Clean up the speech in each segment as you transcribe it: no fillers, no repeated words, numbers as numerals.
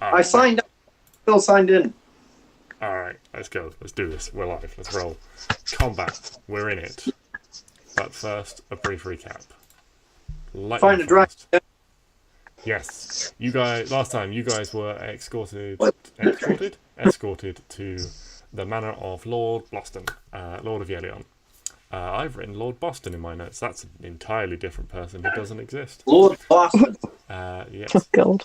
I signed up. Still signed in. Alright, let's go. Let's do this. We're live. Let's roll. Combat. We're in it. But first, a brief recap. Find a dragon. Yes. You guys, last time, you guys were escorted to the manor of Lord Bloston, Lord of Yelion. I've written Lord Boston in my notes. That's an entirely different person who doesn't exist. Lord Boston. Yes. Oh, God.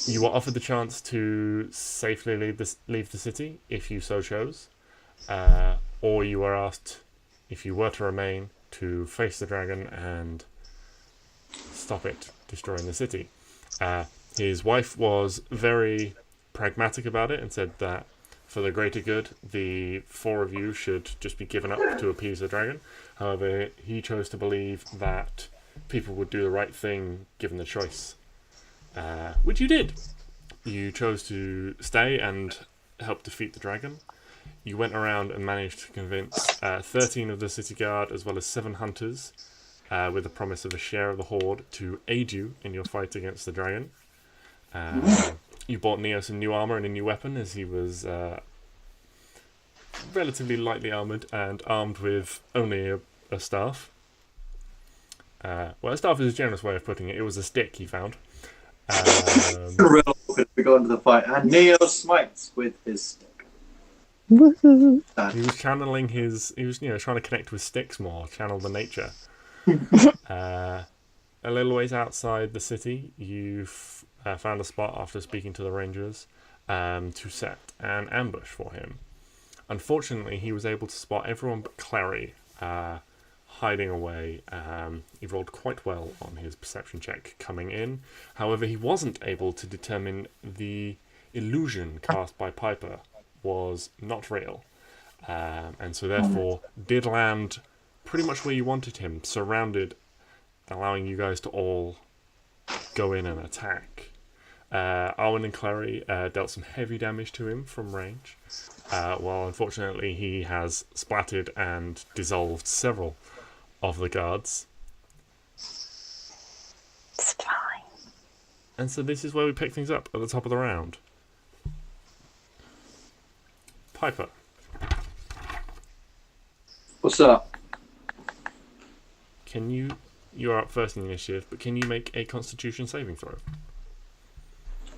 You were offered the chance to safely leave the city, if you so chose. Or you were asked, if you were to remain, to face the dragon and stop it destroying the city. His wife was very pragmatic about it and said that for the greater good, the four of you should just be given up to appease the dragon. However, he chose to believe that people would do the right thing given the choice. Which you did. You chose to stay and help defeat the dragon. You went around and managed to convince 13 of the city guard as well as 7 hunters with the promise of a share of the horde to aid you in your fight against the dragon. You bought Neo some new armor and a new weapon as he was relatively lightly armored and armed with only a staff. Well, a staff is a generous way of putting it. It was a stick he found. We go into the fight, and Neo smites with his stick. He was channeling his. He was, trying to connect with Stix more, channel the nature. A little ways outside the city, you found a spot after speaking to the rangers to set an ambush for him. Unfortunately, he was able to spot everyone but Klari hiding away. He rolled quite well on his perception check coming in. However, he wasn't able to determine the illusion cast by Piper was not real. And so therefore did land pretty much where you wanted him, surrounded, allowing you guys to all go in and attack. Arwen and Klari dealt some heavy damage to him from range, while unfortunately he has splattered and dissolved several of the guards. It's fine. And so this is where we pick things up at the top of the round. Piper. What's up? You're up first in the initiative, but can you make a Constitution saving throw?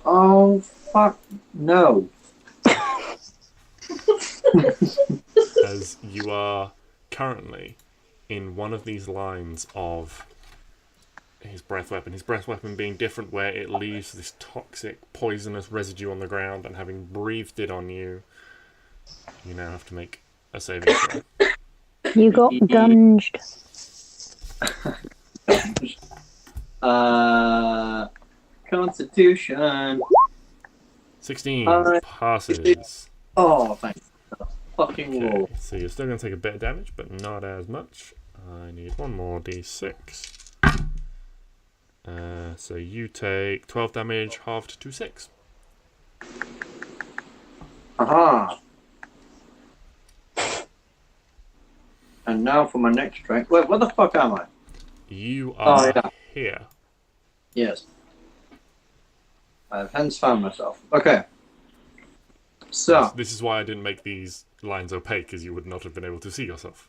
Oh, fuck no. As you are currently in one of these lines of his breath weapon. His breath weapon being different where it leaves this toxic, poisonous residue on the ground, and having breathed it on you, you now have to make a saving throw. You got gunged. Constitution. 16 passes. Oh, thanks. Fucking Okay, roll. so you're still going to take a bit of damage, but not as much. I need one more d6. So you take 12 damage, halved to 6. Aha. And now for my next strike. Wait, where the fuck am I? You are here. Yes. I've hence found myself. Okay. So. This is why I didn't make these lines opaque, as you would not have been able to see yourself.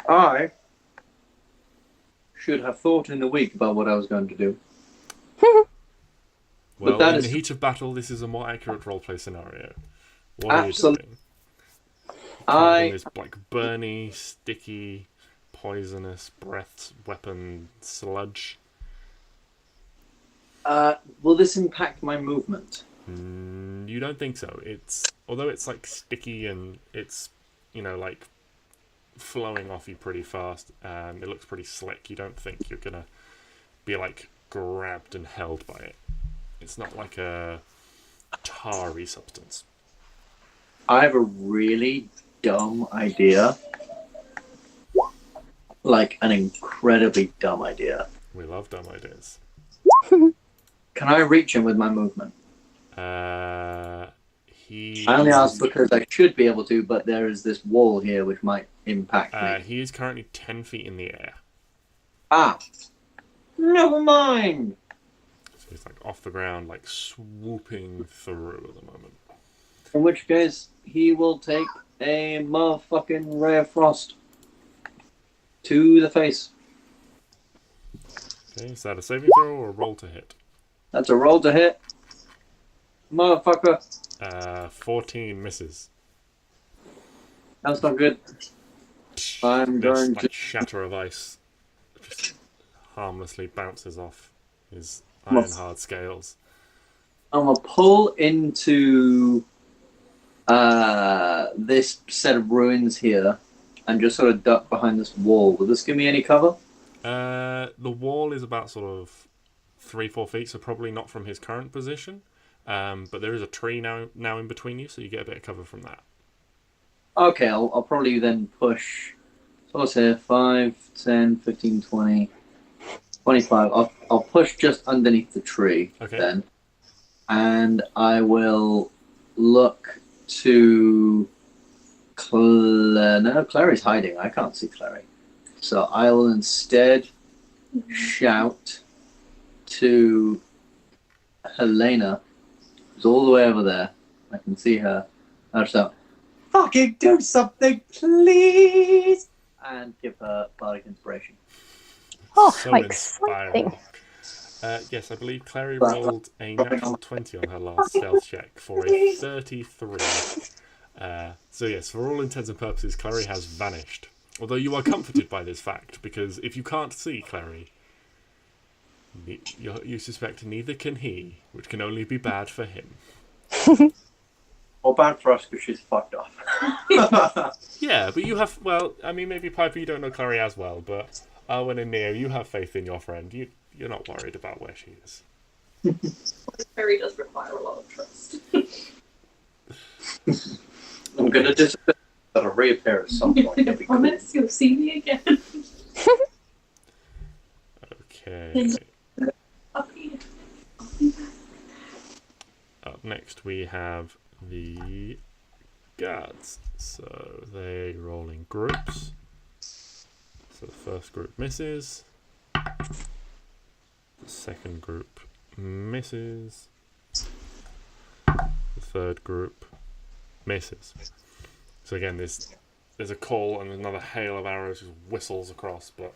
I should have thought in the week about what I was going to do. Well, in the heat of battle, this is a more accurate roleplay scenario. What are you doing? In this like burny, sticky, poisonous breath weapon sludge. Will this impact my movement? You don't think so. Although it's like sticky and it's like flowing off you pretty fast. It looks pretty slick. You don't think you're gonna be like grabbed and held by it. It's not like a tarry substance. I have a really dumb idea. Like an incredibly dumb idea. We love dumb ideas. Can I reach him with my movement? I only ask because I should be able to, but there is this wall here which might impact me. He is currently 10 feet in the air. Ah. Never mind. So he's like off the ground, like swooping through at the moment. In which case, he will take a motherfucking ray of frost to the face. Okay, is that a saving throw or a roll to hit? That's a roll to hit. Motherfucker. 14 misses. That's not good. I'm going to shatter of ice just harmlessly bounces off his iron hard scales. I'm gonna pull into this set of ruins here and just sort of duck behind this wall. Will this give me any cover? The wall is about sort of 3-4 feet, so probably not from his current position. But there is a tree now in between you, so you get a bit of cover from that. Okay, I'll probably then push. So let's say 5, 10, 15, 20, 25. I'll push just underneath the tree then. And I will look to no, Clary's hiding. I can't see Clary. So I will instead shout to Helena, who's all the way over there. I can see her. I'll shout, "Fucking do something, please!" And give her bardic inspiration. Oh, So how inspiring. exciting. Yes, I believe Clary rolled a natural 20 on her last stealth check for a 33. So yes, for all intents and purposes, Clary has vanished. Although you are comforted by this fact, because if you can't see Clary, you suspect neither can he, which can only be bad for him. Or bad for us because she's fucked off. Yeah, but you have, well, I mean, maybe Piper, you don't know Clary as well, but Arwen and Neo, you have faith in your friend. You're not worried about where she is. This fairy does require a lot of trust. I'm going to disappear. That'll reappear at some point. I promise you'll see me again. Okay. Up here. I'll be back. Up next we have the guards. So they roll in groups. So the first group misses. The second group misses. The third group misses. So again, there's a call and another hail of arrows just whistles across, but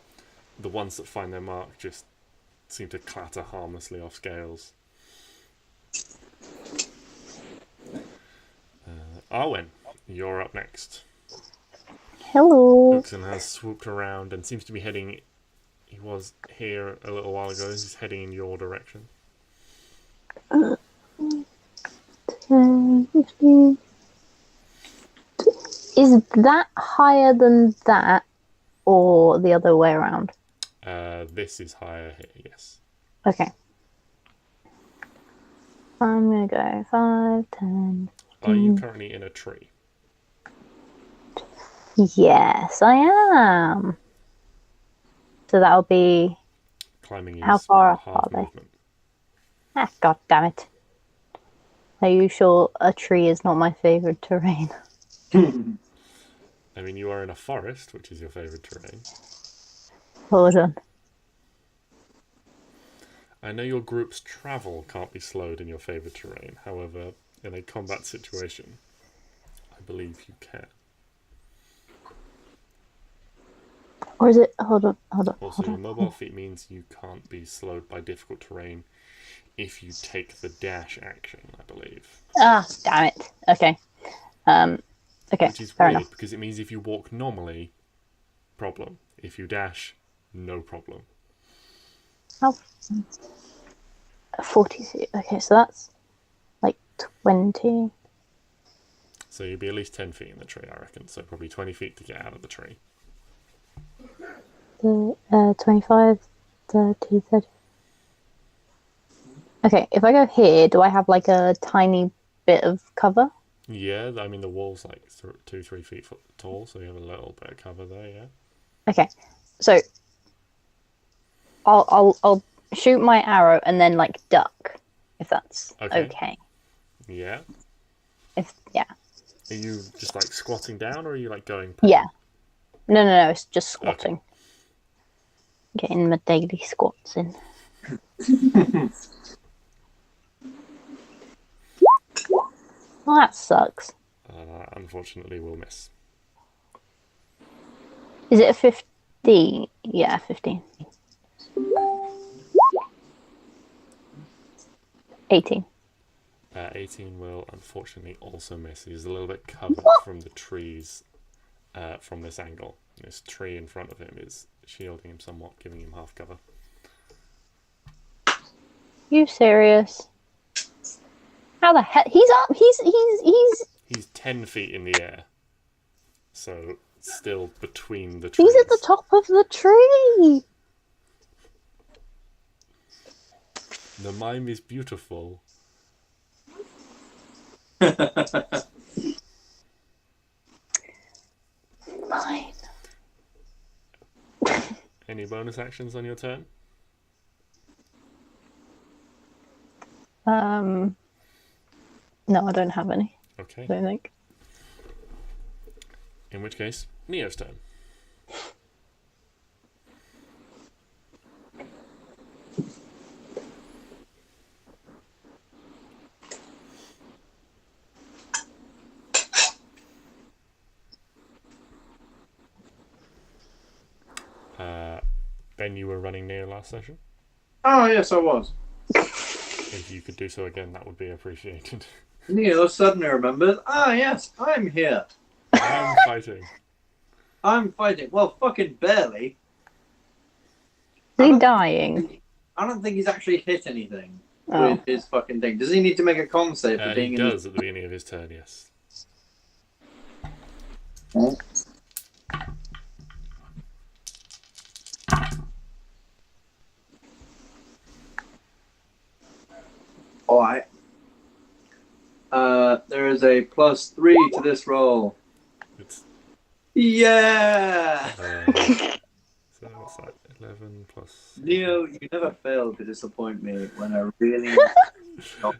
the ones that find their mark just seem to clatter harmlessly off scales. Arwen, you're up next. Hello. Uxin has swooped around and seems to be heading. He was here a little while ago. He's heading in your direction. 10, 15. Is that higher than that, or the other way around? This is higher here, yes. Okay. I'm gonna go 5, 10. 15. Are you currently in a tree? Yes, I am. So that'll be. Climbing is How far up half are they? movement. Ah, god damn it. Are you sure a tree is not my favourite terrain? I mean, you are in a forest, which is your favourite terrain. Hold on. I know your group's travel can't be slowed in your favourite terrain. However, in a combat situation, I believe you can. Or is it? Hold on. Also, your mobile feat means you can't be slowed by difficult terrain if you take the dash action, I believe. Ah, damn it. Okay. Okay, Which is fair weird, enough. because it means if you walk normally, problem. If you dash, no problem. Oh. 40. Okay, so that's like 20. So you'd be at least 10 feet in the tree, I reckon. So probably 20 feet to get out of the tree. 25, 30, 30. Okay, if I go here, do I have like a tiny bit of cover? Yeah, I mean the wall's like 2-3 feet tall, so you have a little bit of cover there. Yeah. Okay, so I'll shoot my arrow and then like duck, if that's okay. Yeah. Yeah. Are you just like squatting down, or are you like going? Yeah. No, it's just squatting. Getting my daily squats in. Well, that sucks. Unfortunately, we'll miss. Is it a 15? Yeah, 15. 18. 18 will unfortunately also miss. He's a little bit covered from the trees from this angle. This tree in front of him is shielding him somewhat, giving him half cover. You serious? How the heck? He's up. He's 10 feet in the air. So still between the trees. He's at the top of the tree. The mime is beautiful. Mine. Any bonus actions on your turn? No, I don't have any. Okay. I don't think. In which case, Neo's turn. Ben, you were running Neo last session. Oh, yes, I was. If you could do so again, that would be appreciated. Neo suddenly remembers, yes, I'm here. I'm fighting. I'm fighting. Well, fucking barely. Is he dying? I don't think he's actually hit anything Oh. with his fucking thing. Does he need to make a con save for being He in does at the beginning of his turn, yes. the... Alright. There is a +3 to this roll. It's, Yeah! so what's that? 11 plus... Neo, you never fail to disappoint me when I really...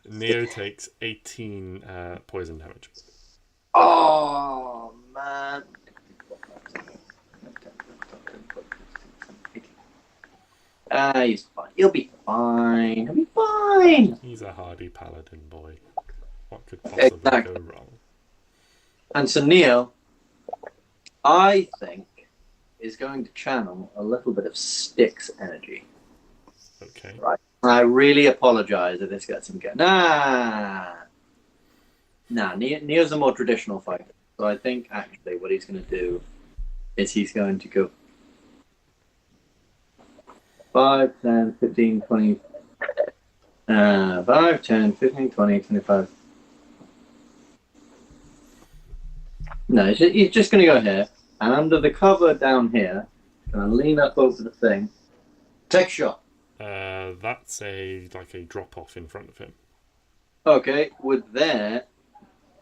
Neo takes 18 poison damage. Oh, man. He's fine. He'll be fine. He'll be fine. He's a hardy paladin boy. What could possibly Exactly. go wrong? And so Neo, I think, is going to channel a little bit of Stix energy. Okay. Right. I really apologize if this gets him going. Nah, Neo's a more traditional fighter. So I think actually what he's going to do is he's going to go 5, 10, 15, 20, 5, 10, 15, 20, 25. No, he's just going to go here. And under the cover down here, going to lean up over the thing. Take a shot. That's a drop off in front of him. Okay, would there,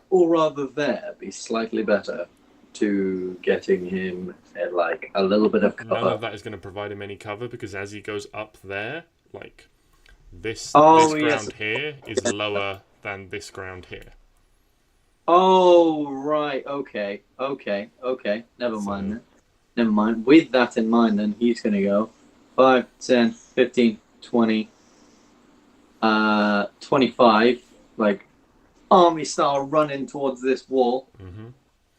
or rather there, be slightly better to getting him a little bit of cover? None of that is going to provide him any cover because as he goes up there, this ground here is lower than this ground here. Oh, right, okay. Never mind. With that in mind, then he's going to go 5, 10, 15, 20, 25, army style running towards this wall. Mm-hmm.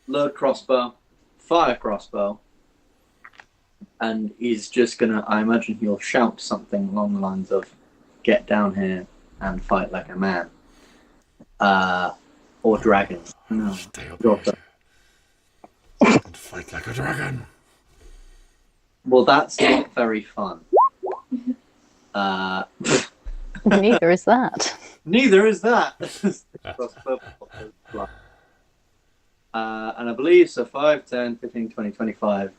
Load crossbow, fire crossbow, and he's just going to, I imagine he'll shout something along the lines of, get down here and fight like a man. Or dragon. No. Stay up here and fight like a dragon. Well, that's not very fun. Neither is that. Neither is that. And I believe so 5, 10, 15, 20, 25.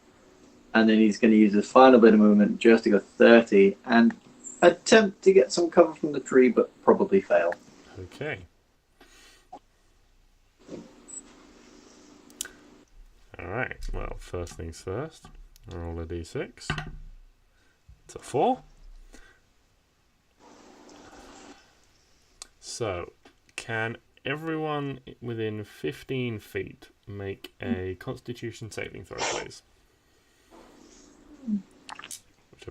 And then he's going to use his final bit of movement just to go 30 and attempt to get some cover from the tree, but probably fail. Okay. Alright, well, first things first. Roll a d6. It's a 4. So, can everyone within 15 feet make a Constitution saving throw, please?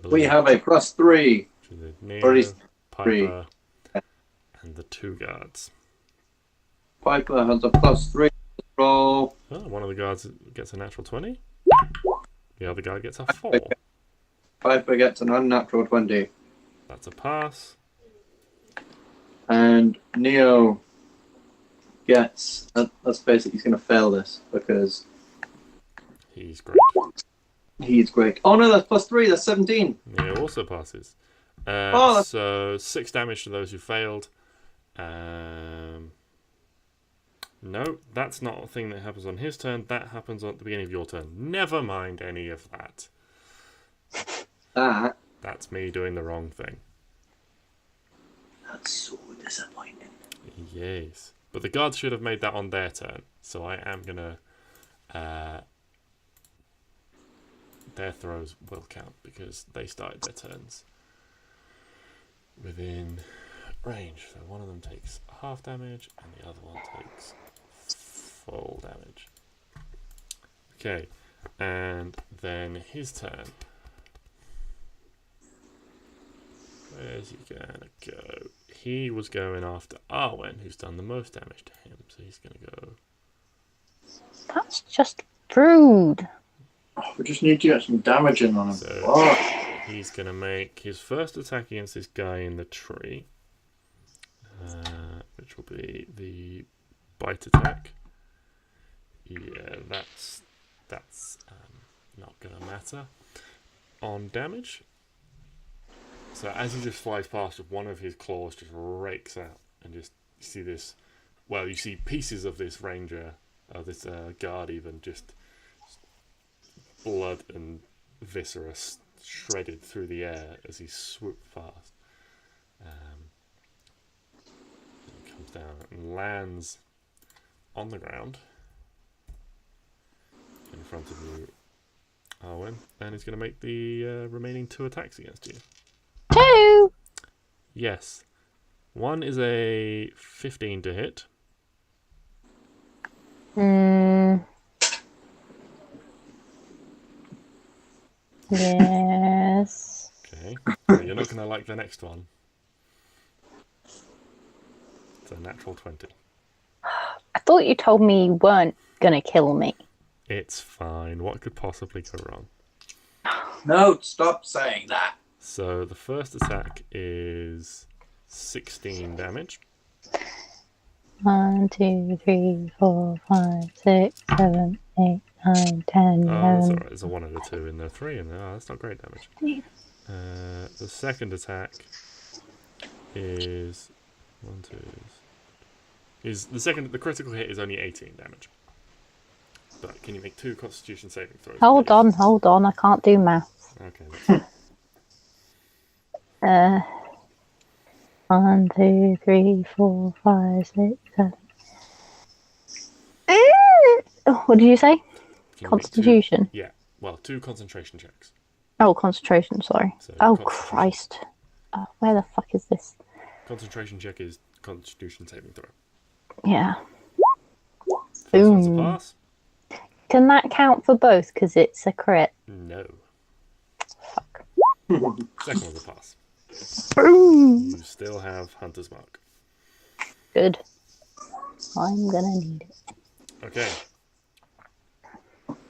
We have a +3. Which is Neo, 33. Piper, and the 2 guards. Piper has a +3 roll. Oh, one of the guards gets a natural 20. The other guy gets a 4. Piper gets an unnatural 20. That's a pass. And Neo gets... That's basically, he's going to fail this because He's great. he's great. Oh no, that's +3, that's 17. Neo also passes. that's- So 6 damage to those who failed. No, that's not a thing that happens on his turn. That happens at the beginning of your turn. Never mind any of that. That's me doing the wrong thing. That's so disappointing. Yes. But the guards should have made that on their turn. So I am going to... their throws will count because they started their turns within range. So one of them takes half damage and the other one takes full damage. Okay, and then his turn. Where's he gonna go? He was going after Arwen, who's done the most damage to him. So he's gonna go. That's just rude. Oh, we just need to get some damage in on him. So he's gonna make his first attack against this guy in the tree, which will be the bite attack. Yeah, that's not gonna matter on damage. So as he just flies past, one of his claws just rakes out, and just you see this. Well, you see pieces of this ranger, this guard, even just blood and viscera shredded through the air as he swoops past. He comes down and lands on the ground in front of you, Arwen, and he's going to make the remaining 2 attacks against you. 2! Yes. One is a 15 to hit. Yes. Okay. So you're not going to like the next one. It's a natural 20. I thought you told me you weren't going to kill me. It's fine. What could possibly go wrong? No, stop saying that. So the first attack is 16 damage. 1, 2, 3, 4, 5, 6, 7, 8, 9, 10, Oh, 11. that's alright. There's a 1 and a 2 in there, 3 in there. Oh, that's not great damage. The second attack is the critical hit is only 18 damage. But can you make 2 Constitution saving throws? Hold please? on. I can't do maths. Okay. That's fine. 1, 2, 3, 4, 5, 6, 7. What did you say? Can you make Constitution. 2, yeah. Well, 2 concentration checks. Oh, concentration, sorry. So Oh, concentration. Christ. Where the fuck is this? Concentration check is Constitution saving throw. Yeah. First one's a Boom. pass. Can that count for both? Because it's a crit. No. Fuck. Second one's a pass. Boom. You still have Hunter's Mark. Good. I'm gonna need it. Okay.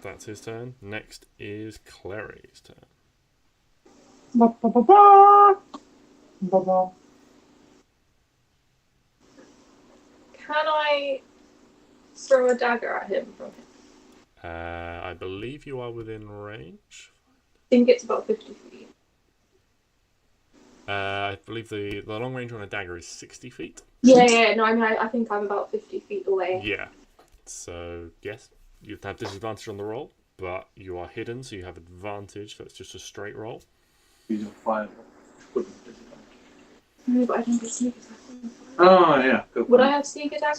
That's his turn. Next is Clary's turn. Can I throw a dagger at him from him? I believe you are within range. I think it's about 50 feet. I believe the long range on a dagger is 60 feet. Yeah, no, I mean, I think I'm about 50 feet away. Yeah. So, yes, you have disadvantage on the roll, but you are hidden, so you have advantage, so it's just a straight roll. Using fire. No, but I don't get sneak attack. Oh, yeah. Would I have sneak attack?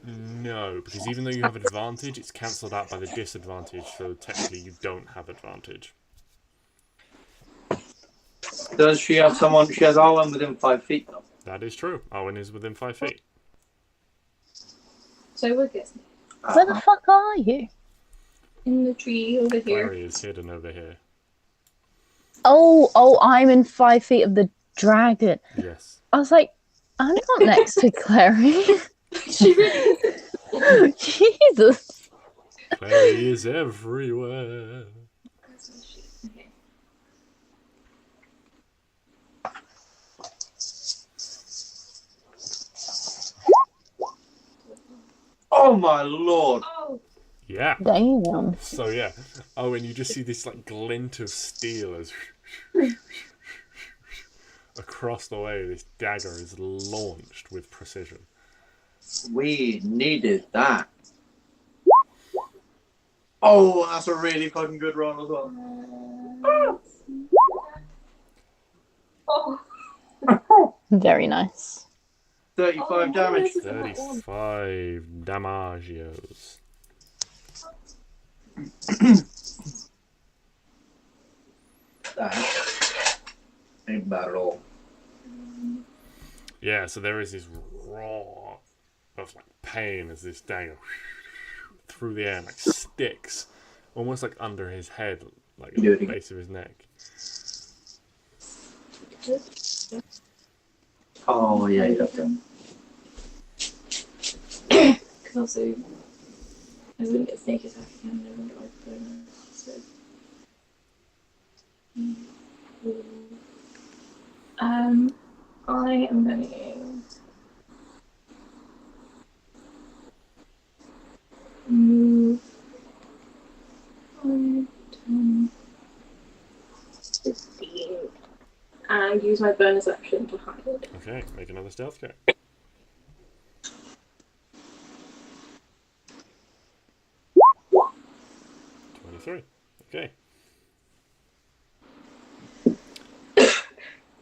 No, because even though you have advantage, it's cancelled out by the disadvantage, so technically you don't have advantage. Does she have someone? She has Arwen within 5 feet, though. That is true. Arwen is within 5 feet. So I would get sneak. Where the fuck are you? In the tree over here. Clary is hidden over here. Oh, I'm in 5 feet of the dragon. Yes. I was like, I'm not next to Clary. She really Jesus. Clary is everywhere. Okay. Oh my lord! Oh, Yeah. Damn. So yeah. Oh, and you just see this like glint of steel as across the way this dagger is launched with precision. We needed that. Oh, that's a really fucking good roll as well. oh. Very nice. 35 damage. 35 damagios. That ain't bad at all. Yeah, so there is this roar of like pain as this dagger through the air and like sticks almost like under his head, like at the base of his neck. Oh yeah, you have to. Because also, I wouldn't get sneak attack again, I wouldn't get like bonus. So. I am going to move 5, 10, 15, and use my bonus action to hide. Okay, make another stealth check. 23. Okay.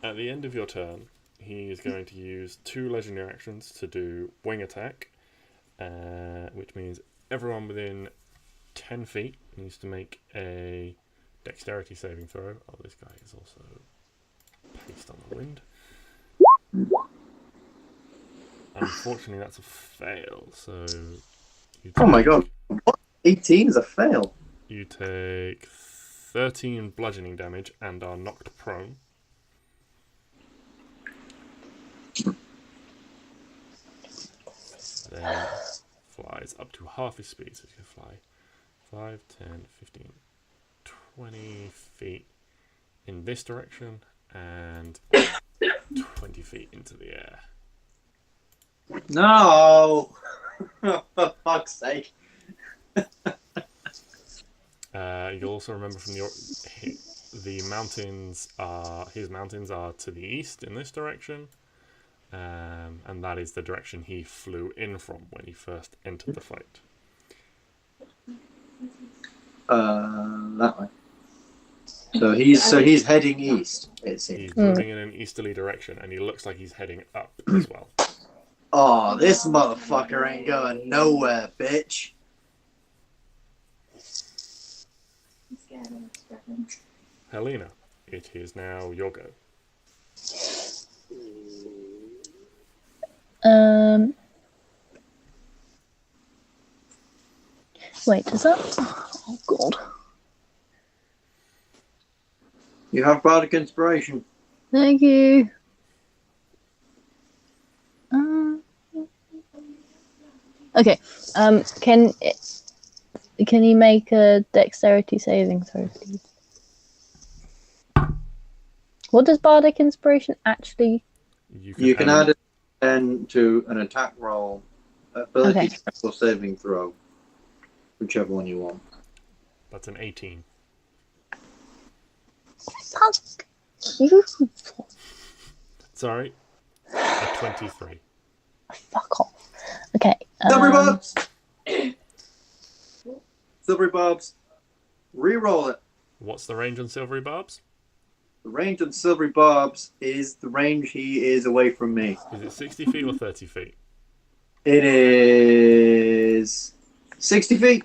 At the end of your turn, he is going to use 2 legendary actions to do wing attack, which means everyone within 10 feet needs to make a dexterity saving throw. Oh, this guy is also paced on the wind. Unfortunately, that's a fail, so... Oh my god. What? 18 is a fail. You take 13 bludgeoning damage and are knocked prone. Then flies up to half his speed, so he's going to fly 5, 10, 15, 20 feet in this direction and 20 feet into the air. No! For fuck's sake. You'll also remember from the mountains his mountains are to the east in this direction, and that is the direction he flew in from when he first entered the fight. That way. So he's heading east, it seems. He's moving in an easterly direction, and he looks like he's heading up as well. Oh, this motherfucker ain't going nowhere, bitch. Helena, it is now your go. Wait, is that? Oh god. You have bardic inspiration. Thank you. Okay. Can you make a dexterity saving throw, please? What does bardic inspiration actually? You can add a 10 to an attack roll, ability check or saving throw, whichever one you want. That's an 18. Fuck you. Sorry, a 23. Fuck off. Okay. Silvery Bobs! Silvery Bobs. Reroll it. What's the range on Silvery Barbs? The range on Silvery Bobs is the range he is away from me. Is it 60 feet or 30 feet? It is 60 feet.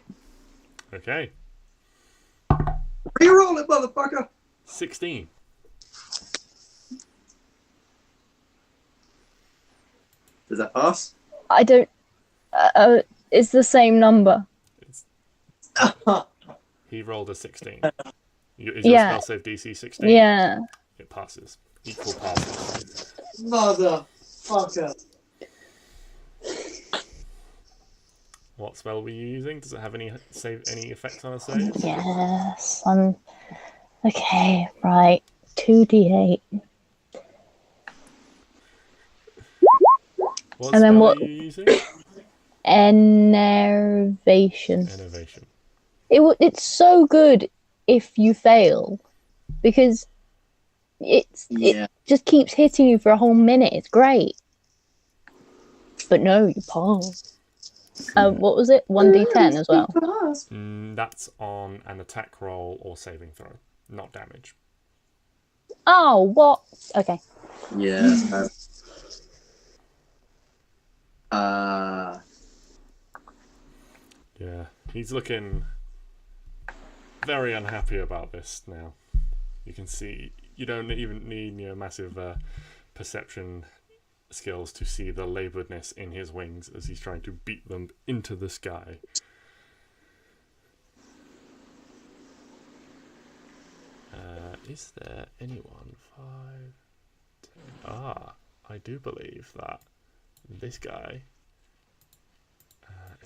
Okay. Reroll it, motherfucker. 16. Does that pass? I don't. It's the same number. He rolled a 16. Is your spell save DC 16? Yeah. It passes. Equal passes. Motherfucker. What spell were you using? Does it have any effects on a save? Yes. Okay, right. 2d8. What And then spell what? are you using? Enervation. Enervation. It's so good if you fail, because it just keeps hitting you for a whole minute. It's great. But no, you pass. What was it? 1d10 as well? That's on an attack roll or saving throw, not damage. Oh, what? Okay. Yeah. Yeah, he's looking very unhappy about this now. You can see you don't even need massive perception skills to see the labouredness in his wings as he's trying to beat them into the sky. Is there anyone? 5, 10. I do believe that this guy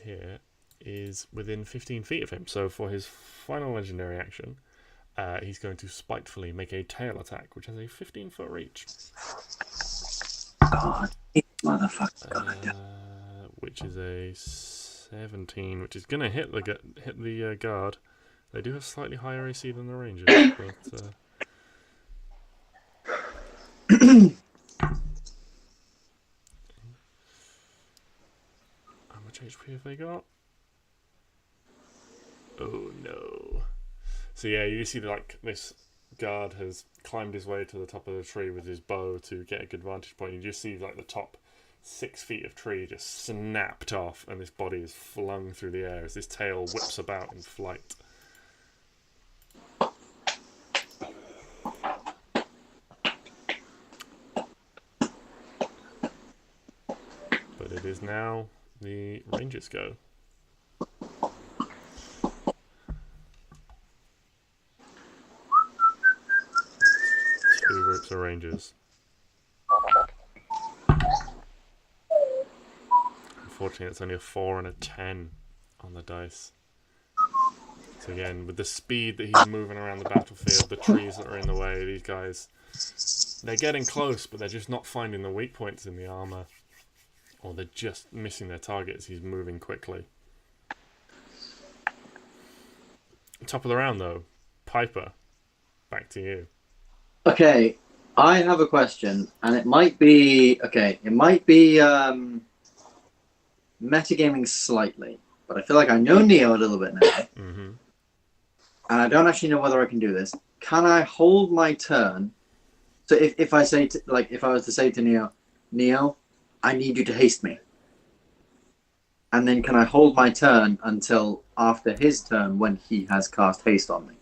here is within 15 feet of him. So for his final legendary action, he's going to spitefully make a tail attack, which has a 15-foot reach. God, motherfucker. Which is a 17, which is going to hit the guard. They do have slightly higher AC than the Rangers, but... How much HP have they got? Oh no. So yeah, you see this guard has climbed his way to the top of the tree with his bow to get a good vantage point. You just see the top 6 feet of tree just snapped off, and this body is flung through the air as this tail whips about in flight. But it is now the Rangers go. 2 groups of Rangers. Unfortunately, it's only a 4 and a 10 on the dice. So again, with the speed that he's moving around the battlefield, the trees that are in the way, these guys, they're getting close, but they're just not finding the weak points in the armor. Or they're just missing their targets. He's moving quickly. Top of the round, though. Piper, back to you. Okay, I have a question, and it might be metagaming slightly, but I feel like I know Neo a little bit now, Mm-hmm. and I don't actually know whether I can do this. Can I hold my turn? So if I say if I was to say to Neo, I need you to haste me, and then can I hold my turn until after his turn when he has cast haste on me?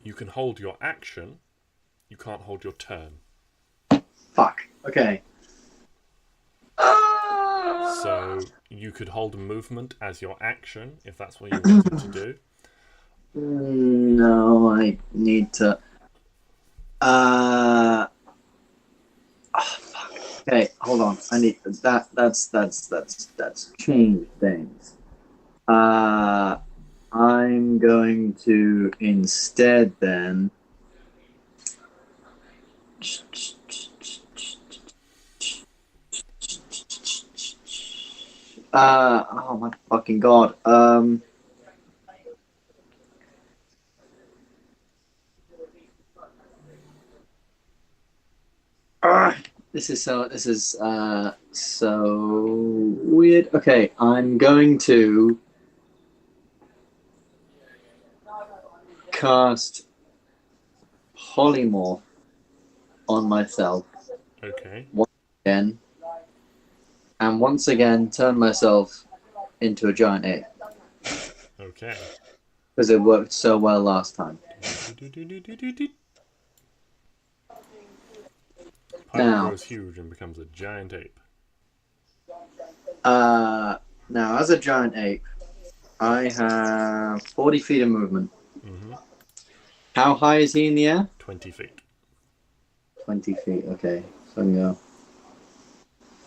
You can hold your action. You can't hold your turn. Fuck. Okay. So you could hold a movement as your action if that's what you wanted to do. No, I need to. Oh, fuck. Okay, hold on. I need that. That's changed things. I'm going to instead then. Oh my fucking god. This is so weird. Okay, I'm going to cast polymorph on myself. Okay. Once again, and once again turn myself into a giant ape. Okay. Because it worked so well last time. Piper grows huge and becomes a giant ape. Now, as a giant ape, I have 40 feet of movement. Mm-hmm. How high is he in the air? 20 feet. 20 feet, okay. So I can go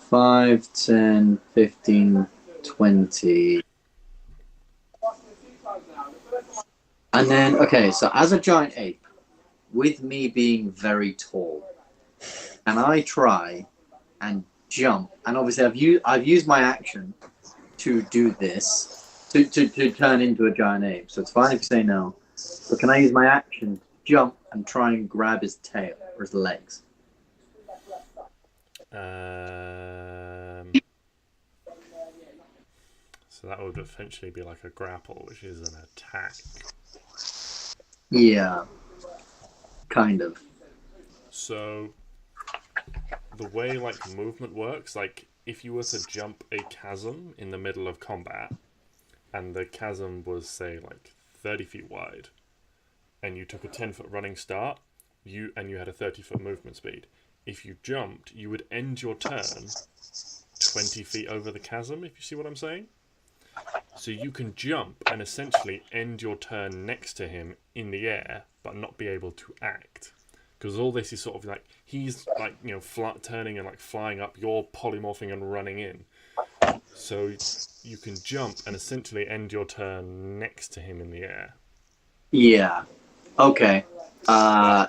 5, 10, 15, 20. And then, okay, so as a giant ape, with me being very tall, can I try and jump? And obviously I've used my action to do this, to turn into a giant ape. So it's fine if you say no. But can I use my action to jump and try and grab his tail or his legs? So that would eventually be like a grapple, which is an attack. Yeah, kind of. So the way like movement works, like if you were to jump a chasm in the middle of combat, and the chasm was say like 30 feet wide, and you took a 10-foot running start, you had a 30-foot movement speed. If you jumped, you would end your turn 20 feet over the chasm, if you see what I'm saying. So you can jump and essentially end your turn next to him in the air, but not be able to act. Because all this is sort of like, he's like, you know, turning and like flying up, you're polymorphing and running in. So you can jump and essentially end your turn next to him in the air. Yeah. Okay. I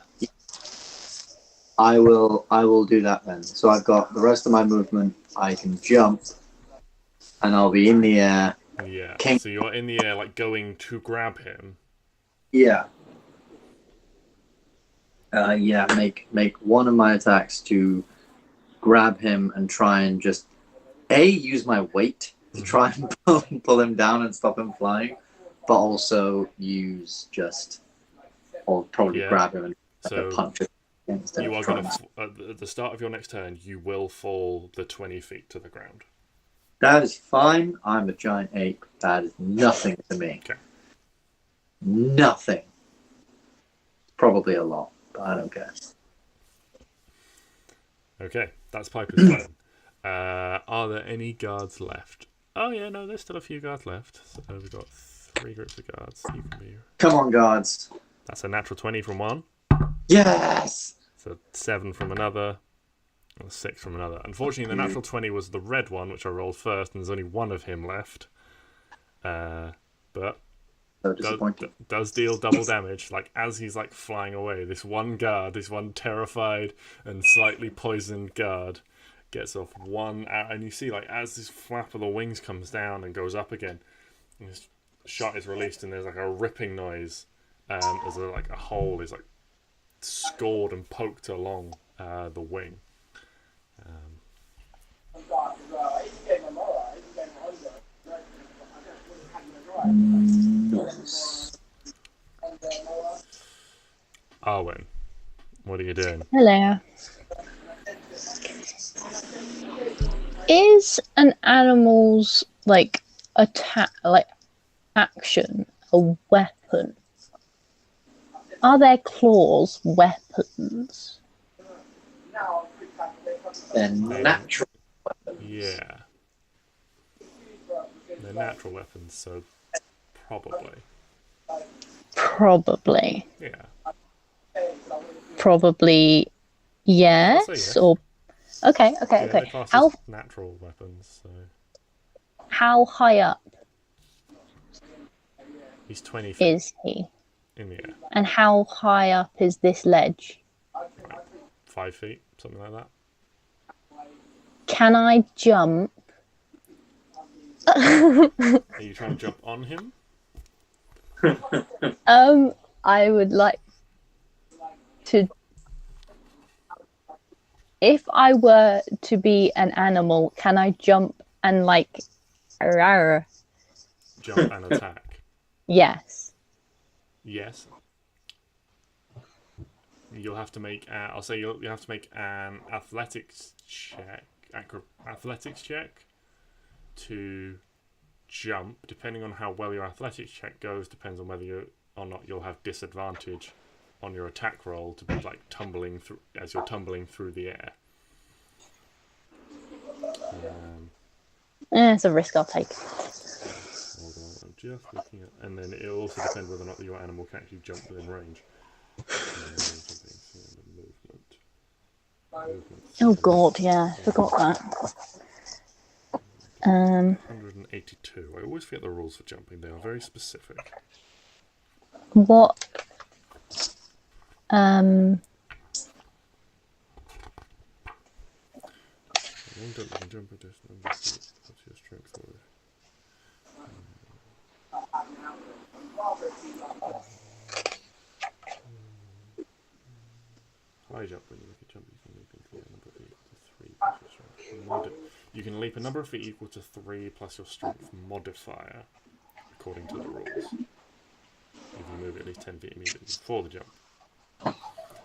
will do that then. So I've got the rest of my movement. I can jump, and I'll be in the air. Yeah. So you're in the air, like going to grab him. Yeah. Yeah. Make one of my attacks to grab him and try and just use my weight to try and pull him down and stop him flying, but also use grab him and punch him. You are going to, at the start of your next turn, you will fall the 20 feet to the ground. That is fine. I'm a giant ape. That is nothing to me. Okay. Nothing. Probably a lot, but I don't care. Okay, that's Piper's turn. Are there any guards left? Oh yeah, no, there's still a few guards left. So we've got 3 groups of guards. You can be. Come on, guards. That's a natural 20 from one. Yes. So 7 from another. And 6 from another. Unfortunately, the natural 20 was the red one, which I rolled first, and there's only one of him left. But so disappointing. Does deal double damage. Like as he's like flying away, this one terrified and slightly poisoned guard gets off one out, and you see like as this flap of the wings comes down and goes up again, and this shot is released, and there's like a ripping noise as a hole is like scored and poked along the wing. Arwen, what are you doing? Hello. Is an animal's like attack, like action, a weapon? Are their claws weapons? They're natural weapons. Yeah. They're natural weapons, so probably. Probably. Yeah. Probably yes, yes. Or okay. They're classed as natural weapons, so how high up he's 20 feet is he? In the air. And how high up is this ledge? 5 feet, something like that. Can I jump? Are you trying to jump on him? I would like to. If I were to be an animal, can I jump and like jump and attack? Yes. Yes. You'll have to make. I'll say you'll have to make an athletics check. Athletics check to jump. Depending on how well your athletics check goes, depends on whether or not you'll have disadvantage on your attack roll to be like tumbling through as you're tumbling through the air. It's a risk I'll take. Hold on, I'm just looking at, and then it'll also depend whether or not your animal can actually jump within range. Oh god, yeah, I forgot that. 182. I always forget the rules for jumping. They are very specific. What? Long jump, you can jump a distance. What's your strength for it? High jump, when you make a jump, you can leap into the air number of feet to 3 plus your strength. You can leap a number of feet equal to 3 plus your strength modifier, according to the rules. If you move at least 10 feet immediately before the jump.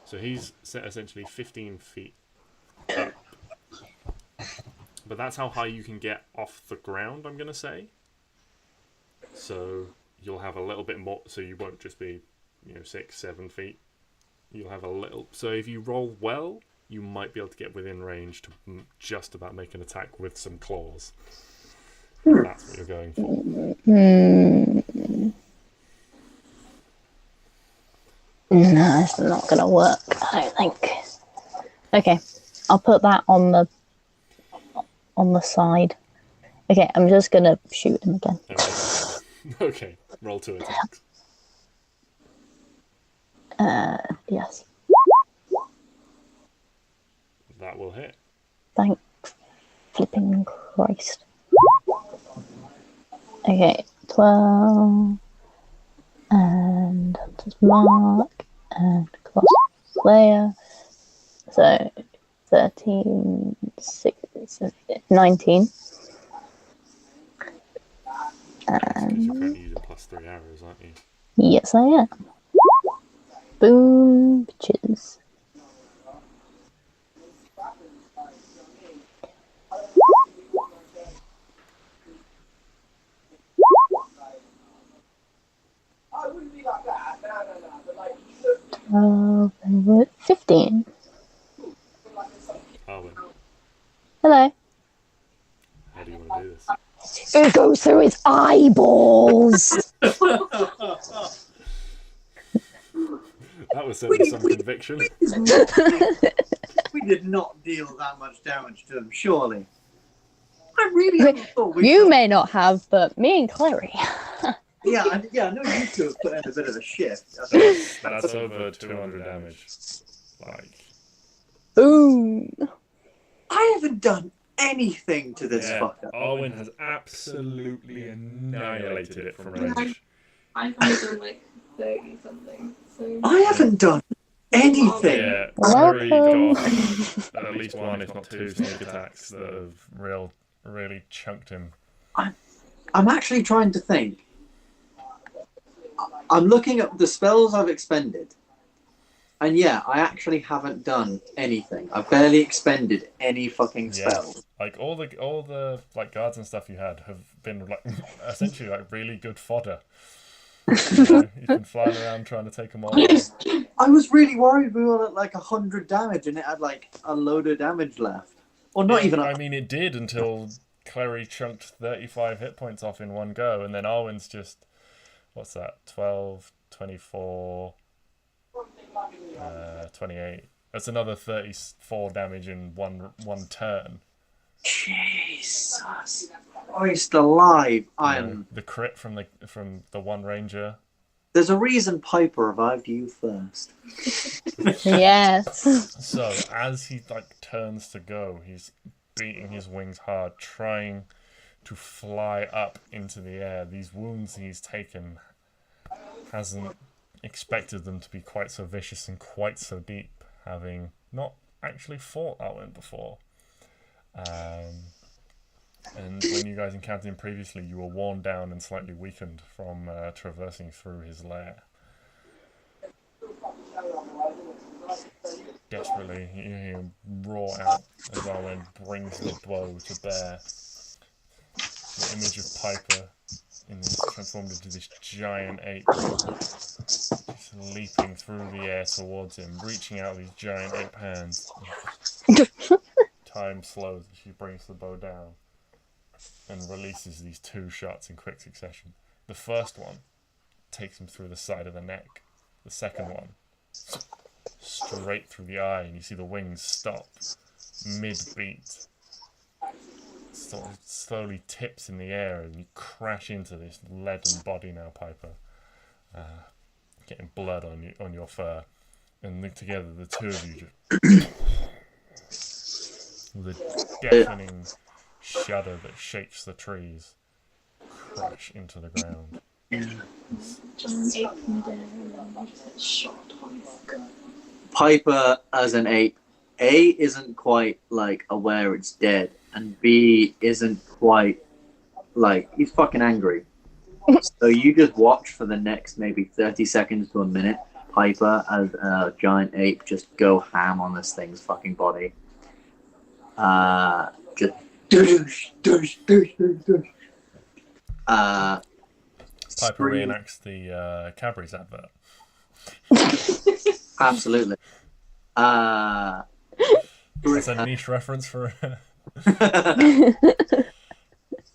So he's set essentially 15 feet up. But that's how high you can get off the ground, I'm going to say. So you'll have a little bit more, so you won't just be, 6, 7 feet. You'll have a little, so if you roll well, you might be able to get within range to just about make an attack with some claws. That's what you're going for. No, it's not going to work, I don't think. Okay, I'll put that on the side. Okay, I'm just going to shoot him again. Okay, roll 2 attacks. Yes. That will hit. Thank flipping Christ. Okay, 12. And just mark and cross player. So 13, 16, 19. You're currently using +3 arrows, aren't you? Yes, I am. Boom, bitches. Oh, 15. Arwen, Hello. how do you want to do this? It goes through his eyeballs. That was certainly some conviction. We did not deal that much damage to him, surely. I really haven't thought we You could. may not have, but me and Klari. Yeah, I know you two have put in a bit of a shift. That's over 200 damage. Boom. I haven't done anything to this fucker. Arwen has absolutely annihilated it from range. I've only done like 30 something. So I haven't done anything. Yeah, Welcome. Clary got at least 1, if not 2, sneak attacks that have really chunked him. I'm actually trying to think. I'm looking at the spells I've expended. And yeah, I actually haven't done anything. I've barely expended any fucking spells. Like all the like guards and stuff you had have been like essentially like really good fodder. You've been flying around trying to take them all. I was really worried we were at like 100 damage and it had like a load of damage left. Or not even. I mean, it did until Clary chunked 35 hit points off in one go, and then Arwen's just, what's that? 12, 24, 28. That's another 34 damage in one turn. Jesus. Christ alive. The crit from the one ranger. There's a reason Piper revived you first. Yes. So as he like turns to go, he's beating his wings hard, trying to fly up into the air. These wounds he's taken hasn't expected them to be quite so vicious and quite so deep, having not actually fought Arwen before. And when you guys encountered him previously, you were worn down and slightly weakened from traversing through his lair. Desperately, you hear him roar out as Arwen brings the blow to bear. The image of Piper is transformed into this giant ape, just leaping through the air towards him, reaching out these giant ape hands. Time slows as she brings the bow down and releases these 2 shots in quick succession. The first one takes him through the side of the neck. The second one, straight straight through the eye, and you see the wings stop mid-beat. Sort of slowly tips in the air, and you crash into this leaden body now, Piper. Getting blood on your fur, and look together, the two of you just with a deafening shudder that shakes the trees, crash into the ground. Giant ape in midair and then just get shot twice. Piper as an ape, A, isn't quite like aware it's dead, and B, isn't quite like, he's fucking angry. So you just watch for the next maybe 30 seconds to a minute, Piper as a giant ape just go ham on this thing's fucking body. Just Piper reenacts the Cadbury's advert. Absolutely. That's a niche reference for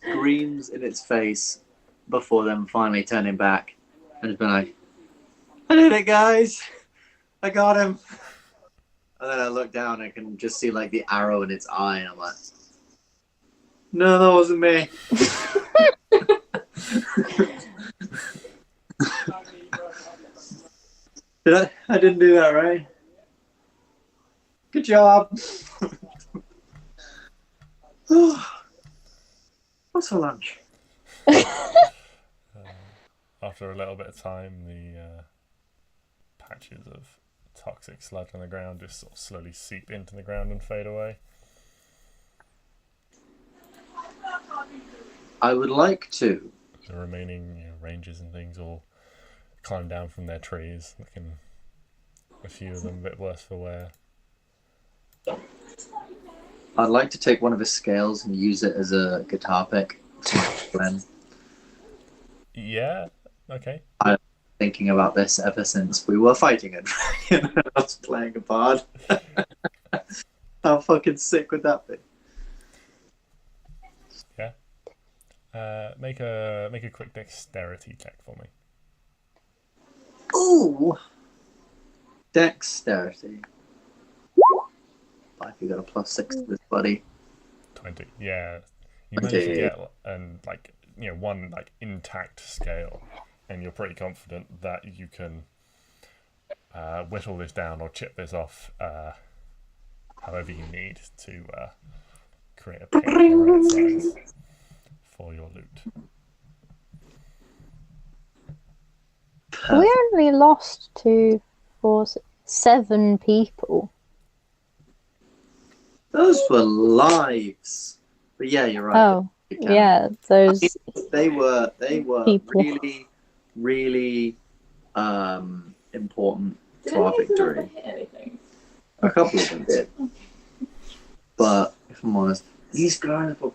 screams in its face before them finally turning back and just been like, I did it, guys, I got him. And then I look down and I can just see like the arrow in its eye, and I'm like, no, that wasn't me. I didn't do that, right? Good job. What's for lunch? After a little bit of time, the patches of toxic sludge on the ground just sort of slowly seep into the ground and fade away. I would like to. The remaining rangers and things all climb down from their trees, looking a few of them a bit worse for wear. I'd like to take one of his scales and use it as a guitar pick to blend. Yeah, okay. I've been thinking about this ever since we were fighting a dragon and I was playing a bard. How fucking sick would that be? Yeah. Make a quick dexterity check for me. Ooh! Dexterity. If you got a +6 to this, buddy. 20. Yeah. You managed to get one intact scale, and you're pretty confident that you can whittle this down or chip this off however you need to create a pick the right size for your loot. We only lost to 7 people. Those were lives. But yeah, you're right. Oh, yeah, those They were people. really, really important Did to our any of them ever victory. hit anything? A couple of them did. But if I'm honest, these guys we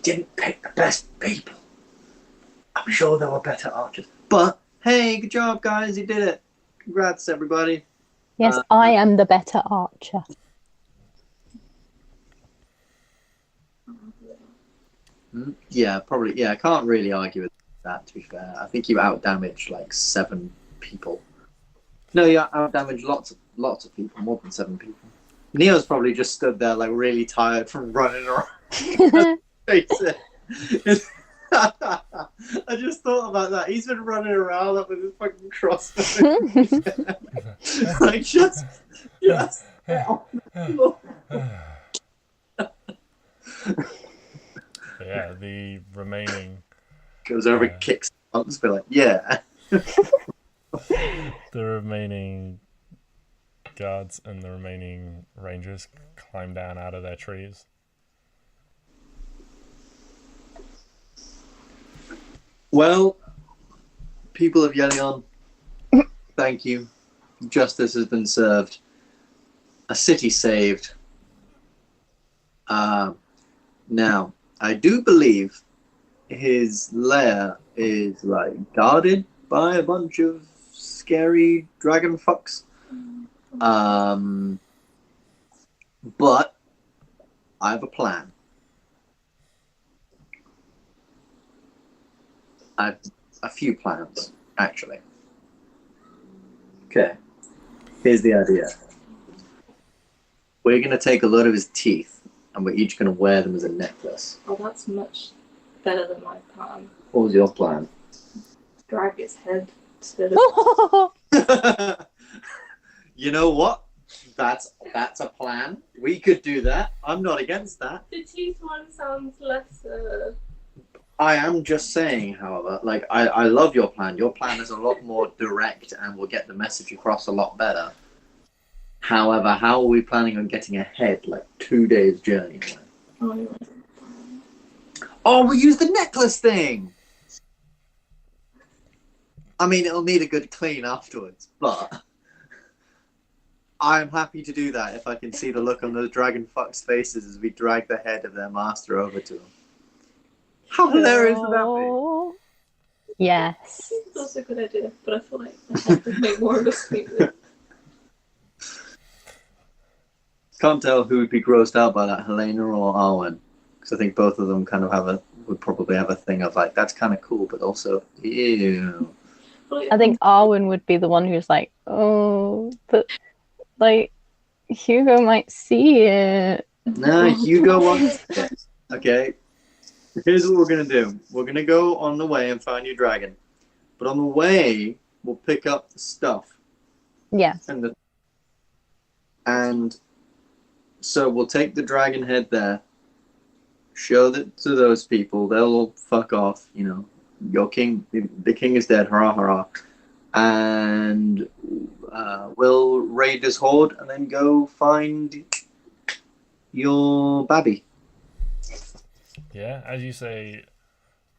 didn't pick the best people. I'm sure there were better archers. But hey, good job, guys! You did it. Congrats, everybody. Yes, I am the better archer. Yeah, probably. Yeah, I can't really argue with that, to be fair. I think you outdamaged like 7 people. No, you outdamaged lots of people, more than 7 people. Neo's probably just stood there like really tired from running around. I just thought about that. He's been running around up with his fucking crossbow. Like just Yeah, the remaining goes over and kicks up and be like, yeah. the remaining guards and the remaining rangers climb down out of their trees. Well, people of Yelion, thank you. Justice has been served. A city saved. Now, I do believe his lair is like guarded by a bunch of scary dragon fucks. But I have a plan. I have a few plans, actually. Okay. Here's the idea. We're going to take a lot of his teeth, and we're each going to wear them as a necklace. Oh, that's much better than my plan. What was your plan? Drag its head instead of... You know what? That's a plan. We could do that. I'm not against that. The teeth one sounds less... I am just saying, however, like, I love your plan. Your plan is a lot more direct and will get the message across a lot better. However, how are we planning on getting ahead, like 2 days journey? Oh, we use the necklace thing! I mean, it'll need a good clean afterwards, but I'm happy to do that if I can see the look on those dragon fucks' faces as we drag the head of their master over to them. How hilarious would that be? Yes. That's a good idea, but I feel like the head would make more of a statement. Can't tell who would be grossed out by that, Helena or Arwen, because I think both of them kind of would probably have a thing of like, that's kind of cool, but also ew. I think Arwen would be the one who's like, oh, but like Hugo might see it. No, Hugo wants it. Okay. Here's what we're going to do. We're going to go on the way and find your dragon. But on the way, we'll pick up the stuff. Yeah. And so we'll take the dragon head there, show that to those people. They'll all fuck off, you know. Your king, the king is dead, hurrah, hurrah. And we'll raid this horde and then go find your babby. Yeah, as you say,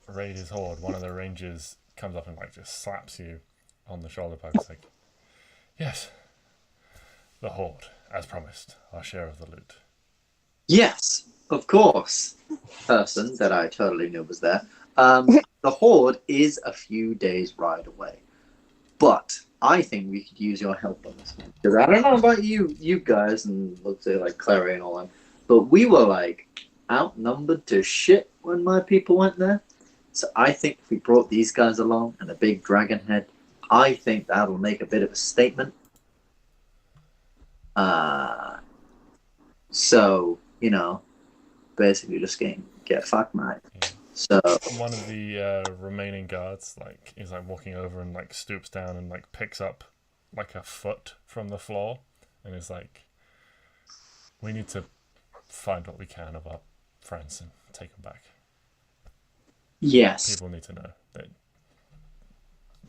raid his horde, one of the rangers comes up and like just slaps you on the shoulder. It's like, yes, the horde, as promised, our share of the loot. Yes, of course. Person that I totally knew was there. The horde is a few days' ride away, but I think we could use your help on this one. Because I don't know about you guys, and let's say like Klari and all that, but we were like outnumbered to shit when my people went there. So I think if we brought these guys along and a big dragon head, I think that'll make a bit of a statement. So, you know, basically just get fucked, mate. Yeah. So one of the remaining guards like is like walking over and like stoops down and like picks up like a foot from the floor and is like, we need to find what we can of our friends and take them back. Yes. People need to know that.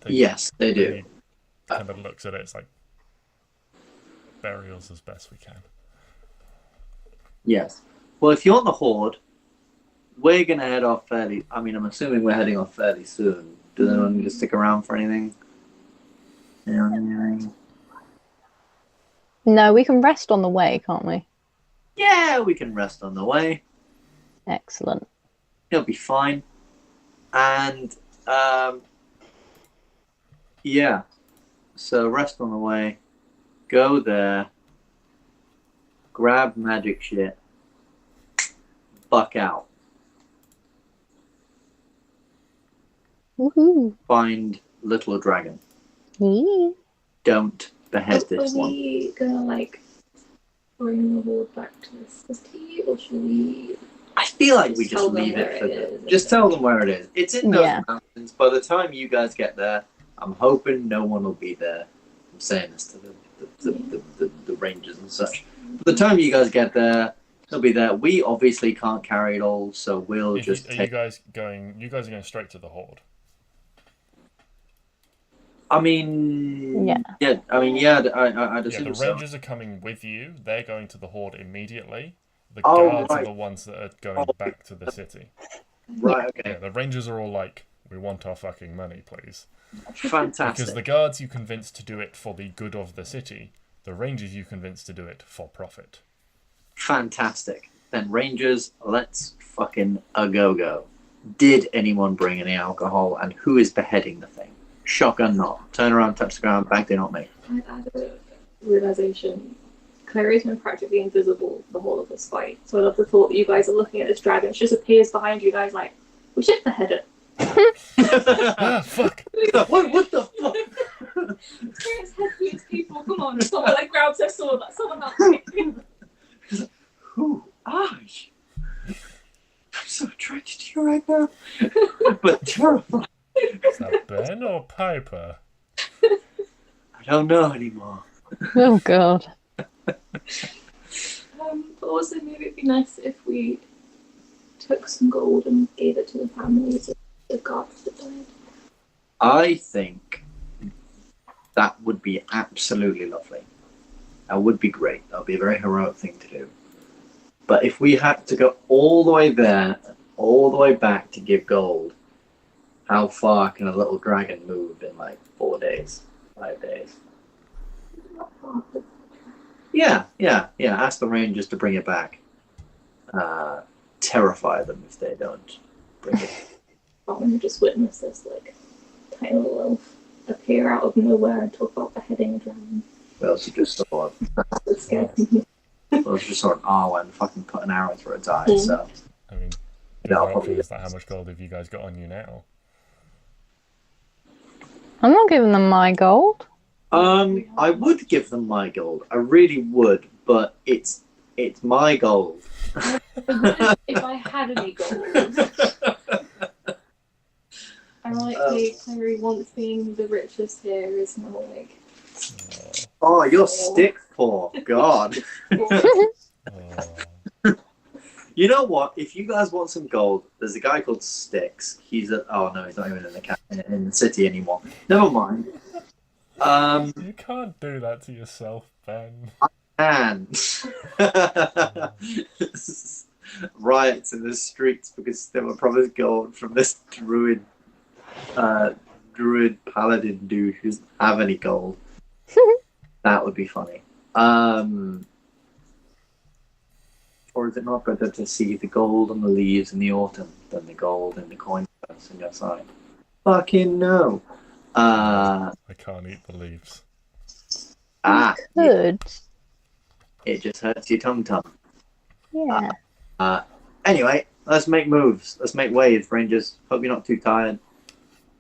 Yes, they do. He kind of looks at it. It's like burials as best we can. Yes. Well, if you're on the horde, we're gonna head off fairly. I mean, I'm assuming we're heading off fairly soon. Does anyone need to stick around for anything? Anything? No, we can rest on the way, can't we? Yeah, we can rest on the way. Excellent. It'll be fine. And yeah. So rest on the way. Go there. Grab magic shit. Buck out. Woohoo! Find little dragon. Yeah. Don't behead this one. Are we gonna like bring the horde back to the city, or should we? I feel like we Just just tell them leave where it for it them. is. Just tell them where it is. It's in those Yeah. mountains. By the time you guys get there, I'm hoping no one will be there. I'm saying this to the rangers and such. By the time you guys get there, they'll be there. We obviously can't carry it all, so we'll just Are take... you guys are going straight to the horde? I mean... Yeah. Yeah, I mean, yeah, I'd Yeah, assume the so. rangers are coming with you. They're going to the horde immediately. The Oh, guards right. are the ones that are going back to the city. Right, okay. Yeah, the rangers are all like, we want our fucking money, please. Fantastic. Because the guards you convinced to do it for the good of the city. The rangers you convinced to do it for profit. Fantastic. Then Rangers, let's fucking go. Did anyone bring any alcohol, and who is beheading the thing? Shotgun not. Turn around, touch the ground, bang, they not me. I've had a realization. Clary's been practically invisible the whole of this fight. So I love the thought that you guys are looking at this dragon. It just appears behind you guys like, we should behead it. Ah, fuck! What the fuck? Clarence head beats people. Come on. Someone like grabs their sword. Like someone help me. Who are you? I'm so attracted to you right now. But terrified. Is that Ben or Piper? I don't know anymore. Oh God. But also maybe it'd be nice if we took some gold and gave it to the families of the gods that died. I think that would be absolutely lovely. That would be great. That would be a very heroic thing to do. But if we had to go all the way there, all the way back to give gold, how far can a little dragon move in like 4 days, 5 days? Yeah. Ask the rangers to bring it back. Terrify them if they don't bring it. I'm just witness this like tiny little elf appear out of nowhere and talk about beheading a dragon. We also just saw It scared me. an Arwen fucking put an arrow through its eye. So I mean, No, the probably option is like, how much gold have you guys got on you now? I'm not giving them my gold. I would give them my gold. I really would, but it's my gold. If I had any gold. I like the Clary once being the richest here is now like. Oh, you're stick poor. God. You know what? If you guys want some gold, there's a guy called Stix. He's not even in the city anymore. Never mind. You can't do that to yourself, Ben. And riots in the streets because they were promised gold from this druid paladin dude who doesn't have any gold. That would be funny. Or is it not better to see the gold on the leaves in the autumn than the gold in the coin purse on your side? Fucking no. I can't eat the leaves. Good. It just hurts your tum-tum. Yeah. Anyway, let's make moves. Let's make waves, Rangers. Hope you're not too tired.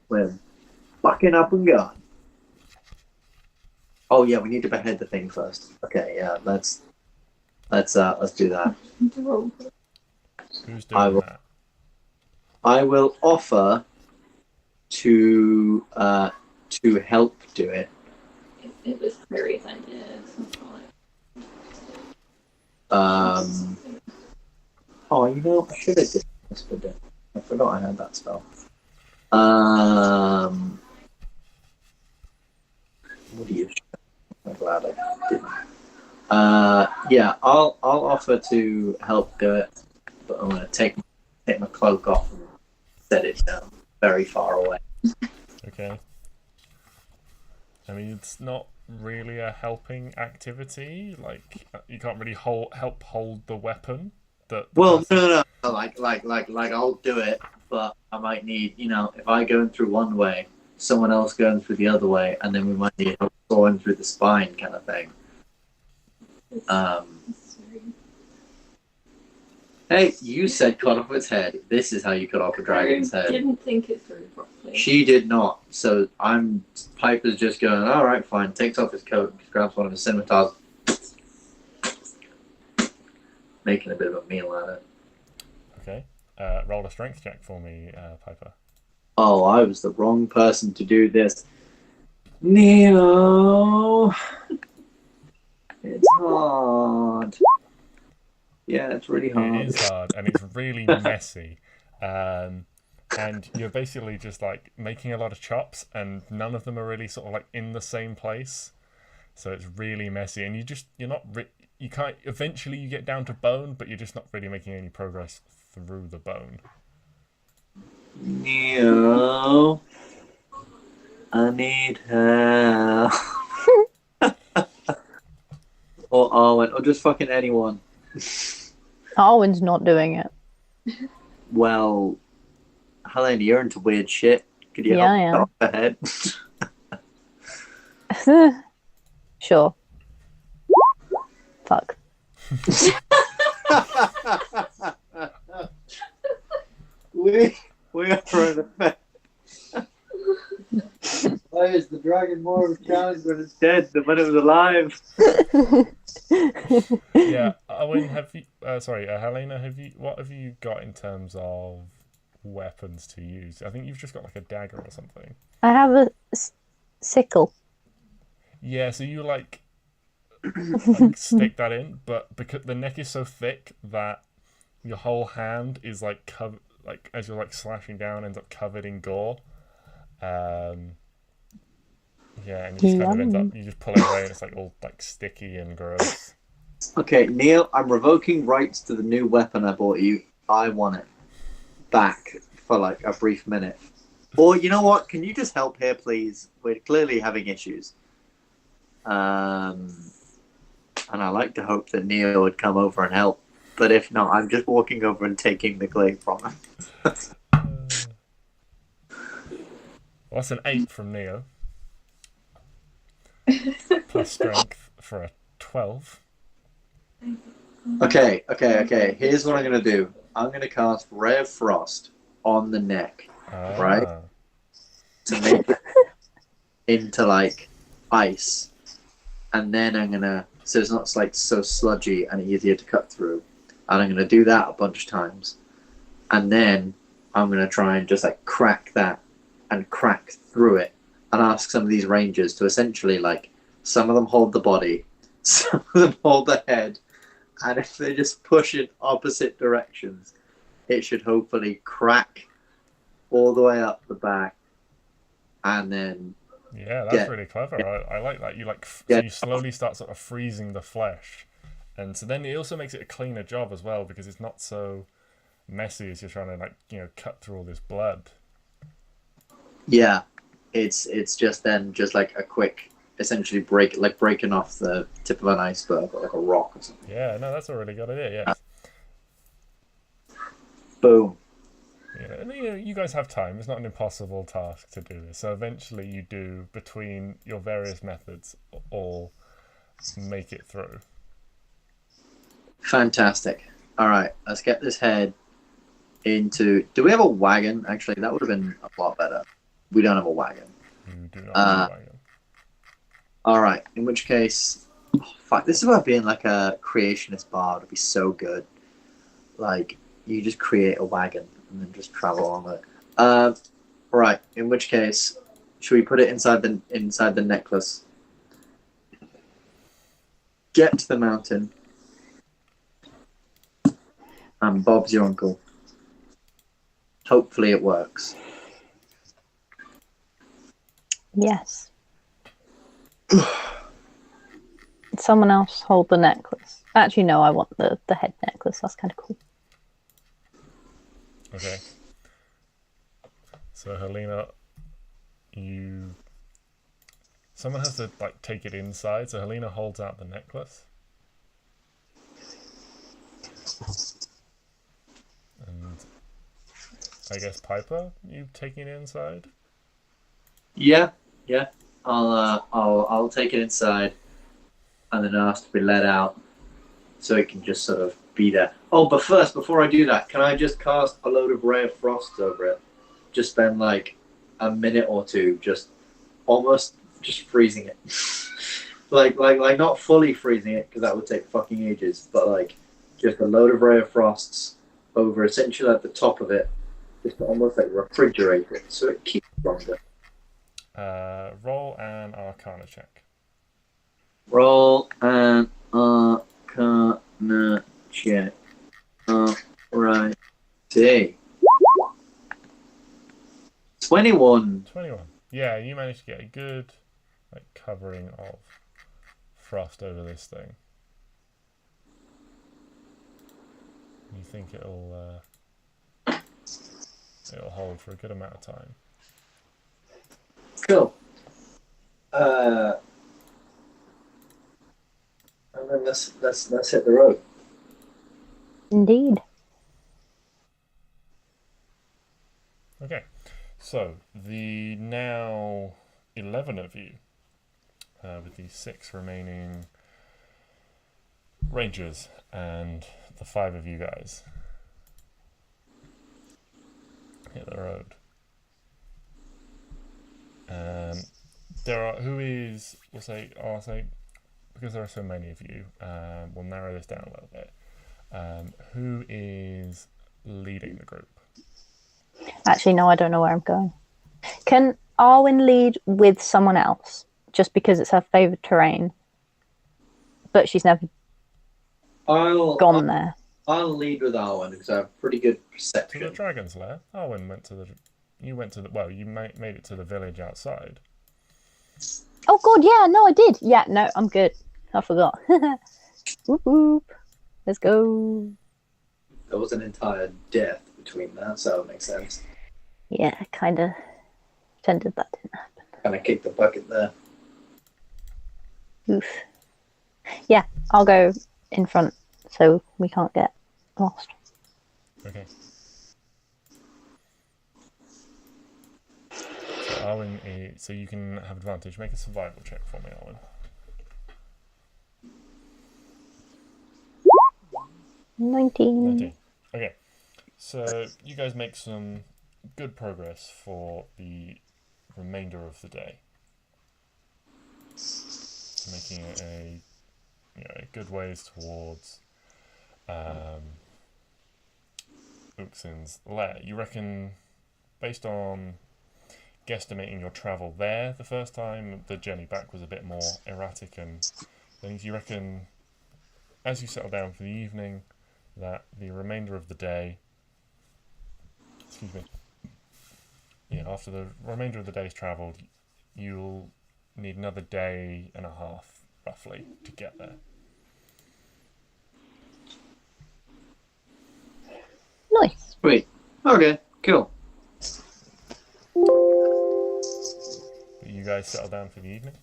We're fucking up and going. Oh yeah, we need to behead the thing first. Okay, yeah, let's do that. Who's doing that? I will offer to help do it. It was Clary's idea. Oh, you know, I should have whispered it. I forgot I had that spell. What do you? I'm glad I didn't. Yeah, I'll offer to help do it, but I'm gonna take my cloak off and set it down very far away. Okay. I mean, it's not really a helping activity. Like, you can't really help hold the weapon. No. Like, I'll do it, but I might need, if I go in through one way, someone else going through the other way, and then we might need help going through the spine, kind of thing. Hey, you said cut off its head. This is how you cut off a dragon's head. I didn't think it through properly. She did not. So Piper's just going, all right, fine. Takes off his coat, grabs one of his scimitars, making a bit of a meal out of it. Okay. Roll a strength check for me, Piper. Oh, I was the wrong person to do this. Neo. It's hard. Yeah, it's really hard. It is hard, and it's really messy. And you're basically just like making a lot of chops, and none of them are really sort of like in the same place. So it's really messy, and you can't. Eventually, you get down to bone, but you're just not really making any progress through the bone. Neo, I need help. Or Arwen, or just fucking anyone. Arwen's not doing it. Well, Helena, you're into weird shit. Could you help me off the head? Sure. Fuck. we are an effect. Why is the the dragon more of a challenge when it's dead than when it was alive. Yeah, Arwen, have you? Helena, what have you got in terms of weapons to use? I think you've just got like a dagger or something. I have a sickle. Yeah, so you like stick that in, but because the neck is so thick that your whole hand is like covered, like as you're like slashing down, ends up covered in gore. Yeah, and you just kind of ends up, you just pull it away, and it's like all like sticky and gross. Okay, Neil, I'm revoking rights to the new weapon I bought you. I want it back for like a brief minute. Or you know what? Can you just help here, please? We're clearly having issues. And I like to hope that Neo would come over and help. But if not, I'm just walking over and taking the glaive from him. Well, that's an 8 from Neo. Plus strength for a 12. Okay. Here's what I'm going to do. I'm going to cast Ray of Frost on the neck. Right? To make it into like ice. And then I'm going to, so it's not like so sludgy and easier to cut through. And I'm going to do that a bunch of times. And then I'm going to try and just like crack that and crack through it and ask some of these rangers to essentially like, some of them hold the body, some of them hold the head, and if they just push in opposite directions, it should hopefully crack all the way up the back, and then yeah, that's really clever. I like that. You like so you slowly start sort of freezing the flesh, and so then it also makes it a cleaner job as well because it's not so messy as you're trying to like cut through all this blood. Yeah, it's just then just like a quick, essentially breaking off the tip of an iceberg or like a rock or something. Yeah, no, that's a really good idea. Yeah. Boom. Yeah, and you guys have time. It's not an impossible task to do this. So eventually, you do between your various methods all make it through. Fantastic. All right, let's get this head into. Do we have a wagon? Actually, that would have been a lot better. We don't have a wagon. You do not have a wagon. All right. In which case, fuck. This is where being like a creationist bard would be so good. Like you just create a wagon and then just travel along with it. Right. In which case, should we put it inside the necklace? Get to the mountain. And Bob's your uncle. Hopefully it works. Yes. Someone else hold the necklace. Actually, no, I want the head necklace. That's kind of cool. Okay. So Helena, someone has to like take it inside. So Helena holds out the necklace. And I guess Piper, you taking it inside? Yeah. I'll take it inside, and then ask to be let out, so it can just sort of be there. Oh, but first, before I do that, can I just cast a load of Ray of Frost over it? Just spend like a minute or two, just almost just freezing it, like not fully freezing it because that would take fucking ages, but like just a load of Ray of Frosts over essentially at the top of it, just to almost like refrigerate it, so it keeps longer. Roll an Arcana check. Roll an Arcana check. Alright. 21. 21. Yeah, you managed to get a good like covering of frost over this thing. You think it'll hold for a good amount of time. Cool. And then let's hit the road. Indeed. Okay, so the now 11 of you, with the 6 remaining rangers and the 5 of you guys, hit the road. I'll say, because there are so many of you, we'll narrow this down a little bit. Who is leading the group? Actually, no, I don't know where I'm going. Can Arwen lead with someone else? Just because it's her favourite terrain. But she's never gone there. I'll lead with Arwen because I have pretty good perception. To the Dragon's Lair? Arwen went to the... You went to the... Well, you made it to the village outside. Oh, God, yeah, no, I did. Yeah, no, I'm good. I forgot. Whoop, whoop. Let's go. There was an entire death between that, so it makes sense. Yeah, kind of pretended that didn't happen. Kind of kicked the bucket there. Oof. Yeah, I'll go in front so we can't get lost. Okay. So Arwen, so you can have advantage. Make a survival check for me, Arwen. 19. Okay. So you guys make some good progress for the remainder of the day. Making it a good ways towards Uxin's lair. You reckon, based on guesstimating your travel there the first time, the journey back was a bit more erratic and things. You reckon, as you settle down for the evening, that the remainder of the day, after the remainder of the day's travelled, you'll need another day and a half, roughly, to get there. Nice. Sweet. Okay, cool. You guys settle down for the evening.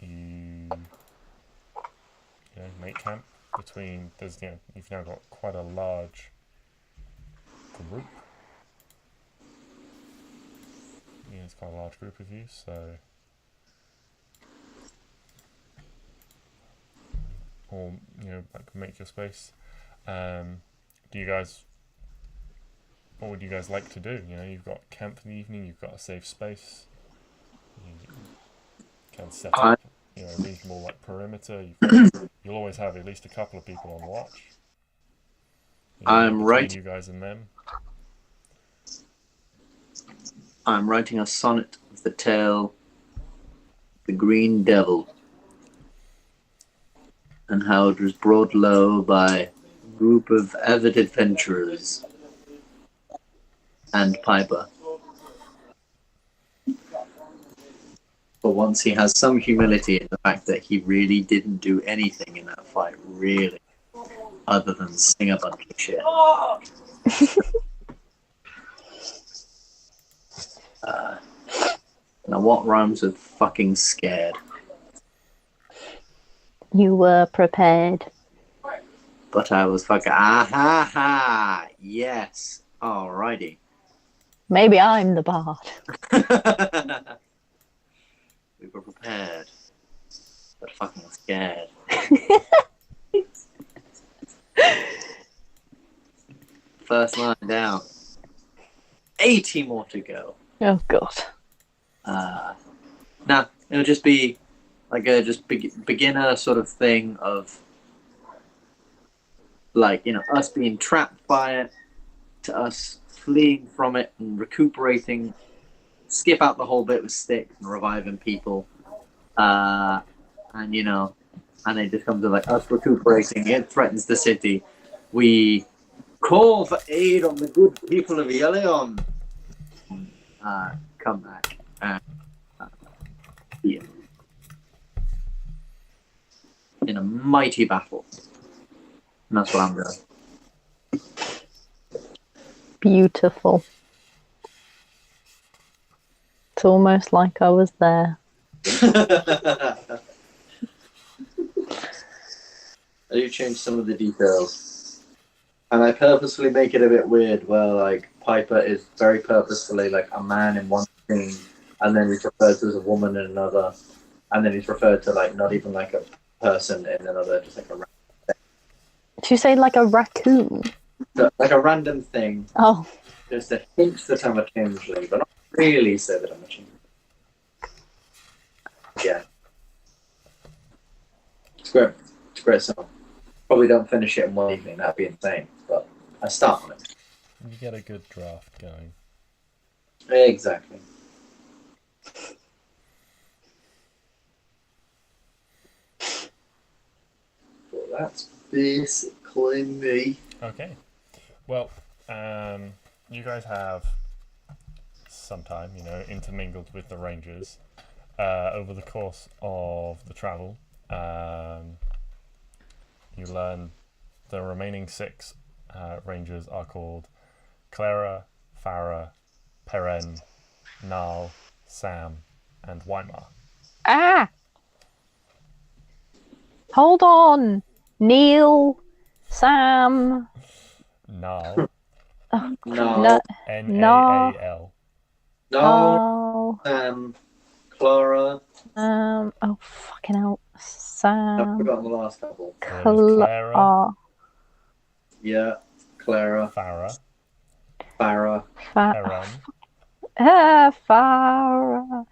You make camp between. You've now got quite a large group. It's quite a large group of you, so. Or make your space. Do you guys? What would you guys like to do? You've got camp for the evening. You've got a safe space. You can set up, a reasonable perimeter. You'll always have at least a couple of people on watch. I'm right. You guys and them. I'm writing a sonnet of the tale, The Green Devil, and how it was brought low by a group of avid adventurers and Piper. For once he has some humility in the fact that he really didn't do anything in that fight, really, other than sing a bunch of shit. Now what rhymes with fucking scared? You were prepared. But I was fucking ha! Yes. Alrighty. Maybe I'm the bard. We were prepared. But fucking scared. First line down. 80 more to go. Oh god. Nah, it'll just be like a beginner sort of thing of us being trapped by it, to us fleeing from it and recuperating, skip out the whole bit with Stix and reviving people, and it just comes to us recuperating. It threatens the city. We call for aid on the good people of Yeleon. Come back and in a mighty battle. And that's what I'm doing. Beautiful. It's almost like I was there. I do change some of the details. And I purposefully make it a bit weird where Piper is very purposefully a man in one scene, and then he's referred to as a woman in another, and then he's referred to not even a person in another, just a random thing. Did you say a raccoon? So, a random thing. Oh. Just a hint that I'm a changeling, but not really say that I'm a changeling. Yeah. It's great. It's a great song. Probably don't finish it in one evening. That'd be insane. But I start on it. You get a good draft going. Exactly. Well, that's basically me. Okay. Well, you guys have some time, intermingled with the Rangers over the course of the travel. You learn the remaining 6 Rangers are called Clara, Farah, Perrin, Nal, Sam, and Weimar. Ah! Hold on! Neil, Sam. Nal. Oh, No. Naal. No. No. Clara. Oh, fucking hell. I've Sam. forgotten the last couple. Clara. Yeah. Clara. Farah. Farah. Perrin. Farah.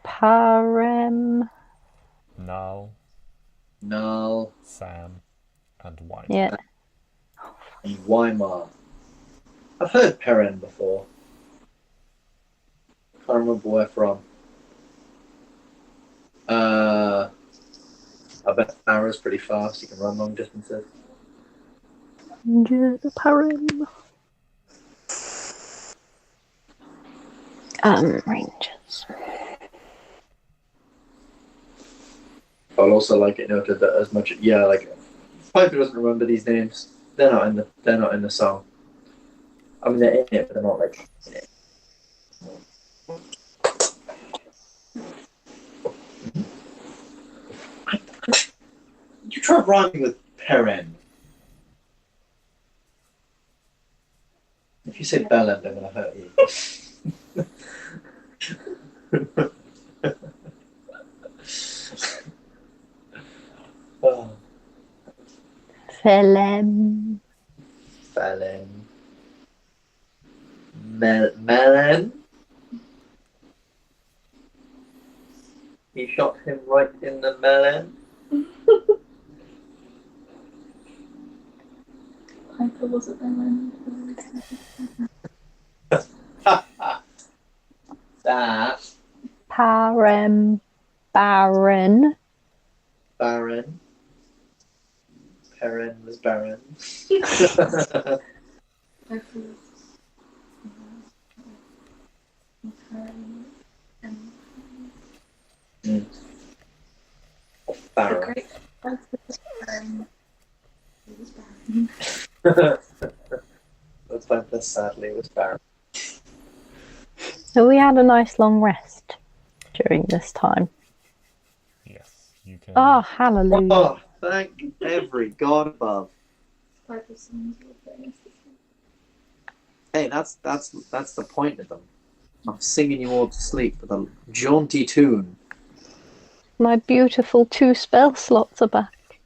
Parem. Nal. Nal. Sam. And Weimar. Yeah. And Weimar. I've heard Perrin before. Can't remember where from. I bet Farah's pretty fast. You can run long distances. Parem. Rangers. I'll also like it noted that as much. Yeah, like Piper doesn't remember these names. They're not in the song. I mean, they're in it, but they're not like in it. You try rhyming with Perrin. If you say Belland, I'm gonna hurt you. Oh. Felem. Melon. He shot him right in the melon. Piper wasn't there. That Parem. Baron. Baron. Perrin was Baron. Baron. Let's find this sadly was Baron. So we had a nice long rest during this time. Yes, you can. Oh, hallelujah. Oh, thank every god above. Hey, that's the point of them. I'm singing you all to sleep with a jaunty tune. My beautiful 2 spell slots are back.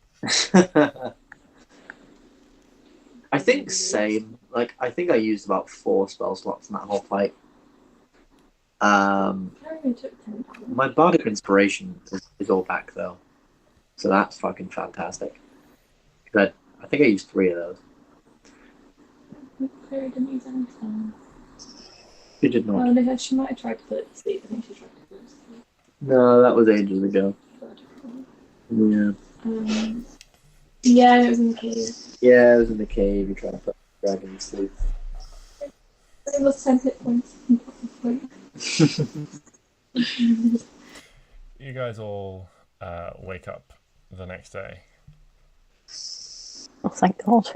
I think same. Like I think I used about 4 spell slots in that whole fight. My bardic inspiration is all back though, so that's fucking fantastic. But I think I used 3 of those. Claire didn't use anything. You did not. Oh, no, she might have tried to put it to sleep. I think she tried to put it to sleep. No, that was ages ago. Yeah. Yeah, it was in the cave. Yeah, it was in the cave. You tried to put the dragon to sleep. It was 10 hit points. You guys all wake up the next day. Oh, thank God.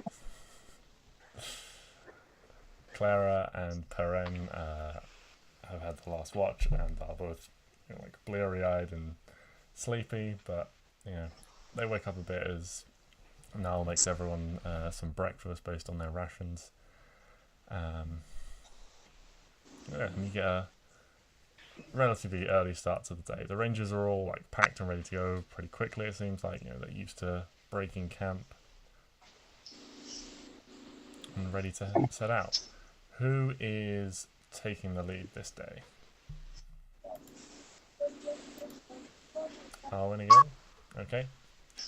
Clara and Perrin have had the last watch and are both like bleary-eyed and sleepy, but they wake up a bit as Nal makes everyone some breakfast based on their rations. And you get a relatively early start to the day. The Rangers are all like packed and ready to go pretty quickly. It seems like they're used to breaking camp and ready to set out. Who is taking the lead this day? Arwen again. Okay.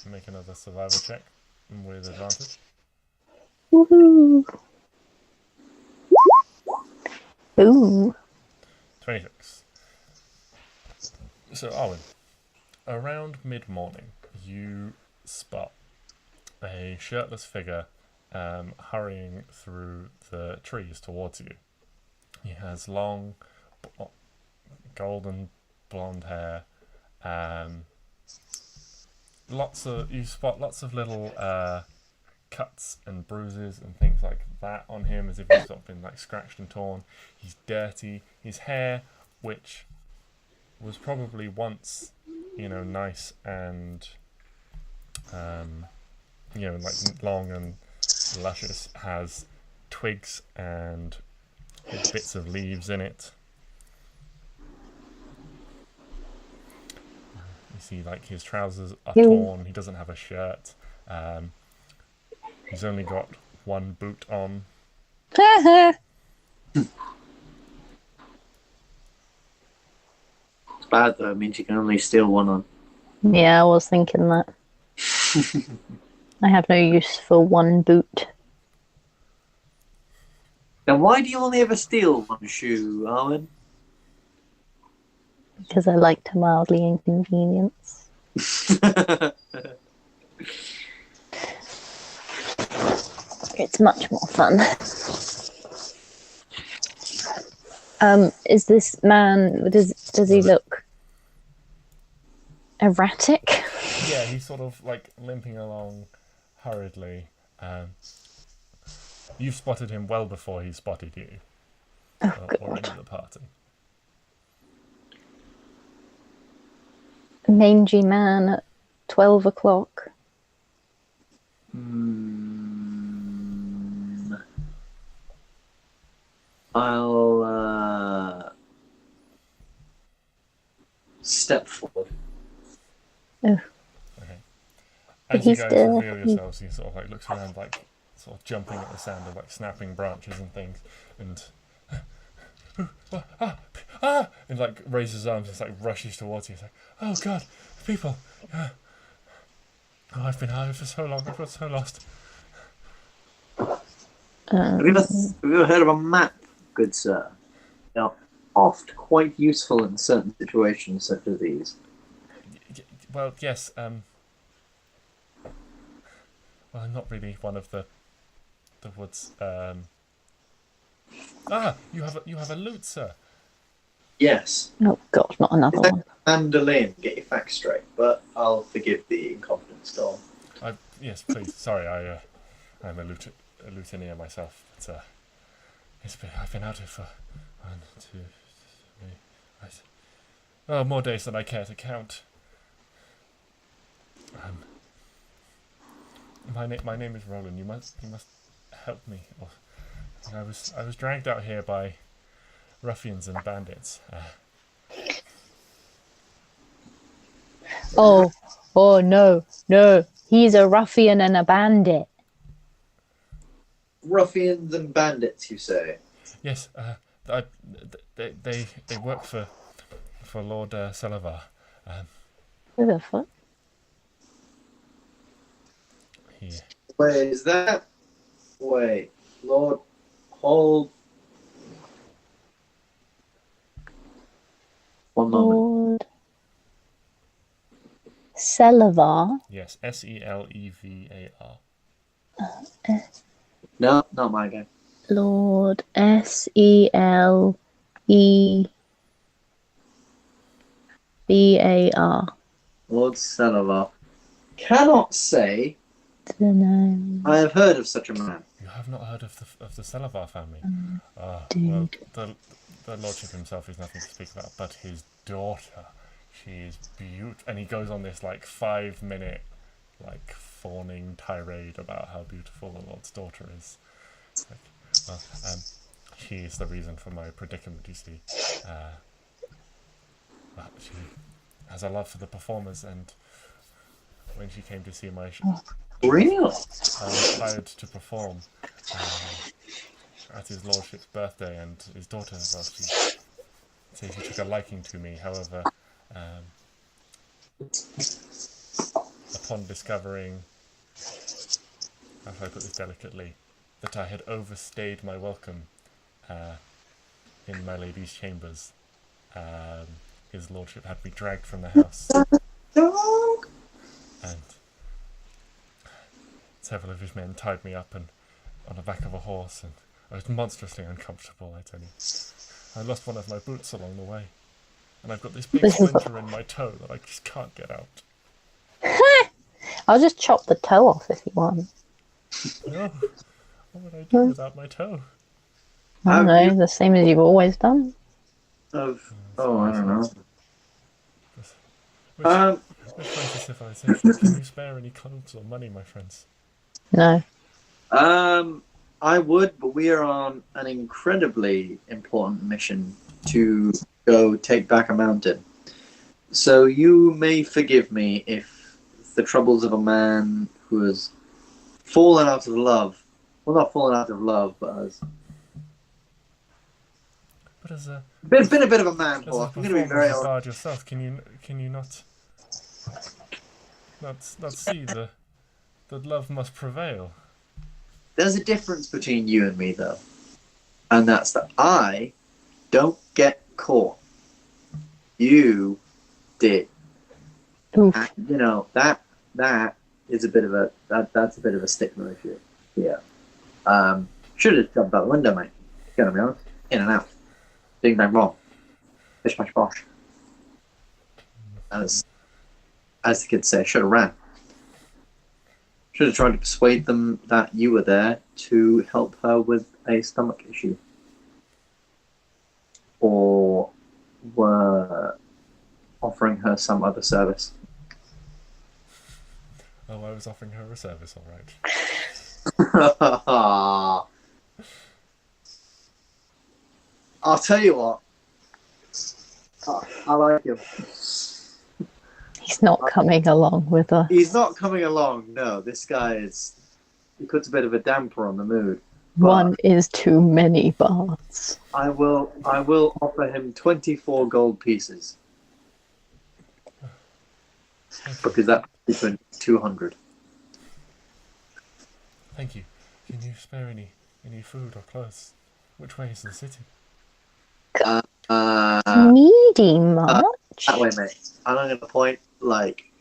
Make another survival check with advantage. Woohoo! Ooh. 26. So, Arwen, around mid-morning, you spot a shirtless figure hurrying through the trees towards you. He has long, golden blonde hair. You spot lots of little cuts and bruises and things like that on him, as if he's sort of been like scratched and torn. He's dirty. His hair, which was probably once, nice and like long and luscious, has twigs and bits of leaves in it. You see, like, his trousers are torn. He doesn't have a shirt. He's only got one boot on. It's bad though. It means you can only steal one on. Yeah, I was thinking that. I have no use for one boot. Then why do you only ever steal one shoe, Arwen? Because I like to mildly inconvenience. It's much more fun. Is this man, does he look erratic? Yeah, he's sort of like limping along hurriedly. You've spotted him well before he spotted you. Or any of the party. Mangy man at 12 o'clock. I'll step forward. Oh. Okay. As you guys reveal yourselves, he sort of like looks around, like sort of jumping at the sound of like snapping branches and things, and and like raises his arms and like rushes towards you. It's like, oh god, people! Oh, I've been out for so long. I've got so lost. Have you ever heard of a map, good sir? They are oft quite useful in certain situations such as these. Well, yes. Well, I'm not really one of the woods. You have a lute, sir. Yes. Oh god, not another one. Mandolin, get your facts straight, but I'll forgive the incompetence. Go on. Yes, please. Sorry, I'm a luthier myself, but I've been out here for 1, 2, 3, more days than I care to count. My name is Roland. You must help me. I was dragged out here by ruffians and bandits. Oh no! He's a ruffian and a bandit. Ruffians and bandits, you say? Yes. They work for Lord Selavar. Who the fuck? Here. Wait, is that? Wait, Lord, hold. One moment. Lord Selavar. Yes, Selevar. No, not my guy. Lord Selevar. Lord Selavar. Cannot say I have heard of such a man. You have not heard of the Selavar family? Well, the lordship himself is nothing to speak about, but his daughter, she is beautiful. And he goes on this like 5-minute like fawning tirade about how beautiful the Lord's daughter is. She is the reason for my predicament, you see. She has a love for the performers, and when she came to see my show, really? I was hired to perform at his lordship's birthday, and his daughter, well, she took a liking to me. However, Upon discovering, how shall I put this delicately, that I had overstayed my welcome in my lady's chambers, his lordship had me dragged from the house, and several of his men tied me up and on the back of a horse, and I was monstrously uncomfortable, I tell you. I lost one of my boots along the way, and I've got this big splinter in my toe that I just can't get out. I'll just chop the toe off if you want. No, what would I do without my toe? I don't know, the same as you've always done. I don't know. Which place of civilization? Can you spare any clothes or money, my friends? No. I would, but we are on an incredibly important mission to go take back a mountain. So you may forgive me if the troubles of a man who has fallen out of love, well, not fallen out of love, but has been a bit of a man whore. I'm going to be very honest. Yourself, can you not see that love must prevail? There's a difference between you and me, though, and that's that I don't get caught. You did. And, you know, that is a bit of a that's a bit of a stigma issue. Yeah. Should have jumped out the window, mate. Gotta be honest. In and out. Ding bang wrong. Bish bash bosh. As the kids say, should have ran. Should have tried to persuade them that you were there to help her with a stomach issue. Or were offering her some other service. Oh, I was offering her a service, all right. I'll tell you what. I like him. He's not coming along with us. He's not coming along. No, this guy he puts a bit of a damper on the mood. One is too many bards. I will offer him 24 gold pieces. Because that's different 200. Thank you. Can you spare any food or clothes? Which way is the city? Needy much? That way, mate. I'm going to point,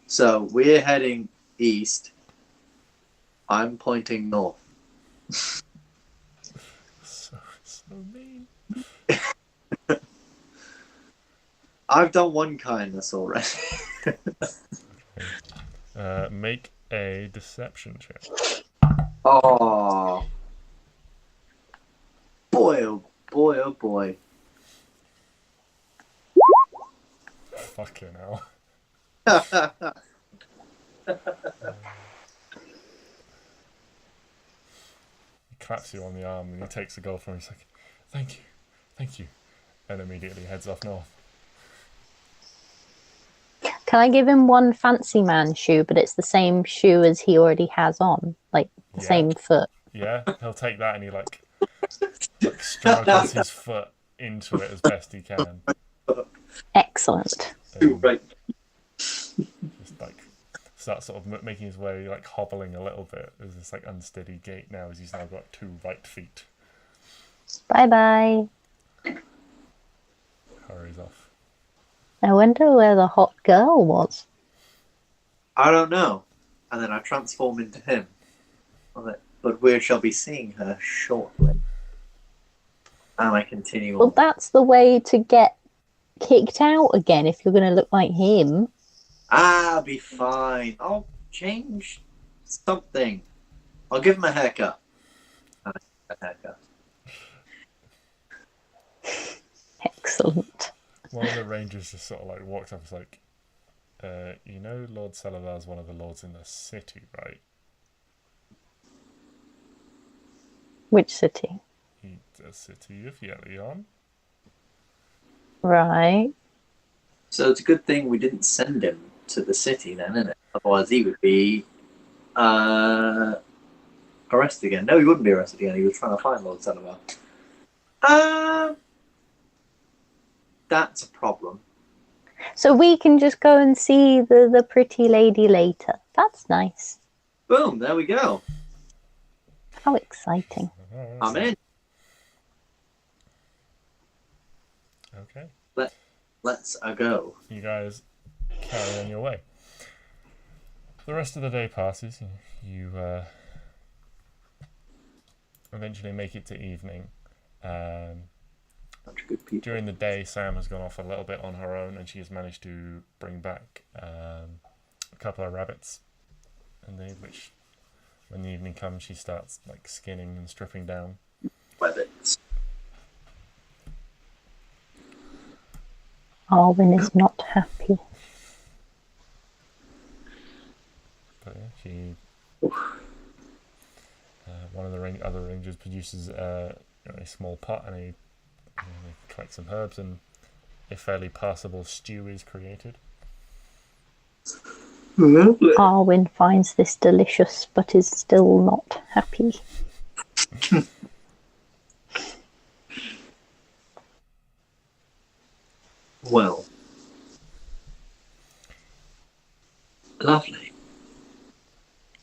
so we're heading east. I'm pointing north. So mean. I've done one kindness already. Make a deception check. Oh. Boy, oh boy, oh boy. Fucking hell. He claps you on the arm and he takes the gold from you. He's like, thank you. And immediately heads off north. Can I give him one fancy man shoe, but it's the same shoe as he already has on? Like, the same foot? Yeah, he'll take that and he struggles his foot into it as best he can. Excellent. Right. Just starts sort of making his way, hobbling a little bit. There's this unsteady gait now as he's now got 2 right feet. Bye-bye. Hurries off. I wonder where the hot girl was. I don't know. And then I transform into him. But we shall be seeing her shortly. And I continue Well, on. that's the way to get kicked out again if you're going to look like him. I'll be fine. I'll change something. I'll give him a haircut. Excellent. One of the rangers just sort of walks up and is like, you know Lord Selavar's one of the lords in the city, right? Which city? The city of Yelion. Right. So it's a good thing we didn't send him to the city then, isn't it? Otherwise he would be arrested again. No, he wouldn't be arrested again. He was trying to find Lord Selavar. That's a problem. So we can just go and see the pretty lady later. That's nice. Boom, there we go. How exciting. I'm in. Okay. Let's go. You guys carry on your way. The rest of the day passes. You eventually make it to evening. Good people. During the day, Sam has gone off a little bit on her own, and she has managed to bring back a couple of rabbits. And which, when the evening comes, she starts like skinning and stripping down. Rabbits. Arwen is not happy. But yeah, she. One of the other rangers produces a small pot, and they collect some herbs, and a fairly passable stew is created. Lovely. Arwen finds this delicious, but is still not happy. Well, lovely.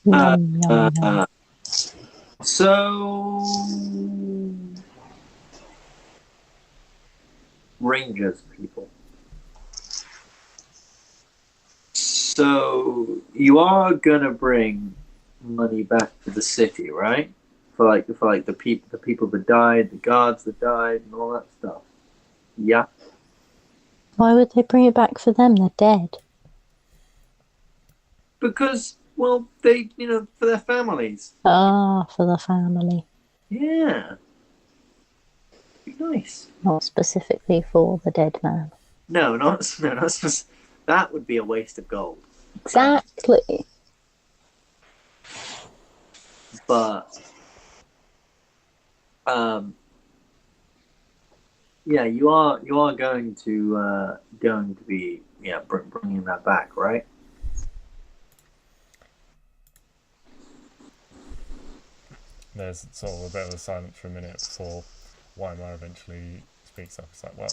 Yum, yum, yum. So, Rangers people. So you are gonna bring money back to the city, right? For like the people that died, the guards that died, and all that stuff. Yeah. Why would they bring it back for them? They're dead. Because, well, they, for their families. Ah, for the family. Yeah. Be nice. Not specifically for the dead man. No, not that would be a waste of gold. Exactly. But, yeah, you are going to be bringing that back, right? There's sort of a bit of a silence for a minute before Weimar eventually speaks up. It's like, well,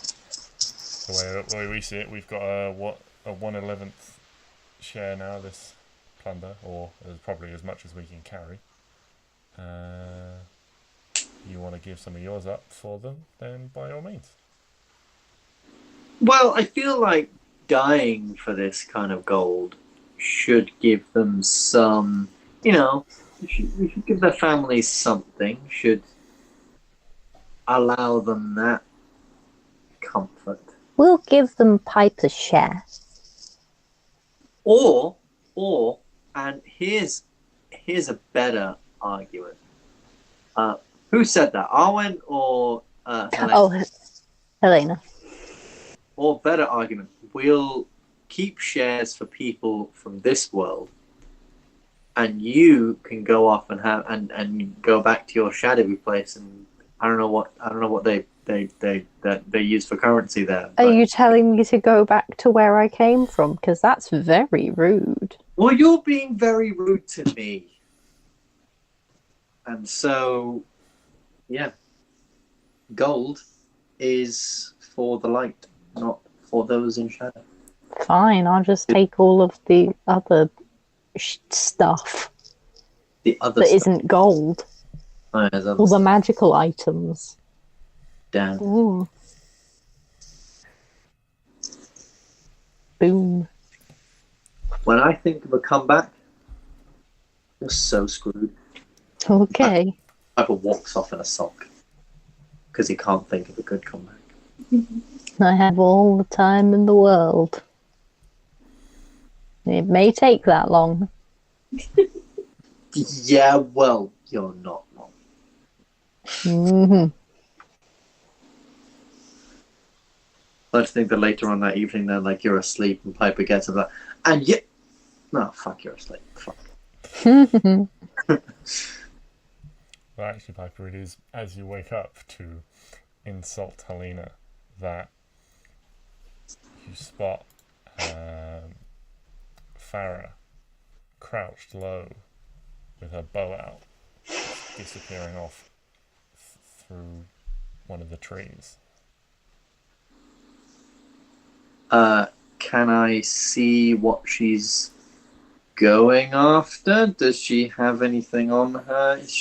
the way we see it, we've got a 1/11th share now of this plunder, or probably as much as we can carry. You want to give some of yours up for them, then by all means. Well, I feel like dying for this kind of gold should give them some, we should give their families something, should allow them that comfort. We'll give them Piper's share. Or, and here's a better argument. Who said that? Arwen or Helena? Oh, Helena. Or better argument, we'll keep shares for people from this world, and you can go off and have and go back to your shadowy place, and I don't know what they use for currency there. Are you telling me to go back to where I came from? Because that's very rude. Well, you're being very rude to me. And so, yeah, gold is for the light, not for those in shadow. Fine, I'll just take all of the other stuff The other that stuff. isn't gold. Oh, there's other All the stuff. magical items. Damn. Ooh. Boom. When I think of a comeback, you're so screwed. Okay. Piper walks off in a sulk because he can't think of a good comeback. I have all the time in the world. It may take that long. Yeah, well, you're not wrong. Mm-hmm. I just think that later on that evening, then, like, you're asleep and Piper gets up, like, and yeah, no, fuck, you're asleep. Fuck. Well, actually, Piper, it is as you wake up to insult Helena that you spot Farah crouched low with her bow out, disappearing off through one of the trees. can I see what she's going after? Does she have anything on her? Is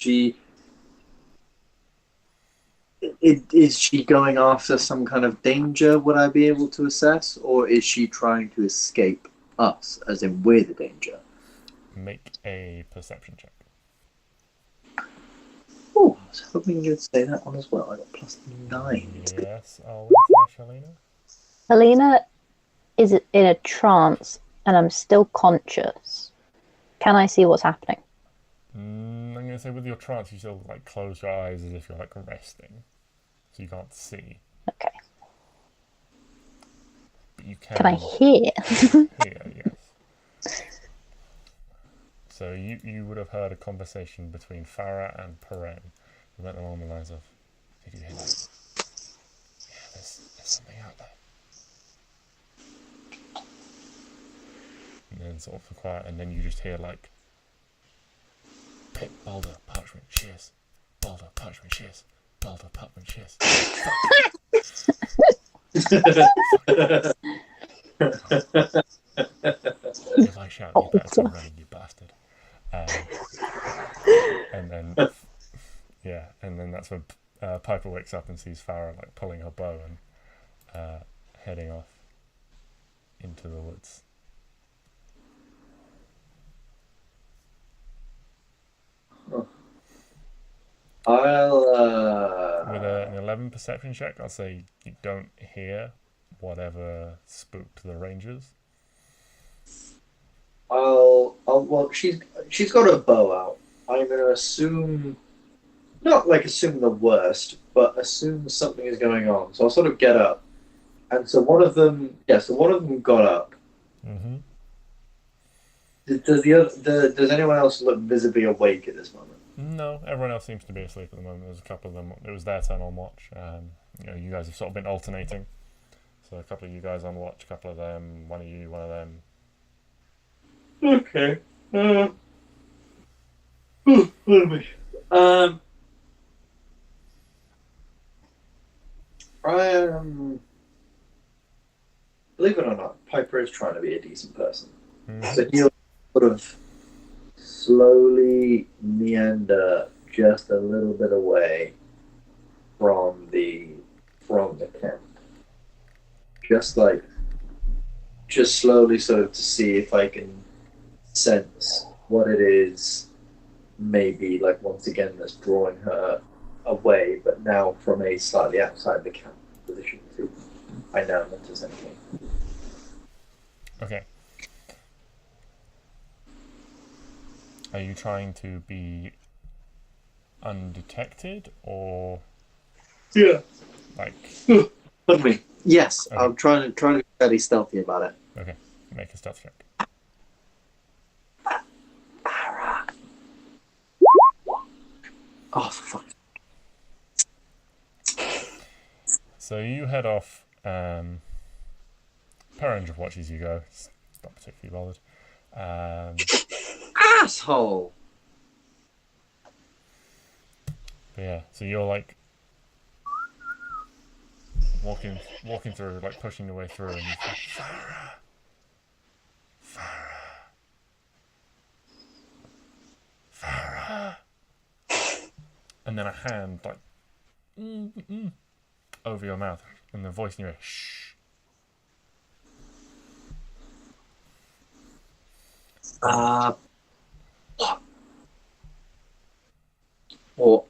she going after some kind of danger? Would I be able to assess, or is she trying to escape us, as in we're the danger? Make a perception check. Oh, I was hoping you'd say that one as well. I got +9. Yes, Arwen / Helena. Helena is in a trance, and I'm still conscious. Can I see what's happening? I'm going to say with your trance, you still like close your eyes as if you're like resting, so you can't see. Okay. But you can. Can I hear? Hear, yes. So you would have heard a conversation between Farah and Paren. It went along the lines of, "Did you hear that? Yeah, there's something out there." And then sort of quiet, and then you just hear like, "Pick, boulder, parchment, shears, boulder, parchment, shears, boulder, parchment, shears." If I shout, you better come running, you bastard. And then, yeah, and then that's when Piper wakes up and sees Farah like pulling her bow and heading off into the woods. With an 11 perception check, I'll say you don't hear whatever spooked the rangers. Well, she's got her bow out. I'm going to assume, not like assume the worst, but assume something is going on. So I'll sort of get up, and so one of them got up. Mm-hmm. Does anyone else look visibly awake at this moment? No, everyone else seems to be asleep at the moment. There's a couple of them. It was their turn on watch. You guys have sort of been alternating. So a couple of you guys on watch, a couple of them, one of you, one of them. Okay. Believe it or not, Piper is trying to be a decent person. Mm-hmm. So he'll sort of slowly meander just a little bit away from the camp. Just slowly sort of to see if I can sense what it is, maybe like once again that's drawing her away, but now from a slightly outside the camp position to I know that there's anything. Okay. Are you trying to be undetected or like Pardon me. Yes, okay. I'm trying to be fairly stealthy about it. Okay. Make a stealth check. Oh, for fuck. So you head off. Perrin watches you go. It's not particularly bothered. Asshole! But yeah, so you're like walking through, like pushing your way through, and you think, Farah. And then a hand like over your mouth, and the voice in your ear, shh. Or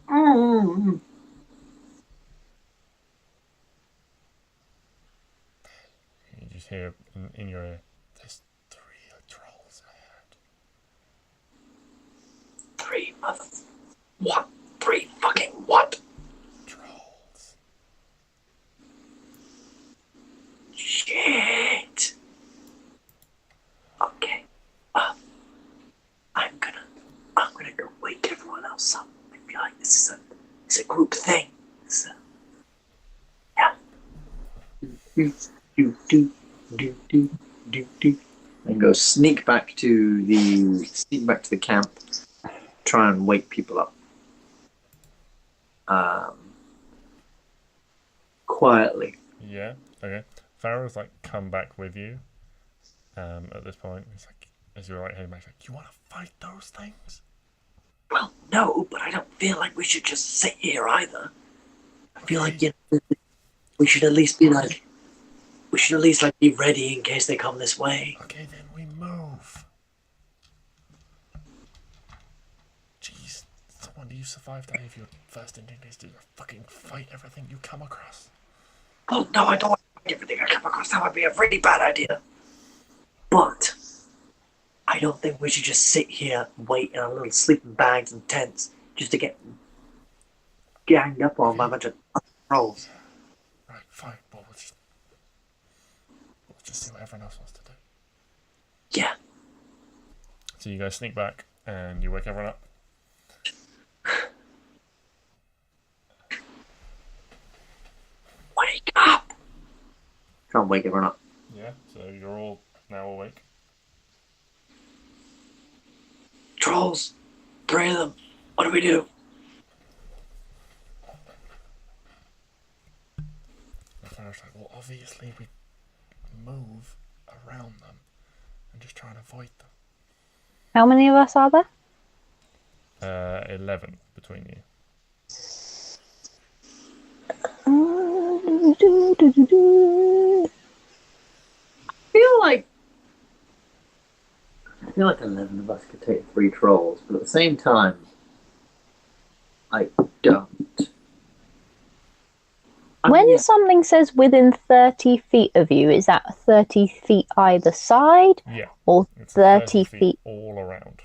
You just hear in your ear, there's 3 trolls ahead. 3 what? 3 fucking what? Trolls. Shit. Okay. I'm gonna go wake everyone else up and be like, it's a group thing. Yeah. Do. And go sneak back to the camp. Try and wake people up. Quietly. Yeah. Okay. Farah's like come back with you, at this point. He's like, as you're right here, he's like, you want to fight those things? Well, no, but I don't feel like we should just sit here either. I feel like we should at least be like, be ready in case they come this way. Okay, then we move. Jeez, someone, do you survive that if your first instinct is to fucking fight everything you come across? Oh no, I don't want to fight everything I come across. That would be a really bad idea. But I don't think we should just sit here, wait in our little sleeping bags and tents just to get ganged up on by a bunch of trolls. Right, fine. Well, we'll just see what everyone else wants to do. Yeah. So you guys sneak back and you wake everyone up. Wake up! Try and wake everyone up. Yeah, so you're all now awake. Trolls! 3 of them. What do we do? The Pharaoh's like, well, obviously we move around them and just try and avoid them. How many of us are there? 11 between you. I feel like 11 of us could take 3 trolls, but at the same time, I don't. When something says within 30 feet of you, is that 30 feet either side? Yeah. Or It's 30 feet? all around.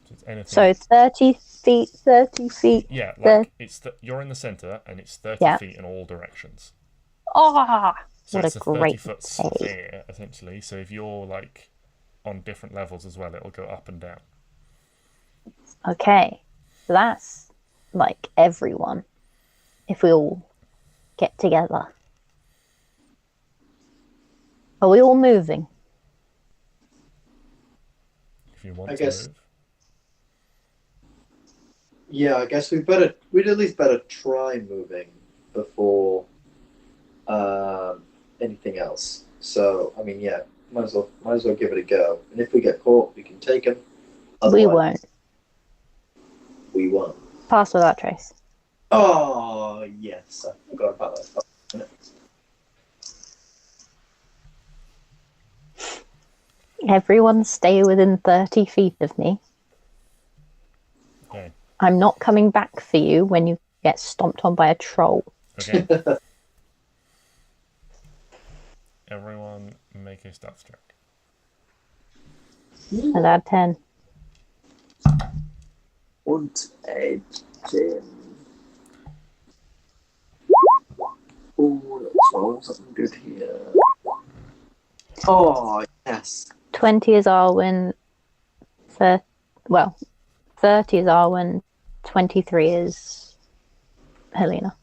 So it's anything. So 30 feet, 30 feet. Yeah, like you're in the center and it's 30 feet in all directions. Ah, So what it's a a great 30-foot save. sphere, essentially. So if you're like on different levels as well, it'll go up and down. Okay, so that's like everyone. If we all get together. Are we all moving? If you want I to guess- move. Yeah, I guess we'd at least better try moving before anything else. So, I mean, yeah, might as well give it a go. And if we get caught, we can take them. We won't. We won't. Pass without trace. Oh, yes, I forgot about that. Everyone stay within 30 feet of me. Okay. I'm not coming back for you when you get stomped on by a troll. Okay. Everyone make a stats check. And add 10. Und Edgen. Oh, let's roll something good here. Oh, yes. 20 is Arwen. 30 is Arwen. 23 is Helena.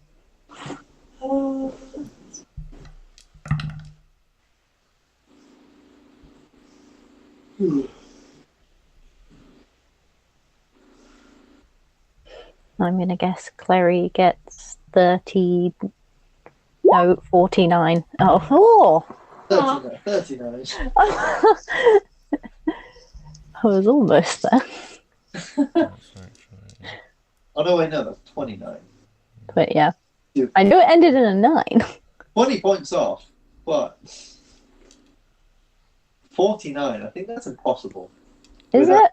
I'm going to guess Clary gets 30. No, 49. Oh. 39. I was almost there. Oh, no, wait, no, that's 29. But yeah. I knew it ended in a 9. 20 points off, but 49, I think that's impossible. Is it?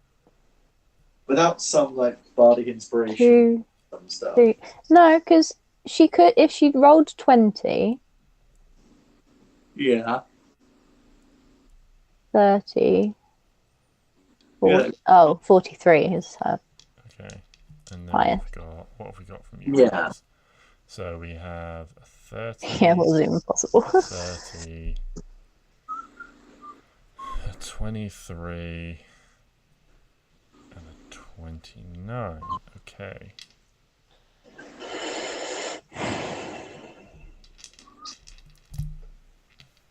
Without some, like, bardic inspiration. 2, Some stuff. 3. No, because she could, if she'd rolled 20, Yeah. 30. 40, Yeah. Oh, 43 is her. Okay. And then Highest. what have we got from you? Yeah. guys? So we have a 30. Yeah, it was impossible. 30. A 23. And a 29. Okay.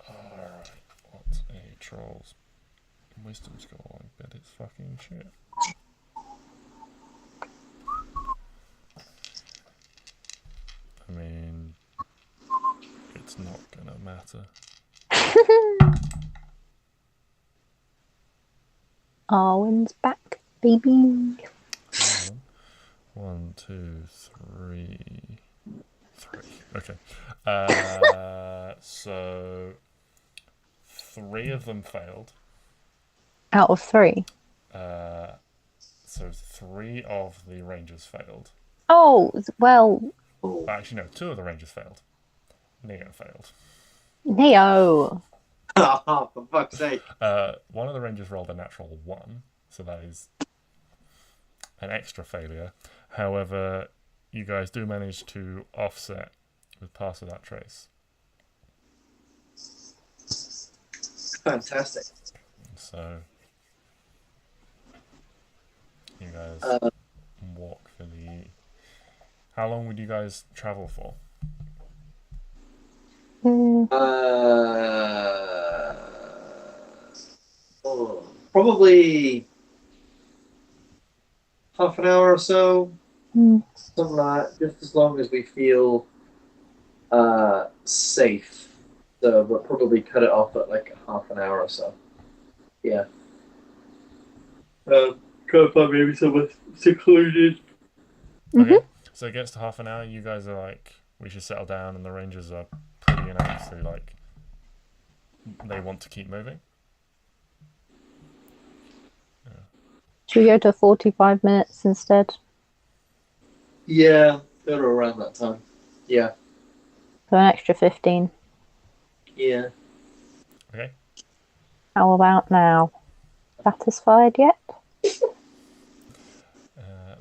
Alright. What's a troll's wisdom score? I bet it's fucking shit. I mean, it's not gonna matter. Arwen's back, baby. 1, 2, 3. Okay. So 3 of them failed. Out of 3. So 3 of the rangers failed. Oh, well. Actually, no, 2 of the rangers failed. Neo failed. Neo. Oh, for fuck's sake. One of the rangers rolled a natural 1, so that is an extra failure. However, you guys do manage to offset with Pass Without Trace. Fantastic. So you guys walk for the... How long would you guys travel for? Probably half an hour or so. Something like that, just as long as we feel safe. So we'll probably cut it off at like half an hour or so. Yeah. Can't find maybe somewhere secluded. Okay, so it gets to half an hour. You guys are like, we should settle down, and the rangers are pretty unanimously like, they want to keep moving. Should we go to 45 minutes instead? Yeah, go to around that time. Yeah. So an extra 15. Yeah. Okay. How about now? Satisfied yet?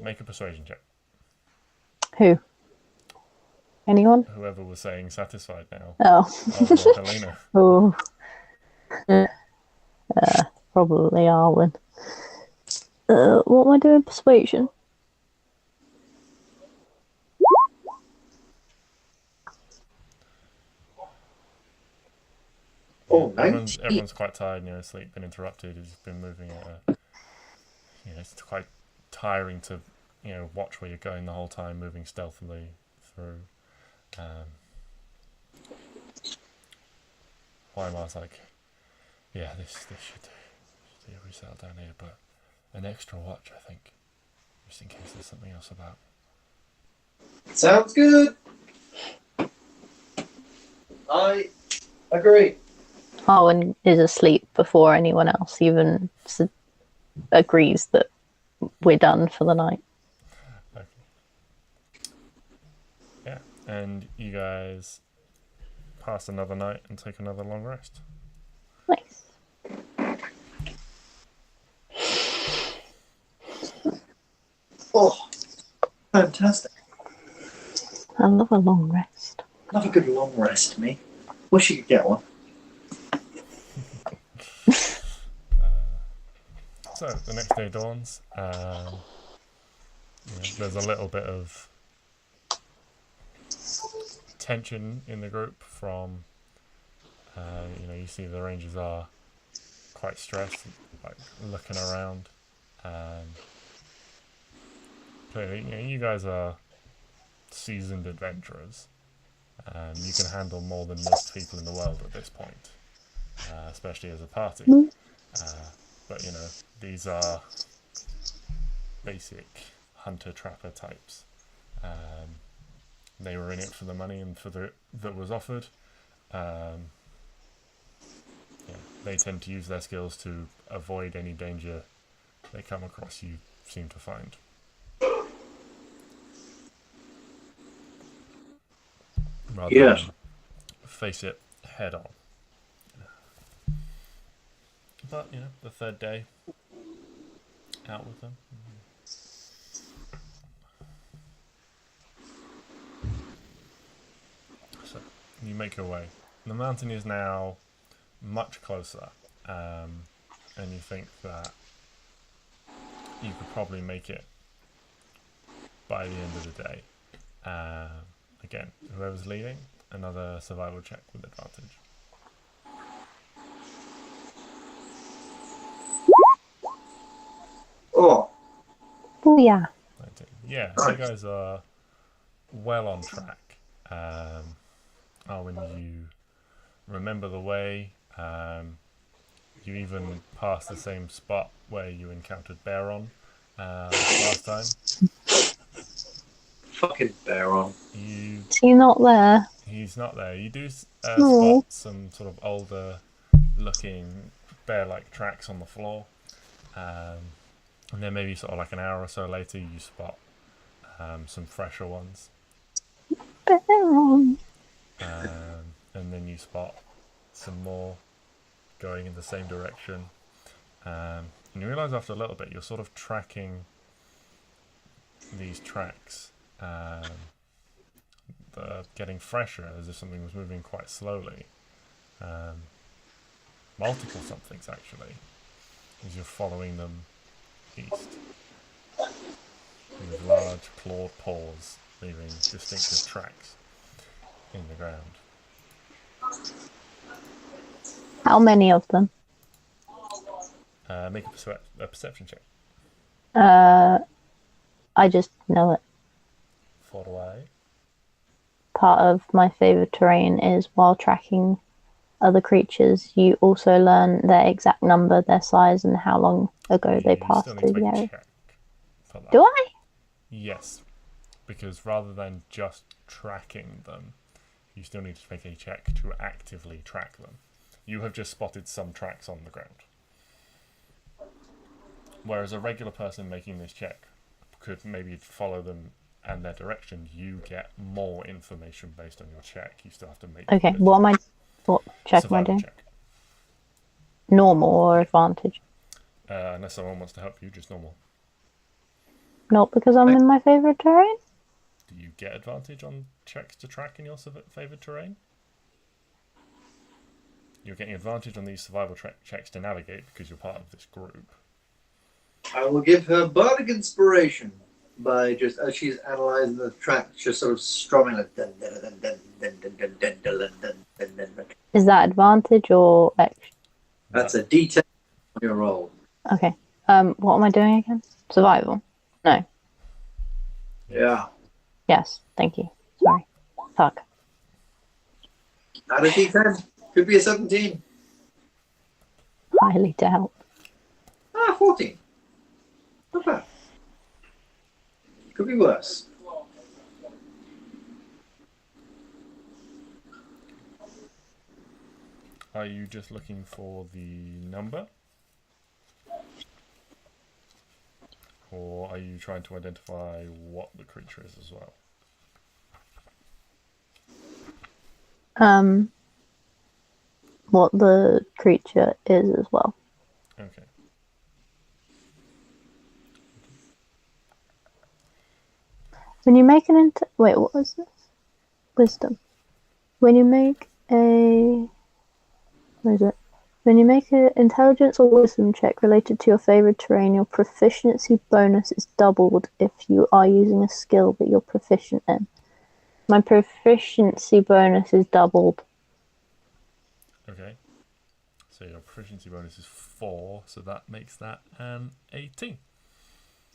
Make a persuasion check. Who? Anyone? Whoever was saying satisfied now. Oh. Oh, Helena. Oh. Probably Arwen. What am I doing? Persuasion? Oh, everyone's quite tired, sleep been interrupted, has been moving at a, it's quite tiring to, watch where you're going the whole time, moving stealthily through. Weimar's like, yeah, this should do. We settle down here, but an extra watch, I think, just in case there's something else about. Sounds good. I agree. Arwen is asleep before anyone else even agrees that we're done for the night. Okay. Yeah, and you guys pass another night and take another long rest. Nice. Oh, fantastic. I love a long rest. Love a good long rest, me. Wish you could get one. So the next day dawns. There's a little bit of tension in the group from, you see the rangers are quite stressed, like looking around. Clearly, you guys are seasoned adventurers. You can handle more than most people in the world at this point, especially as a party. But these are basic hunter-trapper types. They were in it for the money and for that was offered. They tend to use their skills to avoid any danger they come across. You seem to find. Rather than face it head on. But, the third day, out with them. So, you make your way. The mountain is now much closer, and you think that you could probably make it by the end of the day. Again, whoever's leading, another survival check with advantage. Oh. Oh, yeah. Yeah, nice. You guys are well on track. When you remember the way, You even pass the same spot where you encountered Baron last time. Fucking Baron. Is he not there? He's not there. You do No. spot some sort of older looking bear-like tracks on the floor. And then maybe sort of like an hour or so later you spot some fresher ones. Baron. And then you spot some more going in the same direction. And you realise after a little bit you're sort of tracking these tracks. They're getting fresher, as if something was moving quite slowly. Multiple somethings actually, as you're following them east. With large clawed paws leaving distinctive tracks in the ground. How many of them? Make a perception check. I just know it. For away. Part of my favourite terrain is while tracking other creatures, you also learn their exact number, their size, and how long ago they passed through the area. Do I? Yes, because rather than just tracking them, you still need to make a check to actively track them. You have just spotted some tracks on the ground. Whereas a regular person making this check could maybe follow them and their direction. You get more information based on your check. You still have to make. Okay, what check am I doing? Check. Normal or advantage? Unless someone wants to help you, just normal. Not because I'm in my favourite terrain? Do you get advantage on checks to track in your favoured terrain? You're getting advantage on these survival checks to navigate because you're part of this group. I will give her bardic inspiration by just, as she's analysing the tracks, just sort of strumming like dun, dun, dun, dun, dun, dun, dun, dun, dun, dun, dun, dun, dun. Is that advantage or extra? That's a D10 on your roll. Okay. What am I doing again? Survival? No. Yeah. Yes, thank you. Sorry. Fuck. Not a D10. Could be a 17. Highly doubt. 14. Not bad. Could be worse. Are you just looking for the number? Or are you trying to identify what the creature is as well? What the creature is as well. Okay. When you make an wait, what was this? Wisdom. When you make a what is it? When you make an intelligence or wisdom check related to your favourite terrain, your proficiency bonus is doubled if you are using a skill that you're proficient in. My proficiency bonus is doubled. Okay. So your proficiency bonus is 4, so that makes that an 18.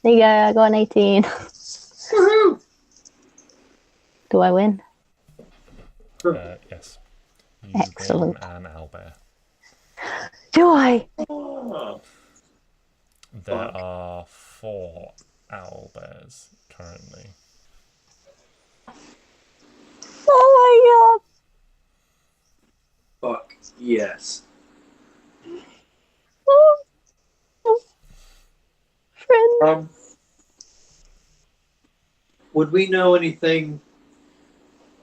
There you go, I got an 18. Woohoo! Do I win? Yes. You Excellent. gain an owlbear. Do I? There are 4 owlbears currently. Oh my god! Fuck yes. Oh. Friend. Would we know anything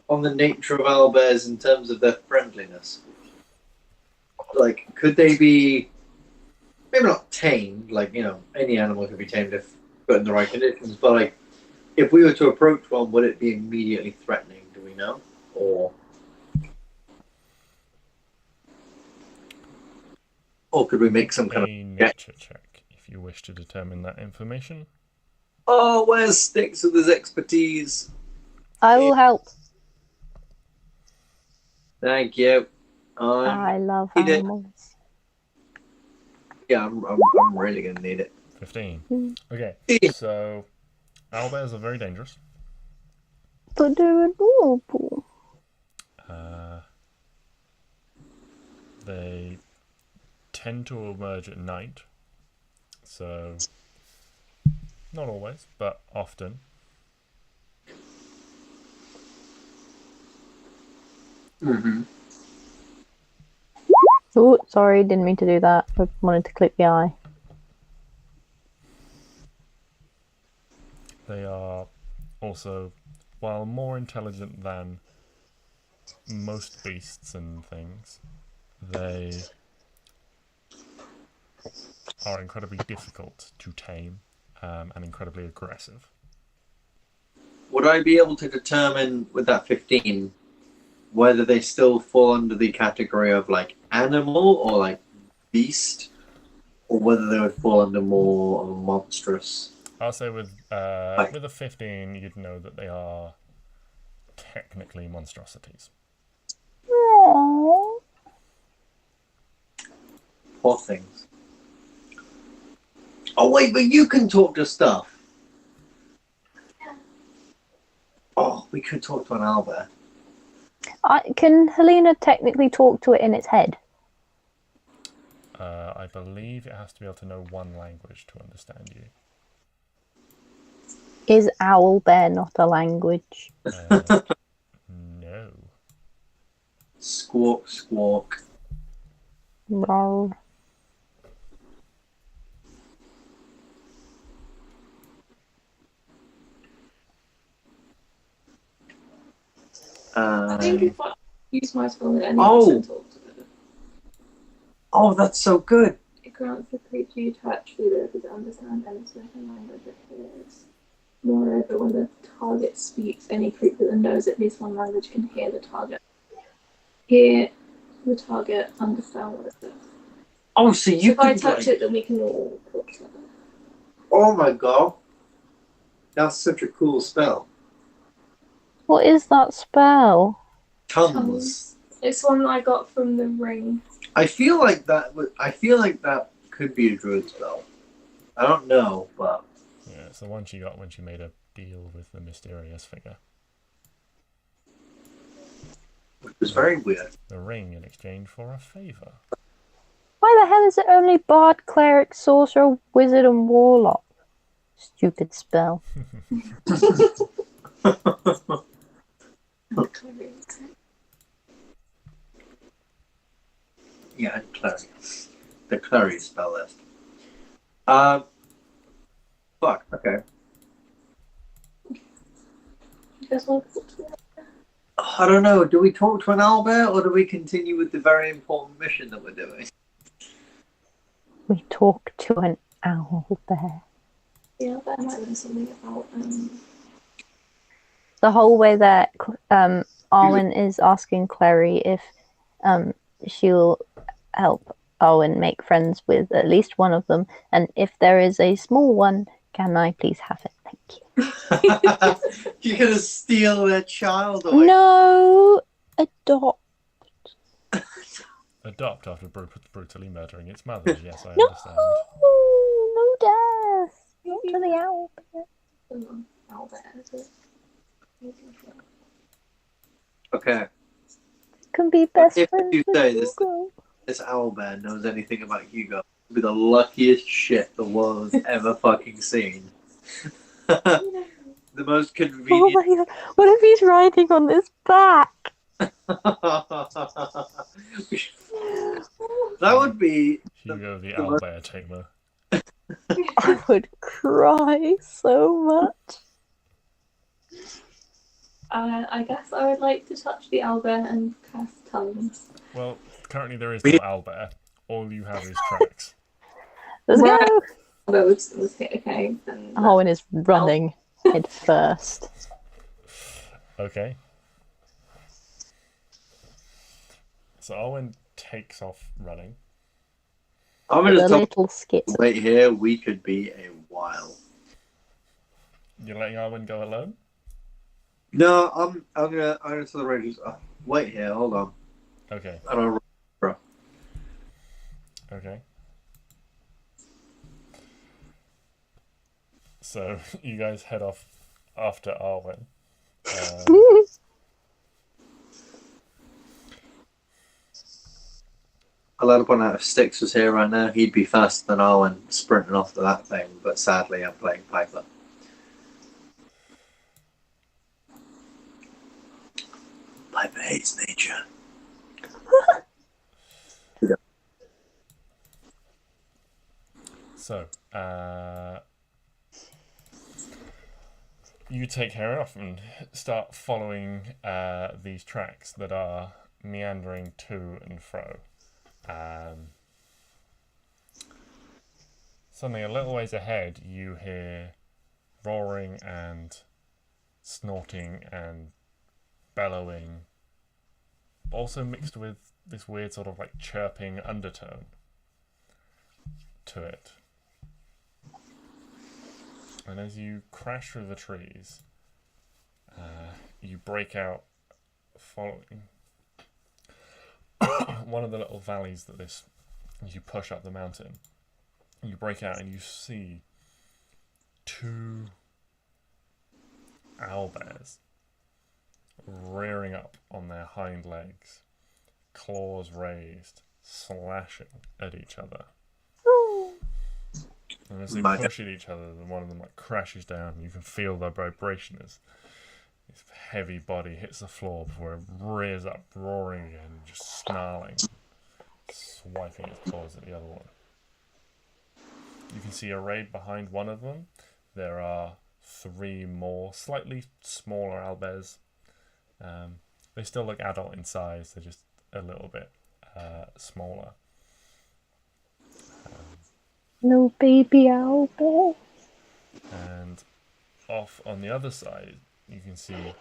on the nature of owlbears in terms of their friendliness? Like, could they be, maybe not tamed, like, you know, any animal could be tamed if put in the right conditions, but like, if we were to approach one, would it be immediately threatening? Do we know? Or could we make some kind of nature check if you wish to determine that information? Oh, where's Stix with his expertise? I will help. Thank you. I love animals. Yeah, I'm really going to need it. 15. Okay, so owlbears are very dangerous. But they're adorable. They tend to emerge at night, so not always, but often. Mm-hmm. Oh, sorry, didn't mean to do that. I wanted to click the eye. They are also, while more intelligent than most beasts and things, they are incredibly difficult to tame and incredibly aggressive. Would I be able to determine with that 15 whether they still fall under the category of like animal or like beast, or whether they would fall under more of a monstrous? I'll say with a 15, you'd know that they are technically monstrosities. Aww. Poor things. Oh wait, but you can talk to stuff. Oh, we could talk to an owlbear. Can Helena technically talk to it in its head? I believe it has to be able to know one language to understand you. Is owlbear not a language? No. Squawk, squawk. Roar. I think if I use my spell at any Oh. person talk to it, Oh, that's so good. it grants the creature you touch the ability to understand any certain language it hears. Moreover, when the target speaks, any creature that knows at least one language can hear the target. Hear the target, understand what it says. Oh, so you If I can touch it, then we can all talk to it. Oh my god. That's such a cool spell. What is that spell? Tongues. It's one I got from the ring. I feel like that could be a druid spell. I don't know, but Yeah, it's the one she got when she made a deal with the mysterious figure. it was very weird. The ring in exchange for a favour. Why the hell is it only bard, cleric, sorcerer, wizard, and warlock? Stupid spell. Yeah, and Clary. The Clary spell list. Fuck, okay. You guys want to talk to it? I don't know, do we talk to an owlbear or do we continue with the very important mission that we're doing? We talk to an owlbear. Yeah, but I might learn something about The whole way that Arwen is asking Clary if she'll help Arwen make friends with at least one of them, and if there is a small one, can I please have it? Thank you. You're gonna steal their child away. No, adopt. Adopt after brutally murdering its mother. Yes, I No, understand. no death. Not to the owlbear. owlbear. Okay. Can be best If friends you with say this owlbear knows anything about Hugo, it'll be the luckiest shit the world has ever fucking seen. The most Oh convenient. my god, what if he's riding on his back? That would be Hugo the owlbear tamer. I would cry so much. I guess I would like to touch the owlbear and cast tongues. Well, currently there is no owlbear. All you have is tracks. Let's Right. go. Although it's okay. Then Owen is running head first. Okay. So Arwen takes off running. I'm The gonna tell little skit. wait here, we could be a while. You're letting Arwen go alone? No, I'm gonna tell the Rangers. Wait here, hold on. Okay. I don't know. Okay. So you guys head off after Arwen. I'd like to point out if Stix was here right now, he'd be faster than Arwen sprinting off to that thing, but sadly I'm playing Piper. Piper hates nature. So, you take her off and start following these tracks that are meandering to and fro. Suddenly, a little ways ahead, you hear roaring and snorting and bellowing, also mixed with this weird sort of like chirping undertone to it. And as you crash through the trees, you break out following one of the little valleys that as you push up the mountain. You break out and you see two owlbears rearing up on their hind legs, claws raised, slashing at each other. And as they push at each other, one of them like crashes down. You can feel the vibration as his heavy body hits the floor before it rears up, roaring again, just snarling, swiping its claws at the other one. You can see arrayed behind one of them, there are 3 more, slightly smaller owlbears. They still look adult in size, they're just a little bit smaller. No baby owlbear. And off on the other side, you can see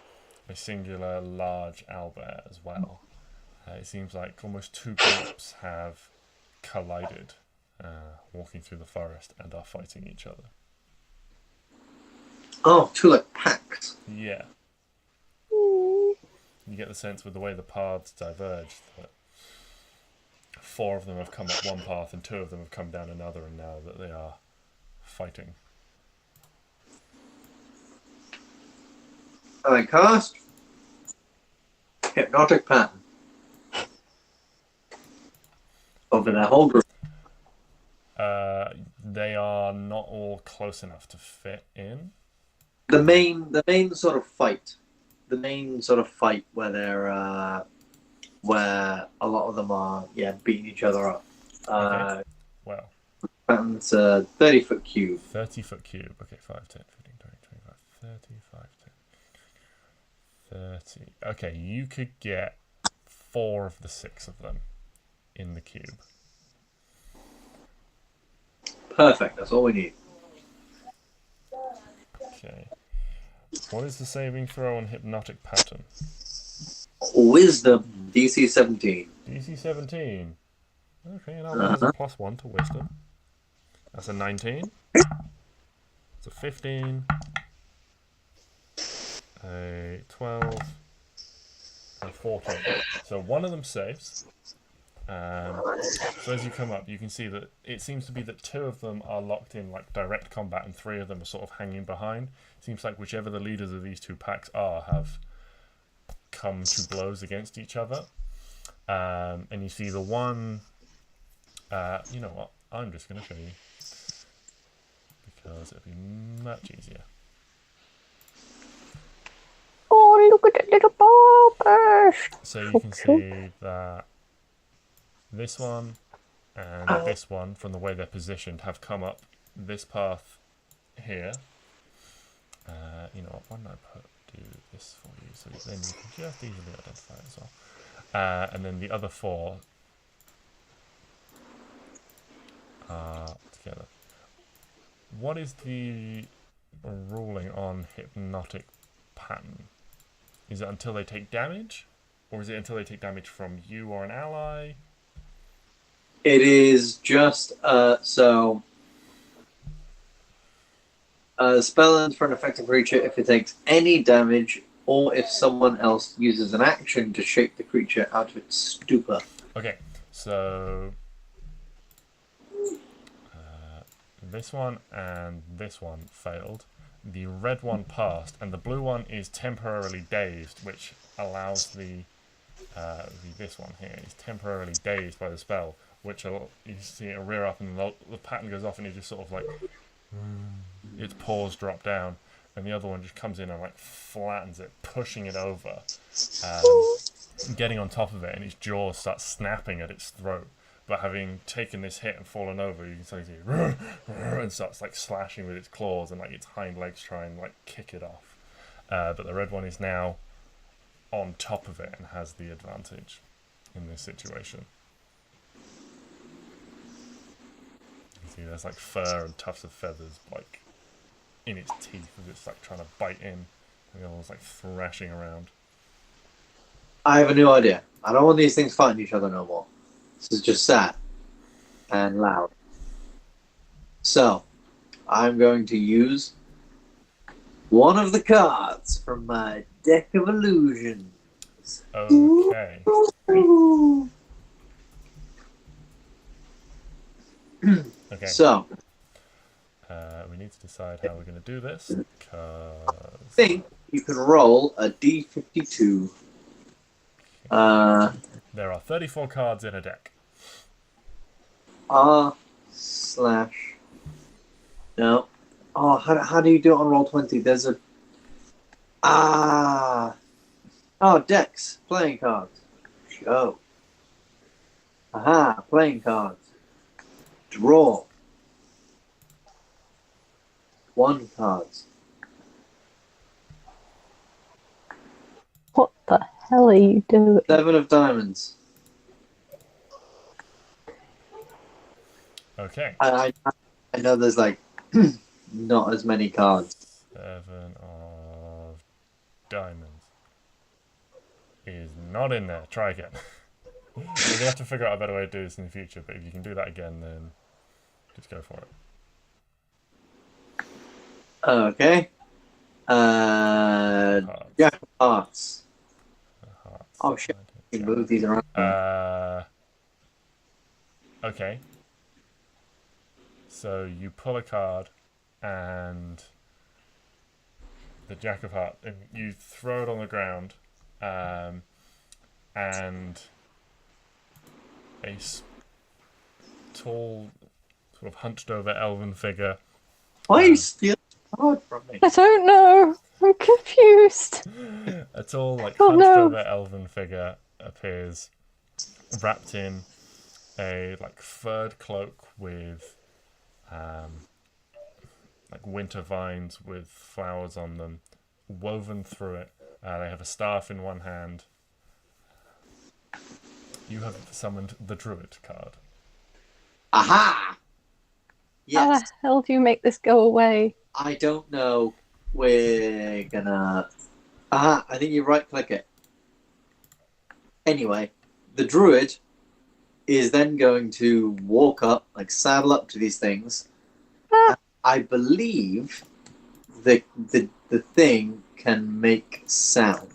a singular large owlbear as well. It seems like almost 2 groups have collided, walking through the forest and are fighting each other. Oh, 2 like packs. Yeah. You get the sense with the way the paths diverge that 4 of them have come up one path and 2 of them have come down another, and now that they are fighting. I cast hypnotic pattern over their whole group. They are not all close enough to fit in. The main sort of fight where they're where a lot of them are beating each other up. Okay. Well, pattern's a 30-foot cube. 30-foot cube. Okay, 5, 10, 15, 20, 25, 30, 5, 10, 30. Okay, you could get 4 of the 6 of them in the cube. Perfect, that's all we need. Okay. What is the saving throw on hypnotic pattern? Wisdom, DC 17. DC 17. Okay, and that has a +1 to wisdom. That's a 19. It's a 15. A 12. And a 14. So one of them saves. So as you come up, you can see that it seems to be that 2 of them are locked in like direct combat and 3 of them are sort of hanging behind. It seems like whichever the leaders of these 2 packs are have come to blows against each other. And you see the one... you know what? I'm just going to show you. Because it'll be much easier. Oh, look at that little ball burst! So you can see that this one and this one, from the way they're positioned, have come up this path here. You know what? Why don't I do this for you, so then you can just easily identify it as well. And then the other 4 are together. What is the ruling on hypnotic pattern? Is it until they take damage? Or is it until they take damage from you or an ally? It is just, so... spell ends for an affected creature if it takes any damage or if someone else uses an action to shake the creature out of its stupor. Okay, so... this one and this one failed. The red one passed, and the blue one is temporarily dazed, which allows this one here is temporarily dazed by the spell, which you see it rear up, and the pattern goes off, and it just sort of like its paws drop down, and the other one just comes in and like flattens it, pushing it over, getting on top of it, and its jaws start snapping at its throat. But having taken this hit and fallen over, you can suddenly see and starts like slashing with its claws, and like its hind legs try and like kick it off. But the red one is now on top of it and has the advantage in this situation. You see there's like fur and tufts of feathers like in its teeth as it's like trying to bite in, and the other one's like thrashing around. I have a new idea. I don't want these things fighting each other no more. This is just sad and loud. So, I'm going to use one of the cards from my deck of illusions. Okay. Okay. So, we need to decide how we're going to do this. I think you can roll a D52. There are 34 cards in a deck. R/. No. Oh, how do you do it on Roll20? There's a... Oh, decks. Playing cards. Show. Aha, playing cards. Draw. 1 cards. What the hell are you doing? 7 of diamonds. Okay. I know there's like not as many cards. 7 of diamonds is not in there. Try again. We're going to have to figure out a better way to do this in the future, but if you can do that again, then just go for it. Okay. Jack of Hearts. Oh shit, you can move these around. Okay. So you pull a card, and the Jack of Hearts, and you throw it on the ground, and a tall, sort of hunched over elven figure. Why are you stealing the card from me? I don't know. I'm confused. A tall, like Oh, hunched no. over elven figure appears, wrapped in a like furred cloak with like winter vines with flowers on them, woven through it. They have a staff in one hand. You have summoned the Druid card. Aha! How Yes. the hell do you make this go away? I don't know. We're gonna... Aha, I think you right-click it. Anyway, the Druid is then going to walk up, like saddle up to these things. Ah. I believe the thing can make sound.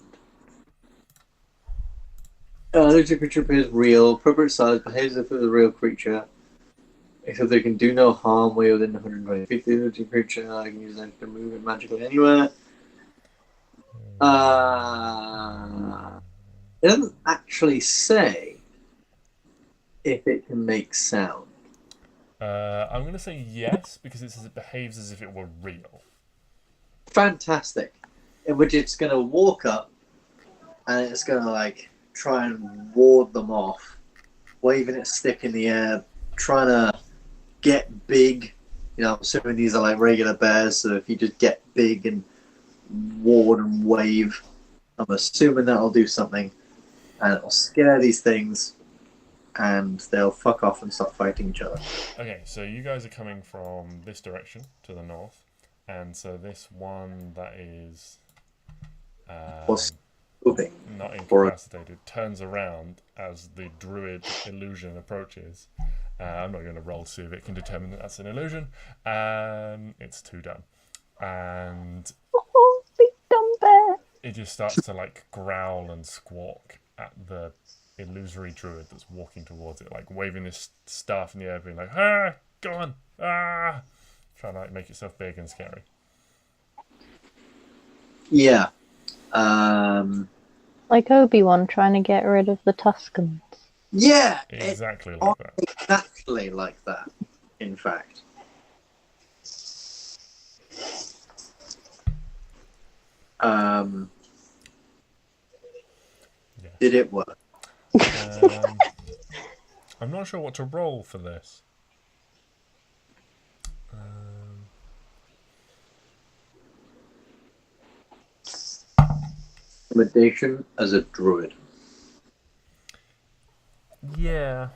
The creature appears real, appropriate size, behaves as if it was a real creature. Except they can do no harm way within 120 feet of the creature. I can use them to move it magically anywhere. It doesn't actually say if it can make sound. I'm going to say yes, because it says it behaves as if it were real. Fantastic. In which it's going to walk up and it's going to like try and ward them off, waving its stick in the air, trying to get big. You know, I'm assuming these are like regular bears, so if you just get big and ward and wave, I'm assuming that'll do something. And it'll scare these things, and they'll fuck off and stop fighting each other. Okay, so you guys are coming from this direction to the north, and so this one that is Moving. not incapacitated turns around as the druid illusion approaches. I'm not going to roll to see if it can determine that that's an illusion. It's 2 done. And Oh, big dumb bear. it just starts to like growl and squawk at the illusory druid that's walking towards it, like waving this staff in the air, being like, "Ah, go on, ah!" Trying to like make itself big and scary. Yeah. Like Obi-Wan trying to get rid of the Tuscans. Yeah. Exactly like that. exactly like that, in fact. Did it work? I'm not sure what to roll for this. Intimidation as a druid. Yeah.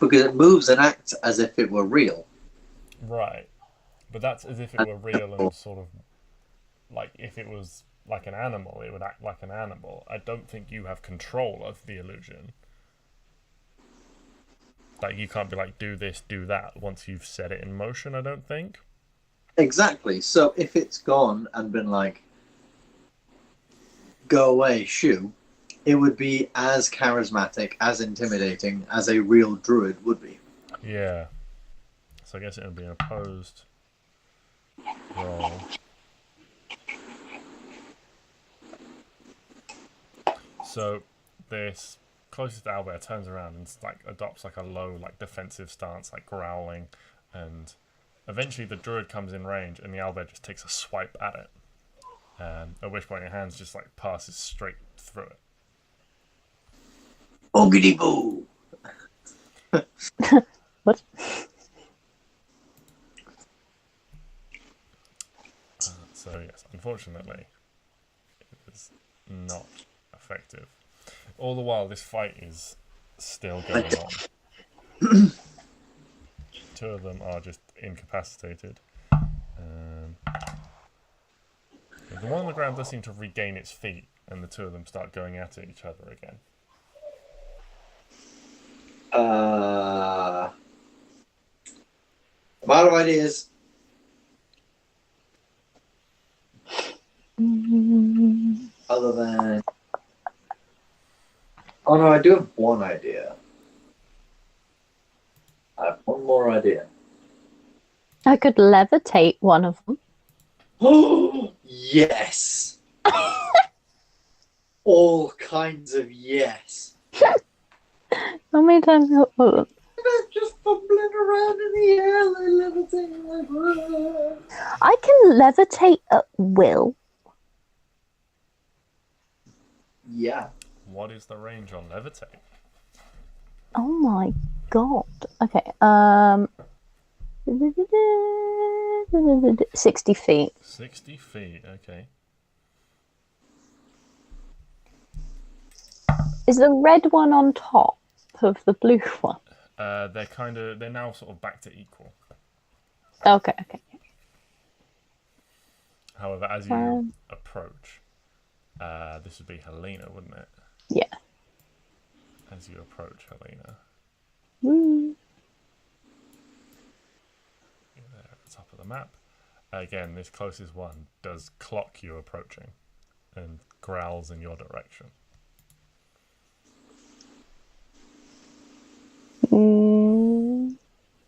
Because it moves and acts as if it were real. Right. But that's as if it were real and sort of like if it was like an animal, it would act like an animal. I don't think you have control of the illusion. Like you can't be like, do this, do that once you've set it in motion, I don't think. Exactly. So if it's gone and been like, go away, shoo, it would be as charismatic, as intimidating as a real druid would be. Yeah. So I guess it would be an opposed roll. So this closest to Albert turns around and like adopts like a low, like defensive stance, like growling, and eventually the druid comes in range and the Albert just takes a swipe at it. At which point your hands just like passes straight through it. Boogity boo! What? So yes, unfortunately, it is not effective. All the while, this fight is still going on. Two of them are just incapacitated. The one on the ground does seem to regain its feet, and the two of them start going at each other again. I'm out of ideas. Other than... Oh no, I do have one idea. I have one more idea. I could levitate one of them. Oh, yes! All kinds of yes. How many times? Oh, Just fumbling around in the air, like levitating like... I can levitate at will. Yeah. What is the range on levitate? Oh my god. Okay. 60 feet. 60 feet. Okay. Is the red one on top of the blue one? They're now sort of back to equal. Okay. However, as you approach, this would be Helena, wouldn't it? Yeah. As you approach Helena. Woo. You're there at the top of the map. Again, this closest one does clock you approaching and growls in your direction.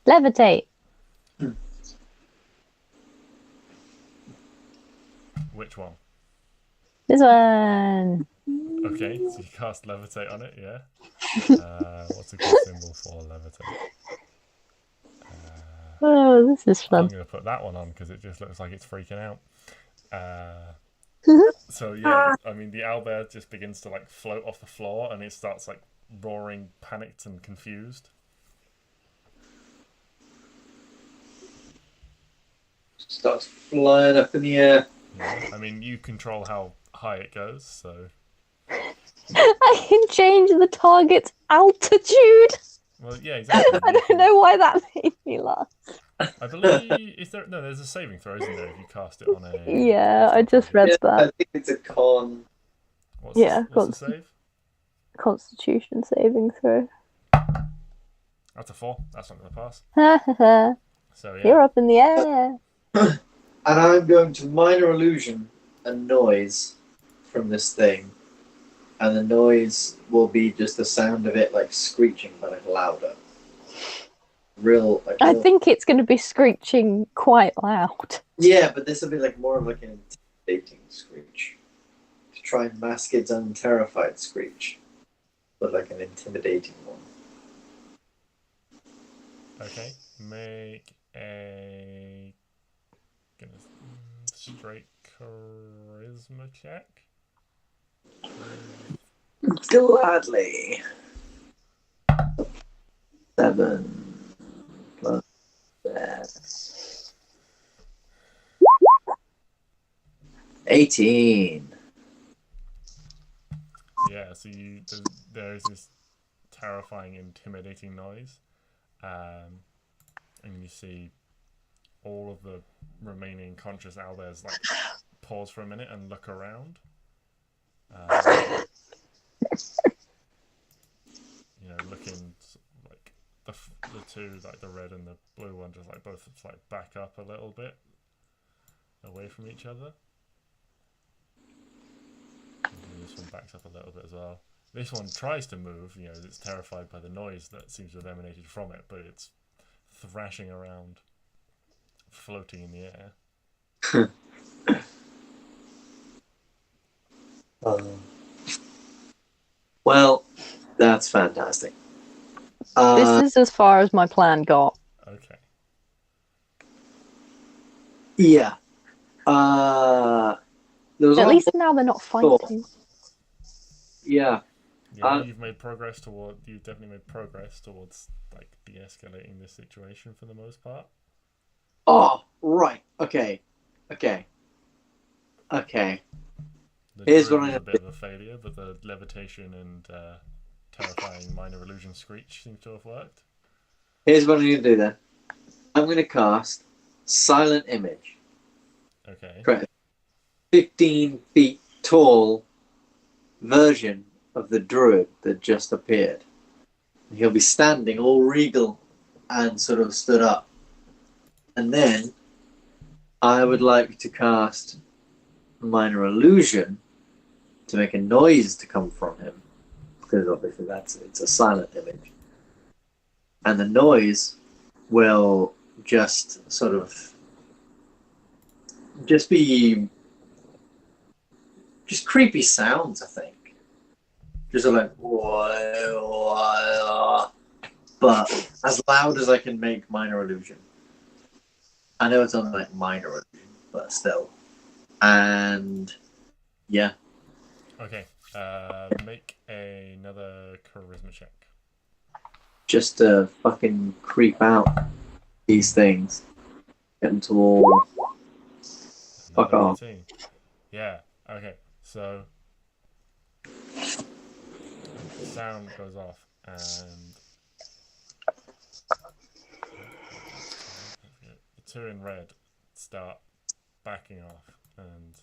Levitate. Which one? This one. Okay, so you cast levitate on it, yeah? What's a good symbol for levitate? Oh, this is I'm fun. going to put that one on because it just looks like it's freaking out. So yeah, I mean the owlbear just begins to like float off the floor and it starts like roaring, panicked and confused. Starts flying up in the air. Yeah, I mean you control how high it goes, so I can change the target's altitude. well yeah, exactly. I don't know why that made me laugh. I believe there's a saving throw, isn't there, if you cast it on a Yeah, I just read that. I think it's a con. What's the save? Constitution saving throw. That's a 4. That's not going to pass. So yeah. You're up in the air. And I'm going to minor illusion a noise from this thing. And the noise will be just the sound of it like screeching, but like louder. I think it's going to be screeching quite loud. Yeah, but this will be like more of like an intimidating screech. To try and mask its unterrified screech. but like an intimidating one. Okay, make a straight charisma check. Gladly. 7 plus 18. Yeah, so there is this terrifying, intimidating noise, and you see all of the remaining conscious owlbears like pause for a minute and look around. Looking like the two, like the red and the blue one, just like both like back up a little bit away from each other. And this one backs up a little bit as well. This one tries to move, it's terrified by the noise that seems to have emanated from it, but it's thrashing around, floating in the air. Well, that's fantastic. This is as far as my plan got. Okay. Yeah. At least now they're not fighting. Yeah. Yeah, you've definitely made progress towards like de-escalating this situation for the most part. Oh, right. Okay. Here's what a bit of a failure, but the levitation and terrifying minor illusion screech seems to have worked. Here's what I'm going to do then. I'm going to cast Silent Image. Okay. Correct. 15 feet tall version of the druid that just appeared. He'll be standing all regal and sort of stood up. And then I would like to cast Minor Illusion to make a noise to come from him, because obviously it's a silent image, and the noise will just sort of be creepy sounds, I think, just like but as loud as I can make Minor Illusion. I know it's only like Minor Illusion, but still. And yeah. Okay. Make another charisma check. Just to fucking creep out these things. Get them to all fuck off. 18. Yeah. Okay. So sound goes off and the two in red start backing off and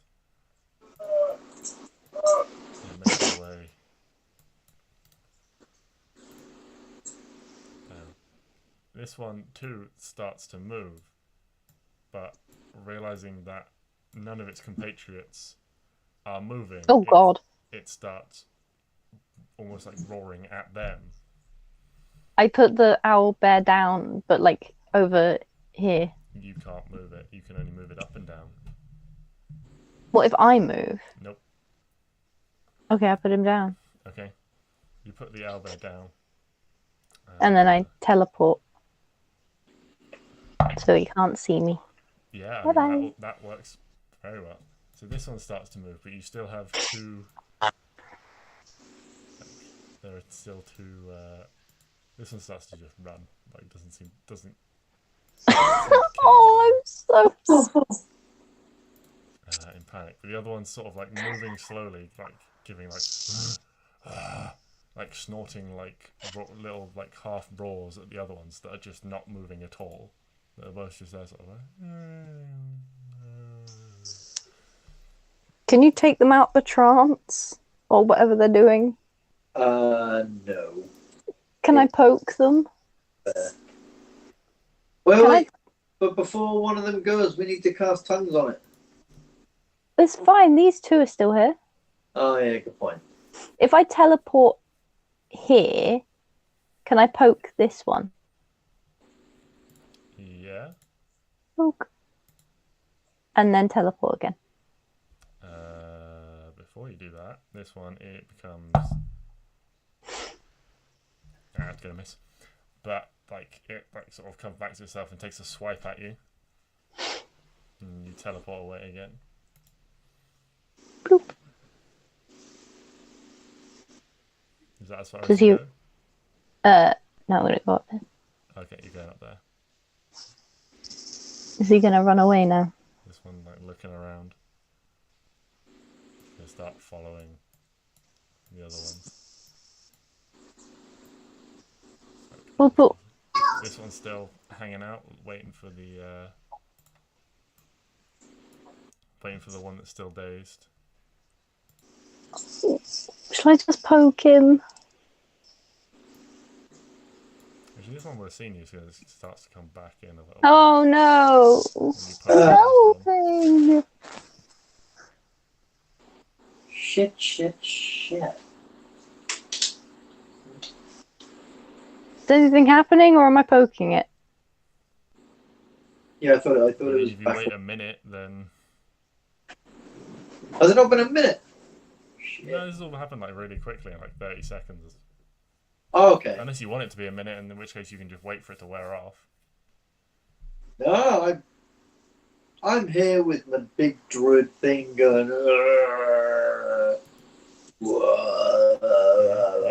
make their way down. This one too starts to move, but realizing that none of its compatriots are moving, God! It starts almost like roaring at them. I put the owl bear down, but like over here. You can't move it. You can only move it up and down. What if I move? Nope. Okay, I put him down. Okay. You put the owlbear down. And then I teleport. So he can't see me. Yeah, that works very well. So this one starts to move, but you still have two... there are still two... this one starts to just run. Like, doesn't oh, I'm so in panic. But the other one's sort of like moving slowly, like giving like like snorting like little like half roars at the other ones that are just not moving at all. They're both just there sort of like... Can you take them out the trance or whatever they're doing? No. Can I poke them? Wait. But before one of them goes, we need to cast tongues on it. It's fine. These two are still here. Oh, yeah, good point. If I teleport here, can I poke this one? Yeah. Poke. And then teleport again. Before you do that, this one, it becomes It's gonna miss. But like it like sort of comes back to itself and takes a swipe at you. And you teleport away again. Bloop. Is that as far Does as you he- go? No, I'm gonna go up there. Okay, you're going up there. Is he gonna run away now? This one like looking around. Gonna start following the other ones. Boop, boop. This one's still hanging out, waiting for the one that's still dazed. Shall I just poke him? Actually, this one would have seen you, so it starts to come back in a little. Oh no! When you poke it, Helping! Shit. Is anything happening, or am I poking it? Yeah, I thought it I mean, was. if you wait a minute, then Has it not been a minute? Shit. no, this all happened like really quickly in like 30 seconds. Oh, okay. Unless you want it to be a minute, and in which case you can just wait for it to wear off. No, I'm here with my big druid thing going.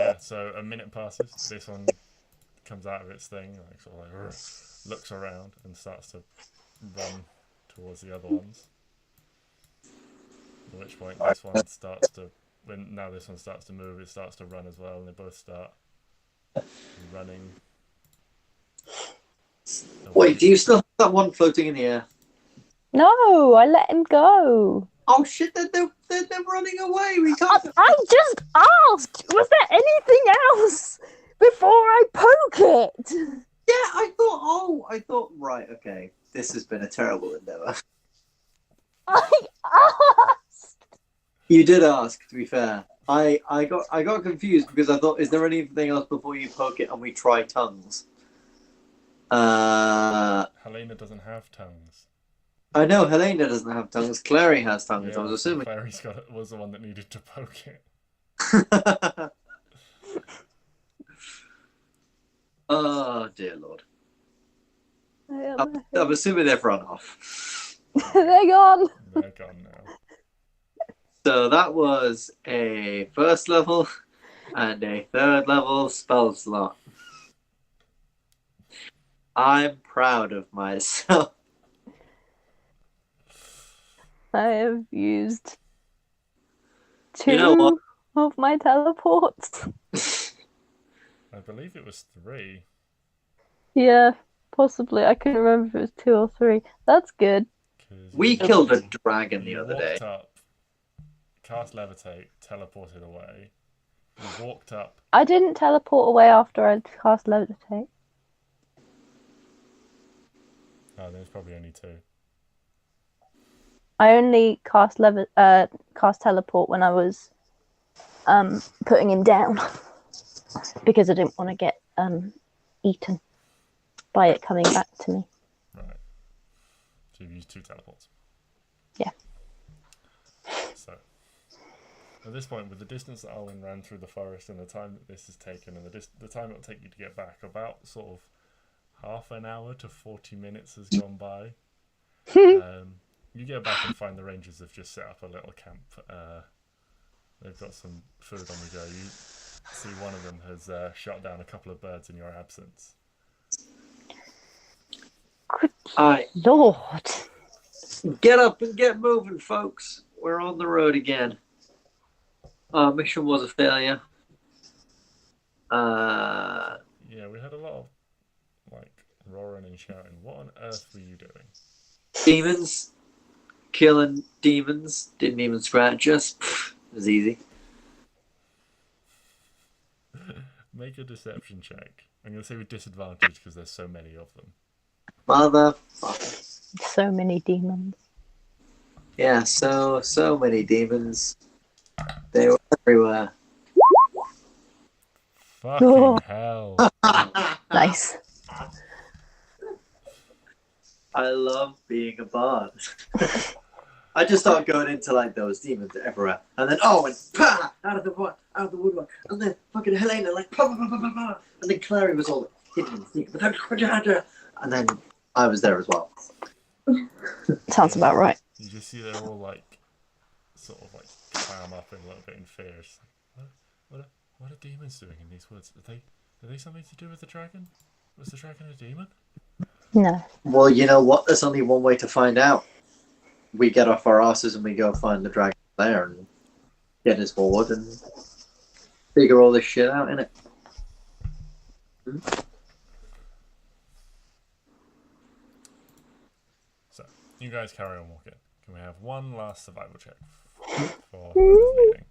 Yeah, so a minute passes. This one comes out of its thing, like sort of like looks around and starts to run towards the other ones. At which point this one starts to now this one starts to move, it starts to run as well, and they both start running. Wait, do you still have that one floating in the air? No, I let him go. Oh shit! They're running away. We can't. I just asked, was there anything else before I poke it? Yeah, I thought. Right, okay. This has been a terrible endeavor. I asked. You did ask. To be fair, I got confused because I thought, is there anything else before you poke it and we try tongues? Helena doesn't have tongues. I know Helena doesn't have tongues. Clary has tongues. I was assuming. Clary's was the one that needed to poke it. Oh dear lord. They're I'm assuming they've run off. gone. They're gone now. So that was a first level and a third level spell slot. I'm proud of myself. I have used 2 You know what? of my teleports. I believe it was 3. Yeah, possibly. I couldn't remember if it was 2 or 3. That's good. We killed a dragon the other day. Walked up, cast levitate, teleported away. You walked up. I didn't teleport away after I cast levitate. Oh, there's probably only 2. I only cast teleport when I was putting him down because I didn't want to get eaten by it coming back to me. Right. So you've used 2 teleports. Yeah. So, at this point, with the distance that Arwen ran through the forest and the time that this has taken and the time it'll take you to get back, about sort of half an hour to 40 minutes has gone by. You get back and find the rangers have just set up a little camp. They've got some food on the go. You see one of them has shot down a couple of birds in your absence. Good Alright, Lord. get up and get moving, folks. We're on the road again. Our mission was a failure. Yeah, we had a lot of like roaring and shouting. What on earth were you doing? Demons. Killing demons. Didn't even scratch us. It was easy. Make a deception check. I'm going to say with disadvantage because there's so many of them. Motherfucker. So many demons. Yeah, so many demons. They were everywhere. Fucking Oh. hell. Nice. I love being a bard. I just started going into like those demons everywhere, and then and pa out of the woodwork, and then fucking Helena like pa pa pa pa pa, pa. And then Klari was all hidden and sneaking, and then I was there as well. Sounds about right. You just see they're all like, sort of like clam up a little bit in fear. It's like, what are demons doing in these woods? Are they something to do with the dragon? Was the dragon a demon? No. Well, you know what? There's only one way to find out. We get off our asses and we go find the dragon there and get us forward and figure all this shit out, innit? So, you guys carry on walking. Can we have one last survival check for whoever's leading?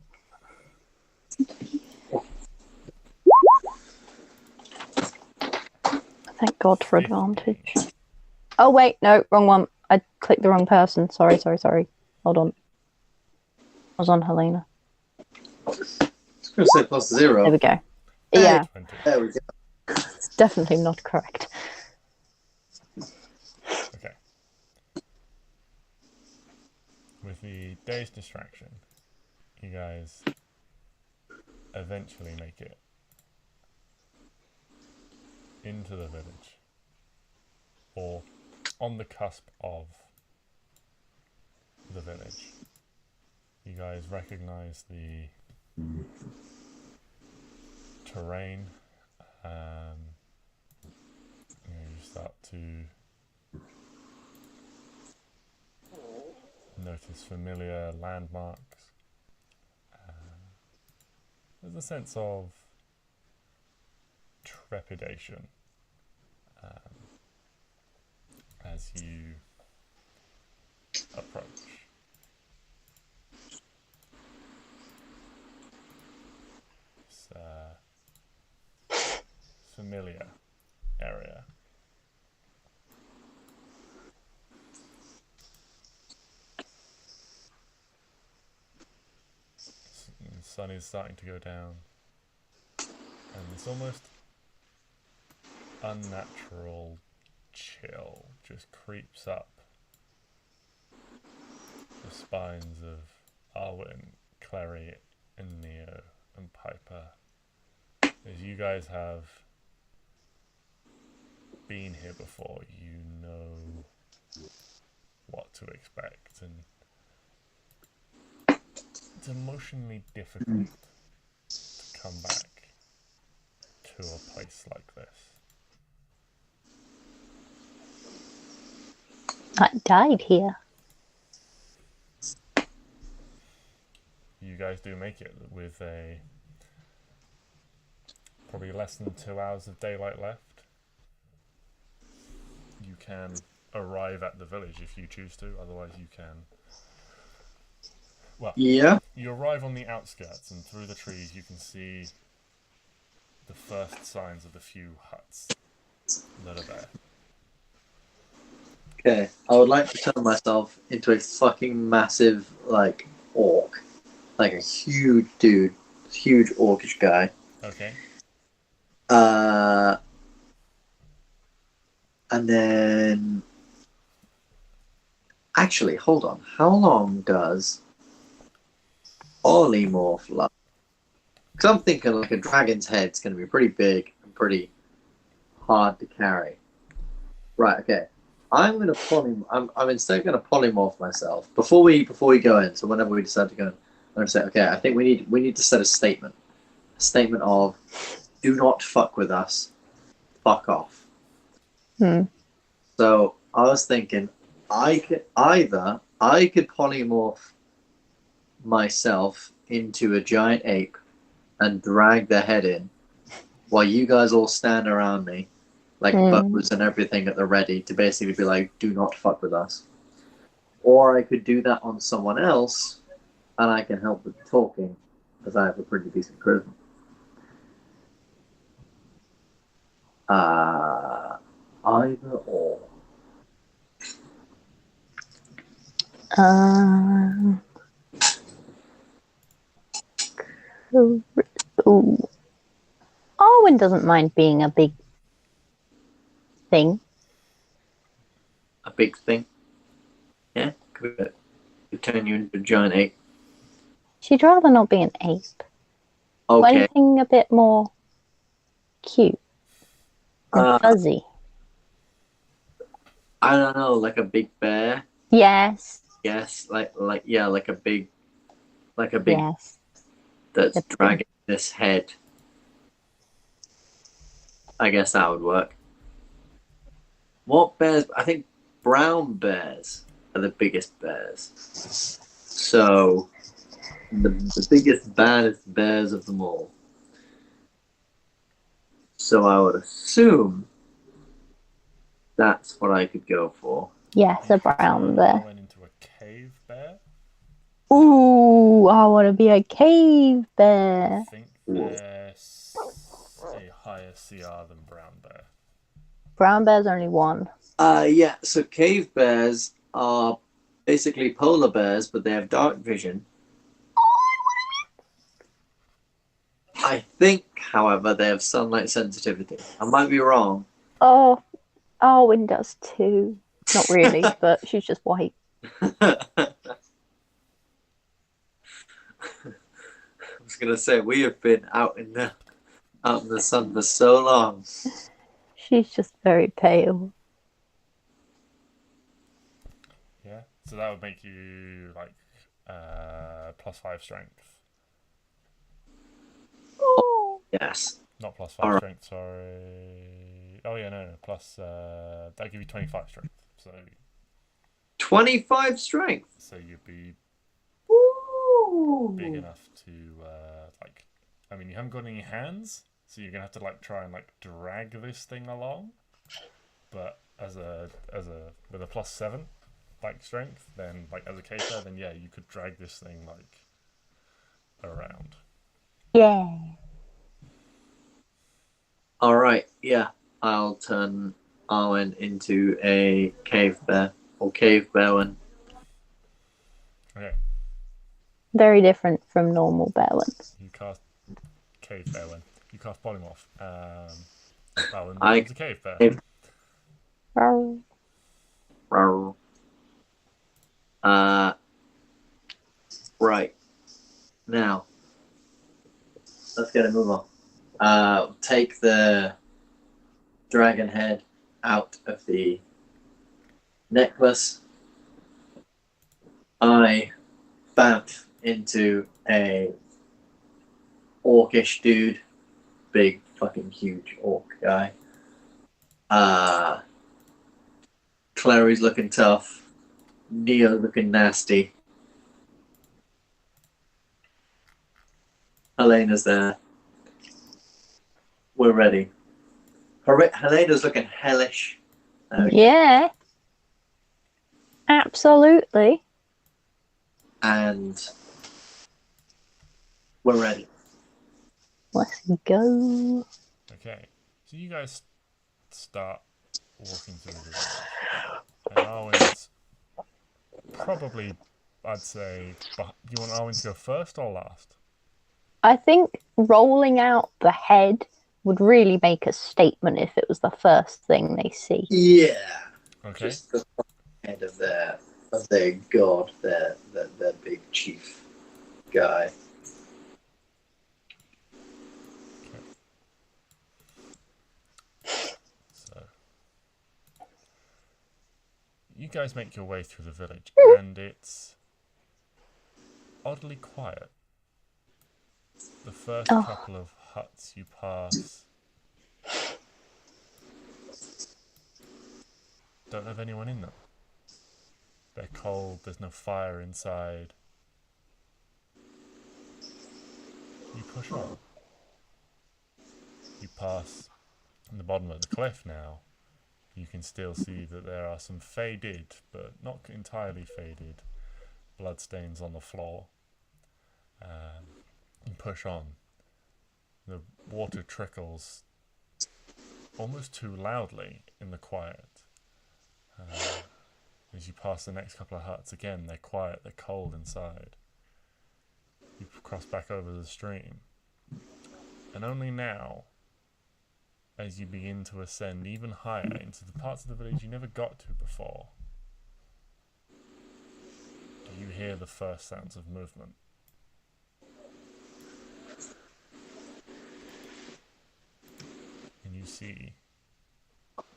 Thank God for advantage. Oh wait, no, wrong one. I clicked the wrong person. Sorry. Hold on. I was on Helena. I was going to say +0. There we go. Hey, Yeah. there we go. It's definitely not correct. Okay. With the day's distraction, you guys eventually make it into the village, or on the cusp of the village. You guys recognize the terrain. You start to notice familiar landmarks. There's a sense of trepidation as you approach. It's familiar area. The sun is starting to go down, and this almost unnatural chill just creeps up the spines of Arwen, Klari and Neo and Piper, as you guys have been here before. You know what to expect, and it's emotionally difficult to come back to a place like this. I died here. You guys do make it with probably less than 2 hours of daylight left. You can arrive at the village if you choose to, otherwise you can... Well, yeah. You arrive on the outskirts, and through the trees you can see the first signs of the few huts that are there. Okay, I would like to turn myself into a fucking massive, like, orc. Like a huge dude. Huge orcish guy. Okay. And then... Actually, hold on. How long does polymorph last? Because I'm thinking like a dragon's head's going to be pretty big and pretty hard to carry. Right, okay. I'm going to I'm instead going to polymorph myself before we go in. So whenever we decide to go in, I'm going to say, okay, I think we need to set a statement. A statement of, do not fuck with us. Fuck off. So I was thinking, I could polymorph myself into a giant ape and drag the head in, while you guys all stand around me, like bows and everything at the ready, to basically be like, do not fuck with us. Or I could do that on someone else, and I can help with the talking, because I have a pretty decent charisma. Either or. Ooh. Arwen doesn't mind being a big thing. A big thing? Yeah? Could be turn you into a giant ape. She'd rather not be an ape. Or Okay. anything a bit more cute and fuzzy. I don't know, like a big bear. Yes. Yes, like a big Yes. that's Yep. dragging this head. I guess that would work. What bears? I think brown bears are the biggest bears. So the biggest, baddest bears of them all. So I would assume that's what I could go for. Yes, a brown bear. Went into a cave bear. Ooh, I want to be a cave bear. I think they're a higher CR than brown bear. Brown bear's only one. Yeah, so cave bears are basically polar bears, but they have dark vision. I think, however, they have sunlight sensitivity. I might be wrong. Oh, Arwen does too. Not really, but she's just white. I was gonna say we have been out in the sun for so long. She's just very pale. Yeah, so that would make you like +5 strength. Oh. Yes. Not +5 Alright. strength, sorry. Oh yeah, no. Plus that give you 25 strength. So 25 strength. so you'd be Ooh. big enough to like. I mean, you haven't got any hands, so you're gonna have to like try and like drag this thing along. But as a with a +7 like strength, then like as a caper, then yeah, you could drag this thing like around. Yeah. All right. Yeah, I'll turn Arwen into a cave bear or cave bearwen. Okay, Very different from normal bear ones. you cast cave bear one. You cast polymorph. That one I- becomes a cave bear. Cave- Rawr. Rawr. Right. Now, let's get a move on. Take the dragon head out of the necklace. I bounce into a orcish dude, big fucking huge orc guy. Clary's looking tough. Neo looking nasty. Helena's there. We're ready. Helena's looking hellish. Yeah. Absolutely. And we're ready. Let's go. Okay, so you guys start walking through the village, and Arwen's probably, I'd say, you want Arwen to go first or last? I think rolling out the head would really make a statement if it was the first thing they see. Yeah. Okay. Just the head of their god, their big chief guy. So you guys make your way through the village, and it's oddly quiet. The first couple of huts you pass don't have anyone in them. They're cold, there's no fire inside. You push on. You pass the bottom of the cliff now. You can still see that there are some faded, but not entirely faded, bloodstains on the floor. You push on. The water trickles almost too loudly in the quiet. As you pass the next couple of huts, again, they're quiet, they're cold inside. You cross back over the stream. And only now, as you begin to ascend even higher into the parts of the village you never got to before, do you hear the first sounds of movement. And you see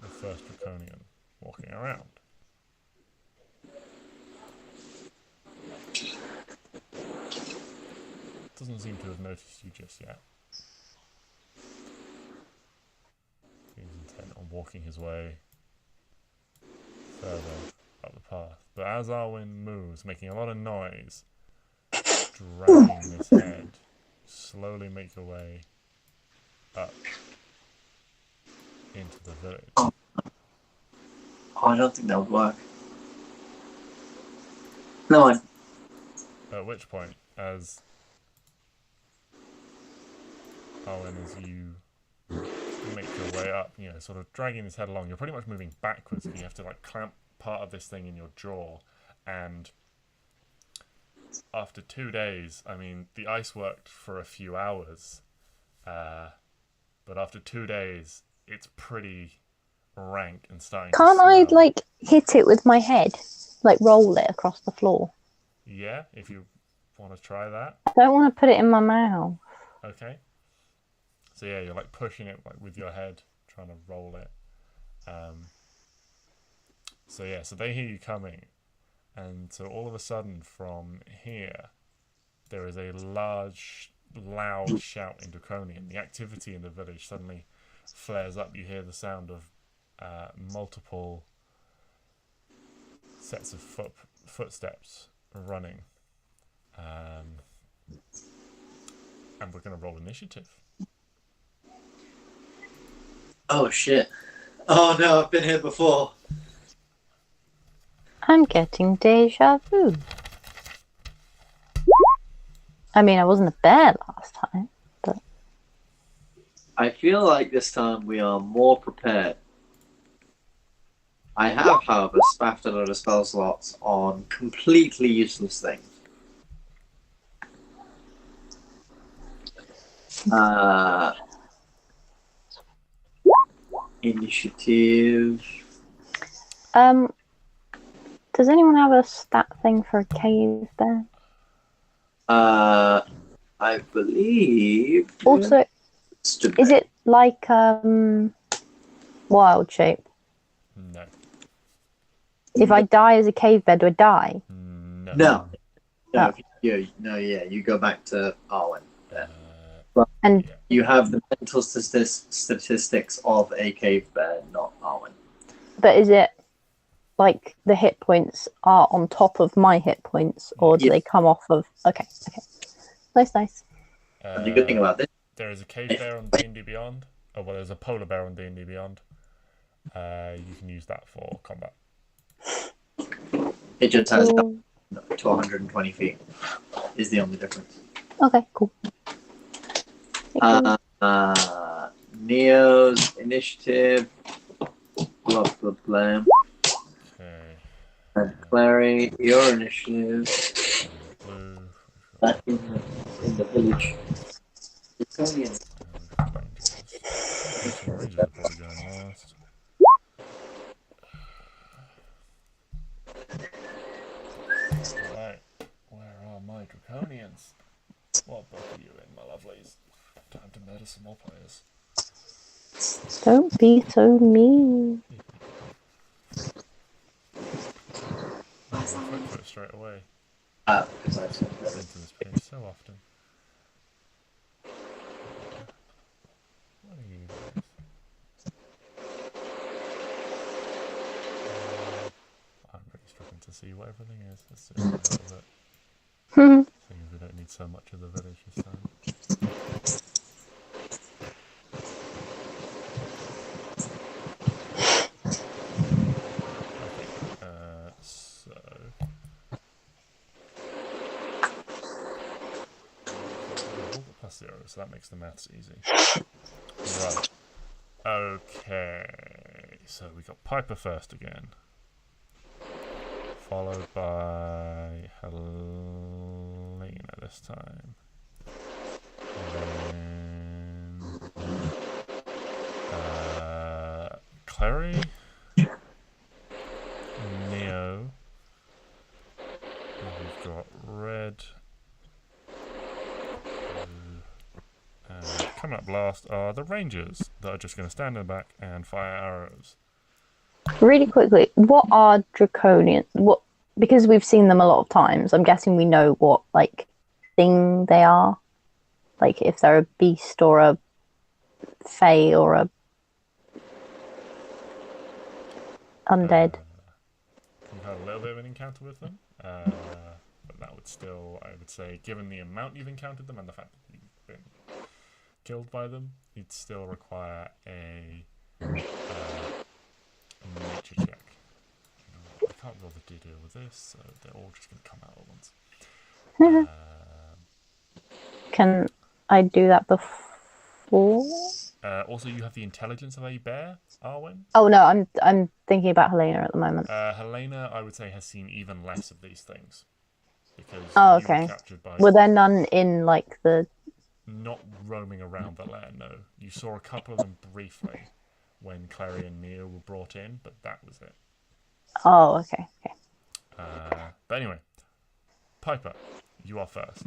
the first draconian walking around. Doesn't seem to have noticed you just yet. He's intent on walking his way further up the path. But as Arwen moves, making a lot of noise, dragging his head, slowly make your way up into the village. Oh, I don't think that would work. No, At which point, as Arwen, as you make your way up, you know, sort of dragging his head along, you're pretty much moving backwards, and you have to like clamp part of this thing in your jaw. And after 2 days, I mean, the ice worked for a few hours, but after 2 days, it's pretty rank and starting Can't to I, smell. like, hit it with my head? Like, roll it across the floor? Yeah, if you want to try that. I don't want to put it in my mouth. Okay. So yeah, you're like pushing it like with your head, trying to roll it. So yeah, so they hear you coming, and so all of a sudden from here, there is a large, loud shout in Draconian. The activity in the village suddenly flares up. You hear the sound of multiple sets of footsteps running, and we're going to roll initiative. Oh shit. Oh no, I've been here before. I'm getting deja vu. I mean, I wasn't a bear last time, but... I feel like this time we are more prepared. I have, however, spaffed a load of spell slots on completely useless things. Initiative. Does anyone have a stat thing for a cave bear? I believe. Also, is it like wild shape? No. If I die as a cave bear, do I die? No. No. You go back to Arwen. And yeah. You have the mental statistics of a cave bear, not Arwen. but is it like the hit points are on top of my hit points, or do they come off of? Okay. Nice. And the good thing about this, there is a cave bear on D&D Beyond. Oh well, there's a polar bear on D&D Beyond. You can use that for combat. it just has Cool. to 120 feet. Is the only difference. Okay, cool. Neo's initiative. Blah blah blah. Okay. And Klari, your initiative. Blue. Back in the village. It's only in Rangers are probably going last. Right, where are my draconians? What book are you in, my lovelies? Time to murder some more players. Don't be so mean. I put it straight away. because I've said I've been to this page so often. What are you guys? I'm really struggling to see what everything is. Let's do it a little bit. Seeing as we don't need so much of the village this time. Okay, so... +0, so that makes the maths easy. Right. Okay, so we got Piper first again. Followed by Helena this time. And then Klari, Neo. And we've got instead, coming up last are the rangers that are just going to stand in the back and fire arrows. Really quickly, what are draconian? What, because we've seen them a lot of times, I'm guessing we know what like thing they are. Like if they're a beast or a fae or a undead. You've had a little bit of an encounter with them, but that would still, I would say, given the amount you've encountered them and the fact that you've been killed by them, you'd still require a nature check. I can't bother to deal with this, so they're all just going to come out at once. Can I do that before? Also, you have the intelligence of a bear, Arwen. Oh no, I'm thinking about Helena at the moment. Helena, I would say, has seen even less of these things because Oh, you were okay. captured by. Were there none in like the? Not roaming around the lair, no. You saw a couple of them briefly when Klari and Neo were brought in, but that was it. Oh, okay. But anyway, Piper, you are first.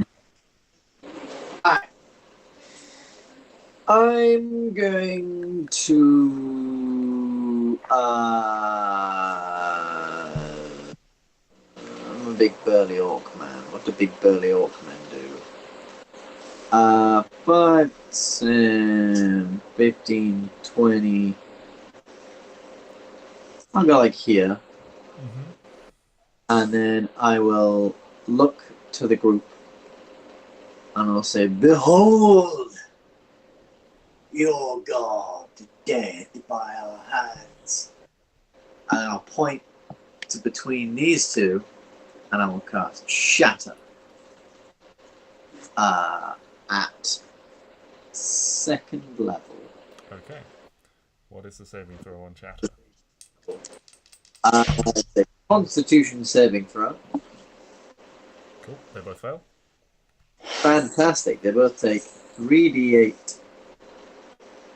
I'm going to. I'm a big burly orc man. What do big burly orc men do? 5, 10, 15, 20. I'll go like here. Mm-hmm. And then I will look to the group and I'll say, "Behold, your god dead by our hands." And I'll point to between these two and I will cast Shatter at 2nd level. Okay. What is the saving throw on Shatter? The Constitution saving throw. Cool. They both fail. Fantastic. They both take 3d8.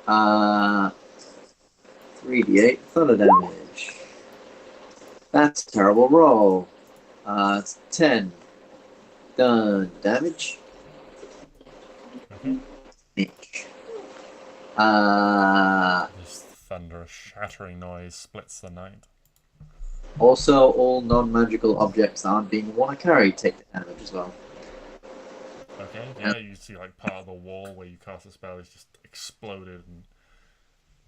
3d8 thunder damage. That's a terrible roll. It's 10 done damage. Okay. Each. This thunderous shattering noise splits the night. Also, all non-magical objects that aren't being want to carry take the damage as well. Okay, yeah, you see like part of the wall where you cast a spell is just exploded, and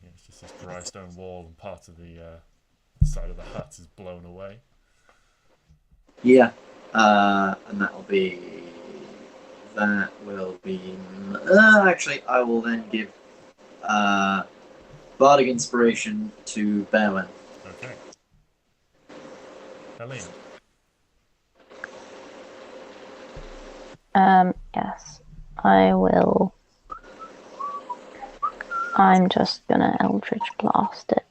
it's just this dry stone wall, and part of the side of the hut is blown away. Yeah, and that will be. Actually, I will then give Bardic Inspiration to Bearman. Okay. Helene. Yes, I will. I'm just gonna Eldritch Blast it.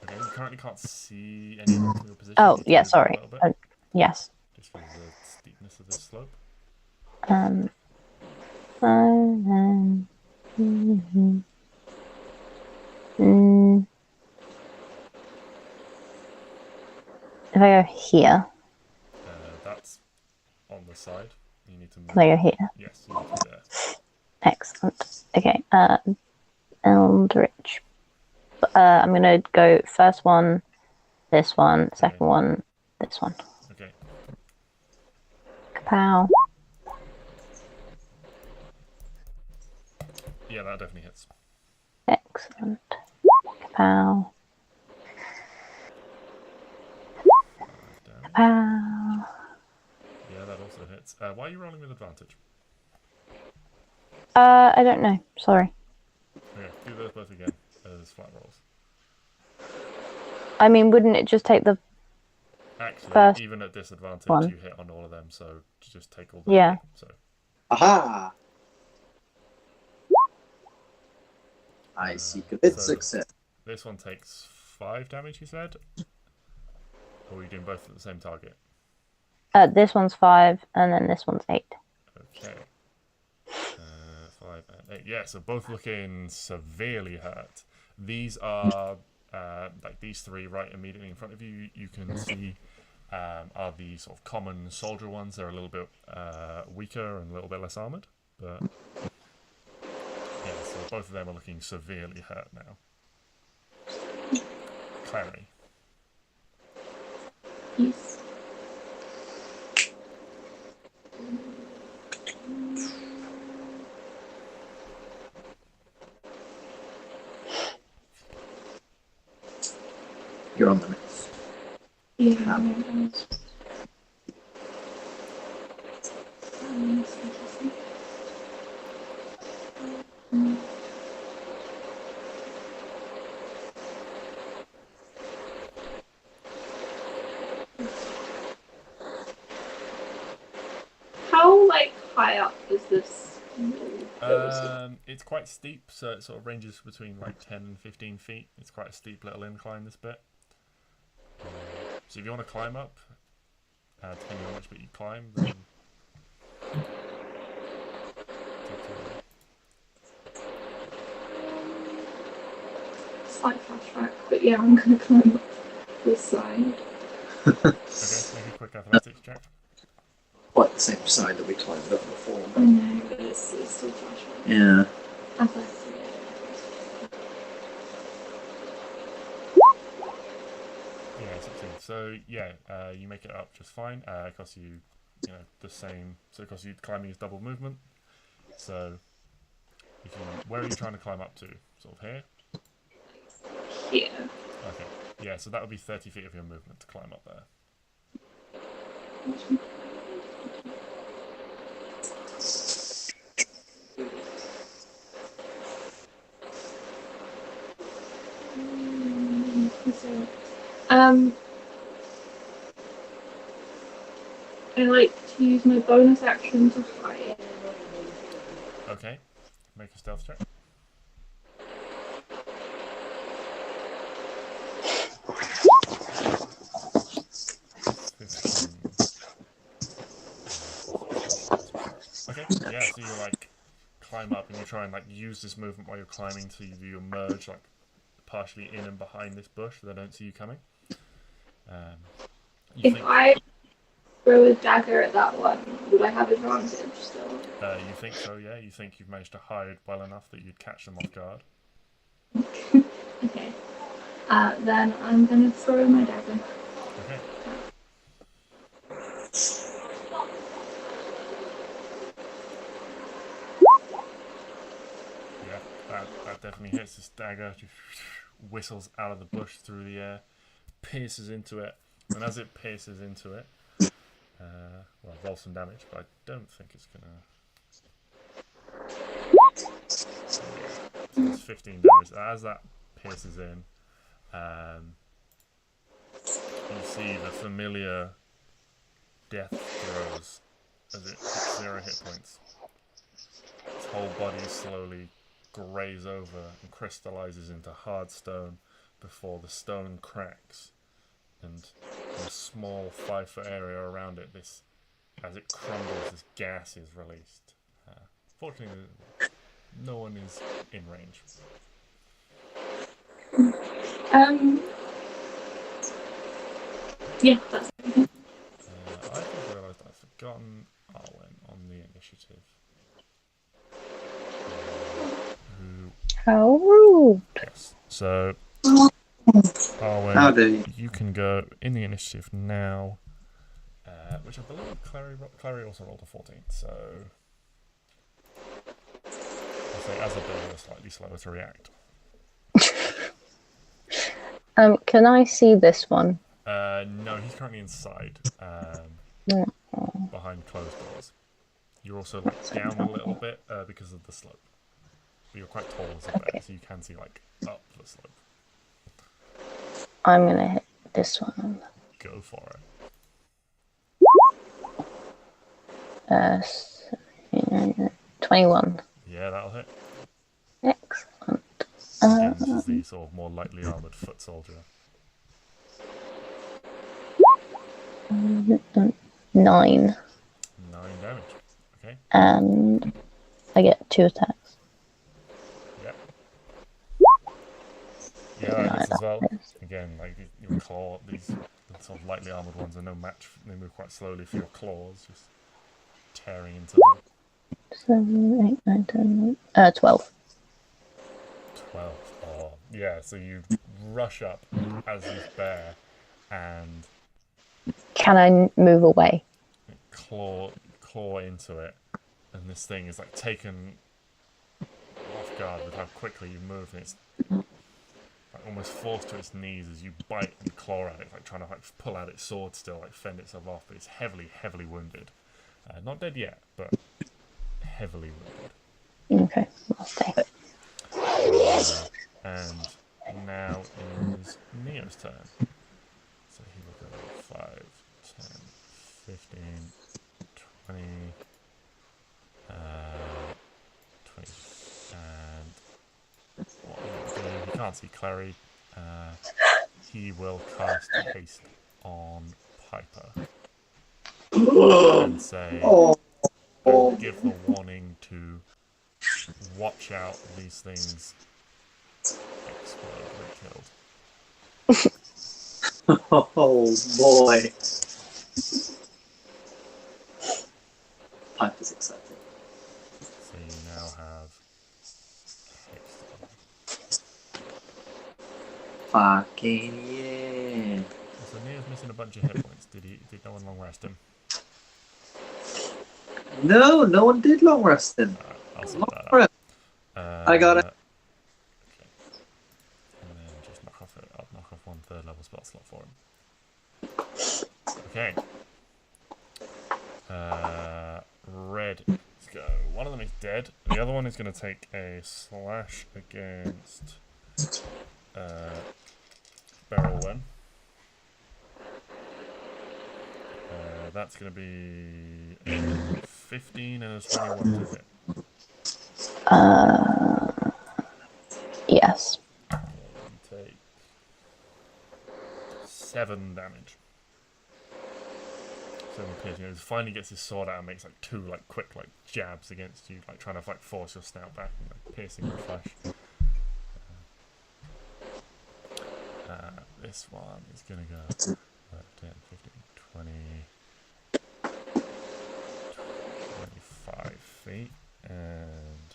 Okay, you currently can't see any of them from your position. Oh, You yeah, can sorry. move a little bit, Yes. just because of the steepness of this slope. If I go here, That's on the side. You need to move. if I go here. Yes, you need to be there. Excellent. Okay, Eldritch. I'm gonna go first one, this one, second one, this one. Okay. Kapow. Yeah, that definitely hits. Excellent. Kapow. Kapow. Yeah, that also hits. Why are you rolling with advantage? I don't know. Sorry. Okay, do those both again as flat rolls. I mean, wouldn't it just take the Actually, first even at disadvantage, one? you hit on all of them, so just take all the Yeah. So Aha! I seek a bit so success. this one takes 5 damage, you said? Or are you doing both at the same target? This one's 5, and then this one's 8. Okay. 5 and 8. Yeah, so both looking severely hurt. These are like these three right immediately in front of you. You can see are the sort of common soldier ones. They're a little bit weaker and a little bit less armoured, but yeah, so both of them are looking severely hurt now. Klari. Yes. You're on the next. Yeah. How high up is this? It's quite steep, so it sort of ranges between 10 and 15 feet. It's quite a steep little incline, this bit. So if you want to climb up, depending on which bit you climb, then Slight flashback, but yeah, I'm gonna climb up this side. Okay, make a quick athletics check. Quite the same side that we climbed up before. I know, but it's still flashback. Yeah. Athletics. Yeah, 16. So yeah, you make it up just fine. It costs you, the same. So it costs you climbing is double movement. So where are you trying to climb up to? Sort of here. Here. Okay. Yeah, so that would be 30 feet of your movement to climb up there. I like to use my bonus action to hide. Okay. Make a stealth check. Okay, yeah, so you climb up and you try and use this movement while you're climbing to you emerge partially in and behind this bush so they don't see you coming. I throw a dagger at that one, would I have advantage still? You think so, yeah. You think you've managed to hide well enough that you'd catch them off guard. Okay. Then I'm gonna throw my dagger. Okay. Yeah, that definitely hits. This dagger whistles out of the bush through the air, pierces into it, and as it pierces into it, roll some damage, but I don't think it's gonna. So it's 15 damage. As that pierces in, you see the familiar death throes as it hits 0 hit points. Its whole body slowly grays over and crystallizes into hard stone before the stone cracks, and in a small 5-foot area around it, as it crumbles, this gas is released. Fortunately, no one is in range. Yeah, that's okay. I just realised I've forgotten Arwen on the initiative. How rude. Yes. So, Arwen, you can go in the initiative now, which I believe Klari also rolled a 14, so I'll say as a builder, slightly slower to react. Can I see this one? No, he's currently inside, behind closed doors. You're also down a little bit because of the slope. But you're quite tall as a bear, so you can see up the slope. I'm gonna hit this one. Go for it. 21. Yeah, that'll hit. Excellent. Again, this is the sort of more lightly armoured foot soldier. 9. 9 damage. Okay. And I get 2 attacks. Yep. Yeah, that hits as well. Again, your claw, the sort of lightly armoured ones are no match. They move quite slowly for your claws, just tearing into them. 7, 8, 9, 10, 12. 12. Oh, yeah, so you rush up as this bear and Can I move away? claw into it, and this thing is like taken off guard with how quickly you move, and it's like almost forced to its knees as you bite and claw at it, like trying to like pull out its sword still, like fend itself off, but it's heavily wounded. Not dead yet, but heavily wounded. Okay, I'll stay. And now is Neo's turn. So he will go 5, 10, 15, 20, 20, and what will he do? He can't see Klari. He will cast haste on Piper and say, and give the warning to watch out, these things explode when killed. Oh boy. Piper's excited. So you now have haste on. Fucking yeah. So Neo's missing a bunch of hit points. Did no one long rest him? No, no one did long rest him. I'll sort that out. I got it. Okay. And then just I'll knock off 1 3rd level spell slot for him. Okay. Red. Let's go. One of them is dead. The other one is going to take a slash against Arwen. That's going to be a 15 and a 21, is it? Yes. You take 7 damage. 7 piercing. He finally gets his sword out and makes like 2 like quick like jabs against you, like trying to like force your snout back and like piercing your flesh. This one is gonna go 10, 15, 20, 25 feet, and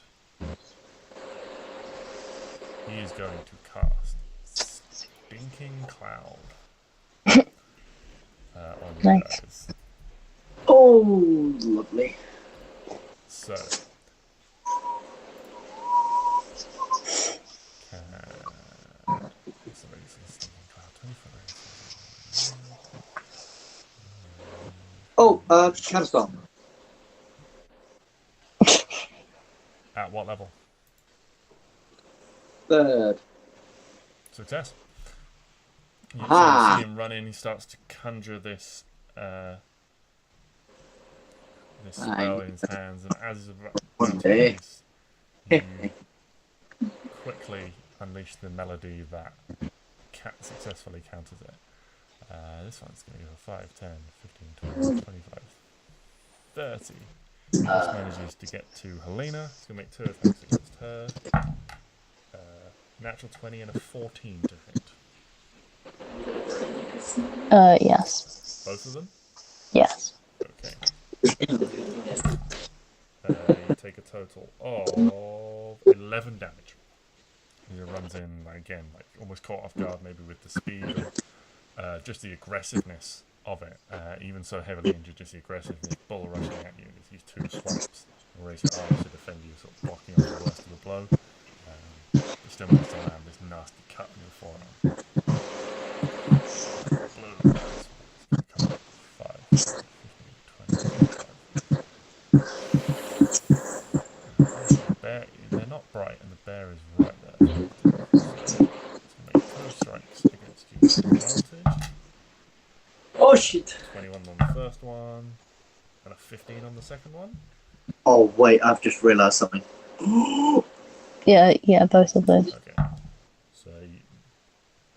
he is going to cast Stinking Cloud on you Nice. guys. Oh, lovely. So, Oh, Counterspell. at what level? 3rd. Success. You Ah. see him run in, he starts to conjure this spell in his hands, and as he's about to release, you quickly unleash the melody that successfully counters it. This one's going to go 5, 10, 15, 20, 25, 30. This manages to get to Helena. It's going to make 2 attacks against her. Natural 20 and a 14 to hit. Yes. Both of them? Yes. Okay. You take a total of 11 damage. He runs in again, like almost caught off guard, maybe with the speed or just the aggressiveness of it. Even so heavily injured, just the aggressiveness, bull rushing at you. It's these 2 swipes and raise your arms to defend you, sort of blocking off the worst of the blow. You still manage to land this nasty cut in your forearm. Blue. Come on. 5, 15, 20, 25. Bear, they're not bright, and the bear is right there. So make 2 strikes against you with advantage. Oh shit. 21 on the first one, and a 15 on the second one. Oh wait, I've just realised something. Yeah, both of those. Okay. So,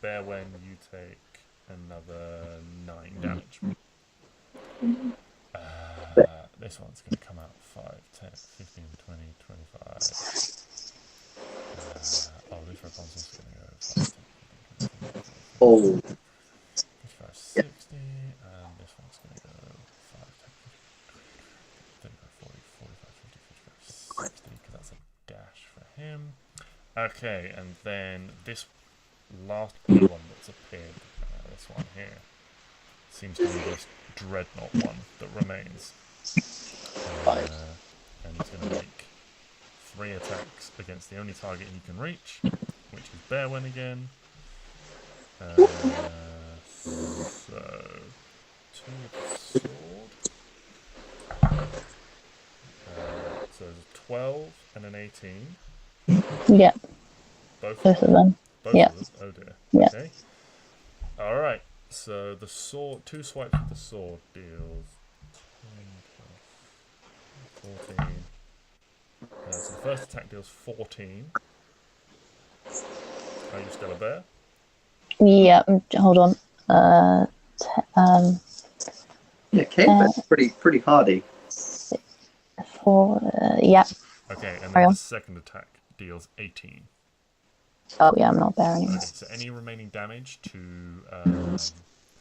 bear when you take another 9 damage. This one's going to come out 5, 10, 15, 20, 25. This response is going to go 5, 10, 15, 20, 25, Oh. 6, him. Okay, and then this last blue one that's appeared, this one here, seems to be this dreadnought one that remains. And he's going to make 3 attacks against the only target he can reach, which is Bearwen again. So 2 with the sword. So there's a 12 and an 18. Yeah. Both of them. Both Yeah. of them? Oh dear. Yeah. Okay. Alright. So the sword, 2 swipes with the sword deals 10 plus 14. So the first attack deals 14. Are you still a bear? Yeah. Hold on. Yeah, cave bear's pretty hardy. 4. Yeah. Okay, and Carry then on. the second attack deals 18. Oh yeah, I'm not bear anymore. Okay, so any remaining damage to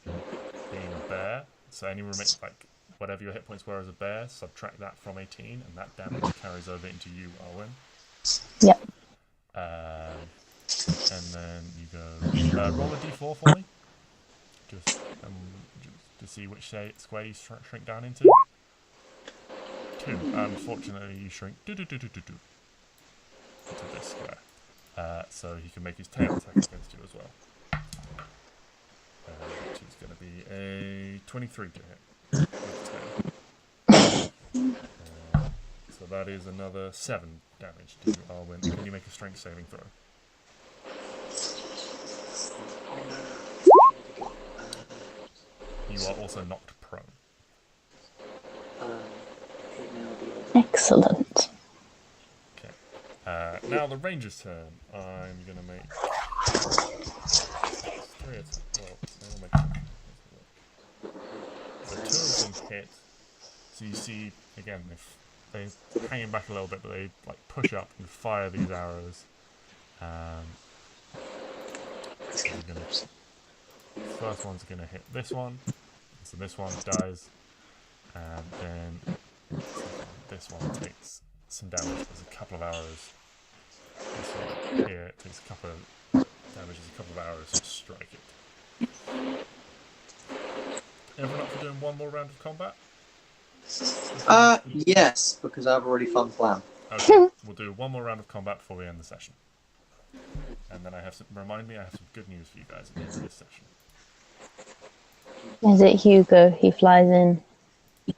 being a bear, so any like whatever your hit points were as a bear, subtract that from 18, and that damage carries over into you, Arwen. Yep. And then you go roll a d4 for me, just to see which square you shrink down into. 2. Unfortunately, you shrink into this square. So he can make his tail attack against you as well. Which is going to be a 23 to hit with tail. So that is another 7 damage to Arwen. Can you make a strength saving throw? You are also knocked prone. Excellent. Okay. Now the ranger's turn. I'm going to make 3 attacks. Well, I'll make so 2 of them hit. So you see, again, they're hanging back a little bit, but they like push up and fire these arrows. First one's going to hit this one. So this one dies. And then this one takes some damage. There's a couple of arrows. This one here takes a couple of damage. There's a couple of arrows to strike it. Everyone up for doing one more round of combat? Yes, because I've already fun plan. Okay, we'll do one more round of combat before we end the session. And then I have some good news for you guys at the end of this session. Is it Hugo? He flies in. I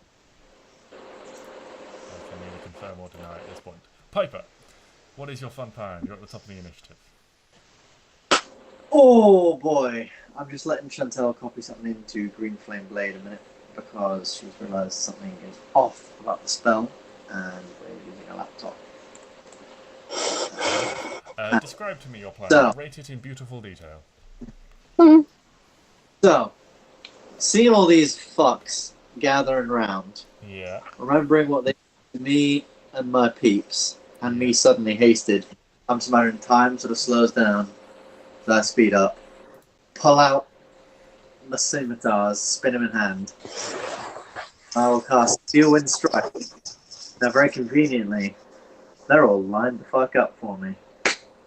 can neither confirm or deny at this point. Piper, what is your fun plan? You're at the top of the initiative. Oh boy, I'm just letting Chantel copy something into Green Flame Blade a minute because she's realised something is off about the spell and we're using a laptop. Describe to me your plan. Rate it in beautiful detail. So, seeing all these fucks gathering round, yeah, remembering what they did to me and my peeps, and me suddenly hasted, comes to my own time, sort of slows down, so I speed up, pull out the scimitars, spin them in hand. I will cast Steel Wind Strike. Now, very conveniently, they're all lined the fuck up for me.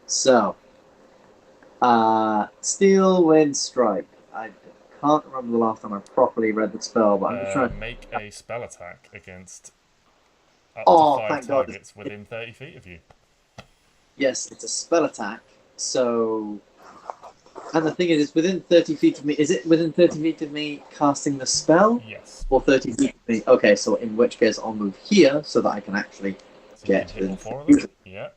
So, Steel Wind Strike. I can't remember the last time I properly read the spell, but I'm just trying to make a spell attack against up to 5 targets within 30 feet of you. Yes, it's a spell attack. So, and the thing is, it's within 30 feet of me. Is it within 30 feet of me casting the spell? Yes. Or 30 feet of me? Okay, so in which case I'll move here so that I can actually get hit all 4 of them. Yeah.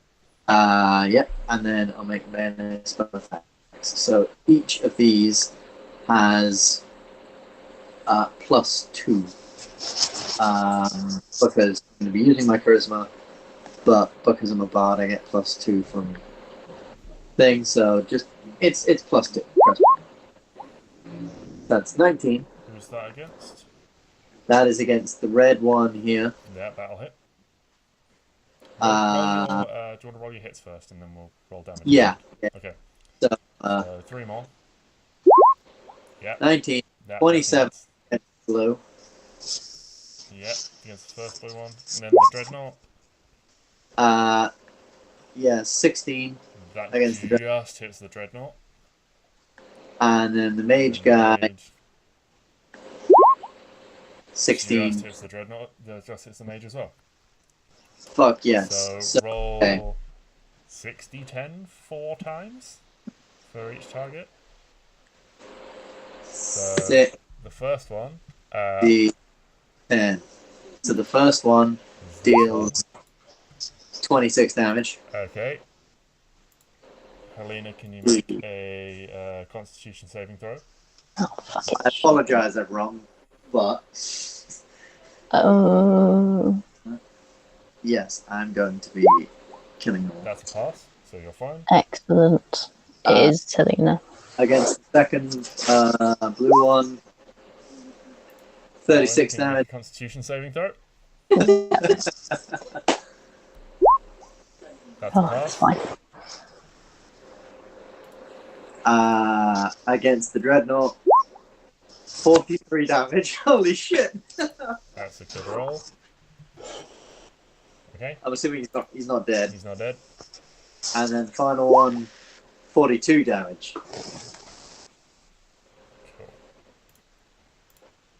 Yep, and then I'll make melee spell attacks. So each of these has +2. Because I'm going to be using my charisma, but because I'm a bard, I get +2 from things. So just it's +2. Trust me. That's 19. Who's that against? That is against the red one here. Yeah, that'll hit. Do you want to roll your hits first, and then we'll roll damage? Yeah. Okay. So 3 more. Yeah. 19. 27 against blue. Yeah, against the first blue one. And then the dreadnought. 16 That against the just hits the dreadnought. And then the mage guy, Mage 16. just hits the dreadnought. Just hits the mage as well. Fuck yes. So roll okay. 60-10 4 times for each target. So the first one. 10. So the first one deals 26 damage. Okay. Helena, can you make a Constitution saving throw? Oh, fuck it. I apologize, I'm wrong, but yes, I'm going to be killing them all. That's a pass, so you're fine. Excellent. It is Selena. Against the second blue one, 36 Can you make damage. a Constitution saving throw? That's That's a pass. fine. Against the dreadnought, 43 damage. Holy shit! That's a good roll. Okay. I'm assuming he's not dead. He's not dead. And then final one, 42 damage. Cool.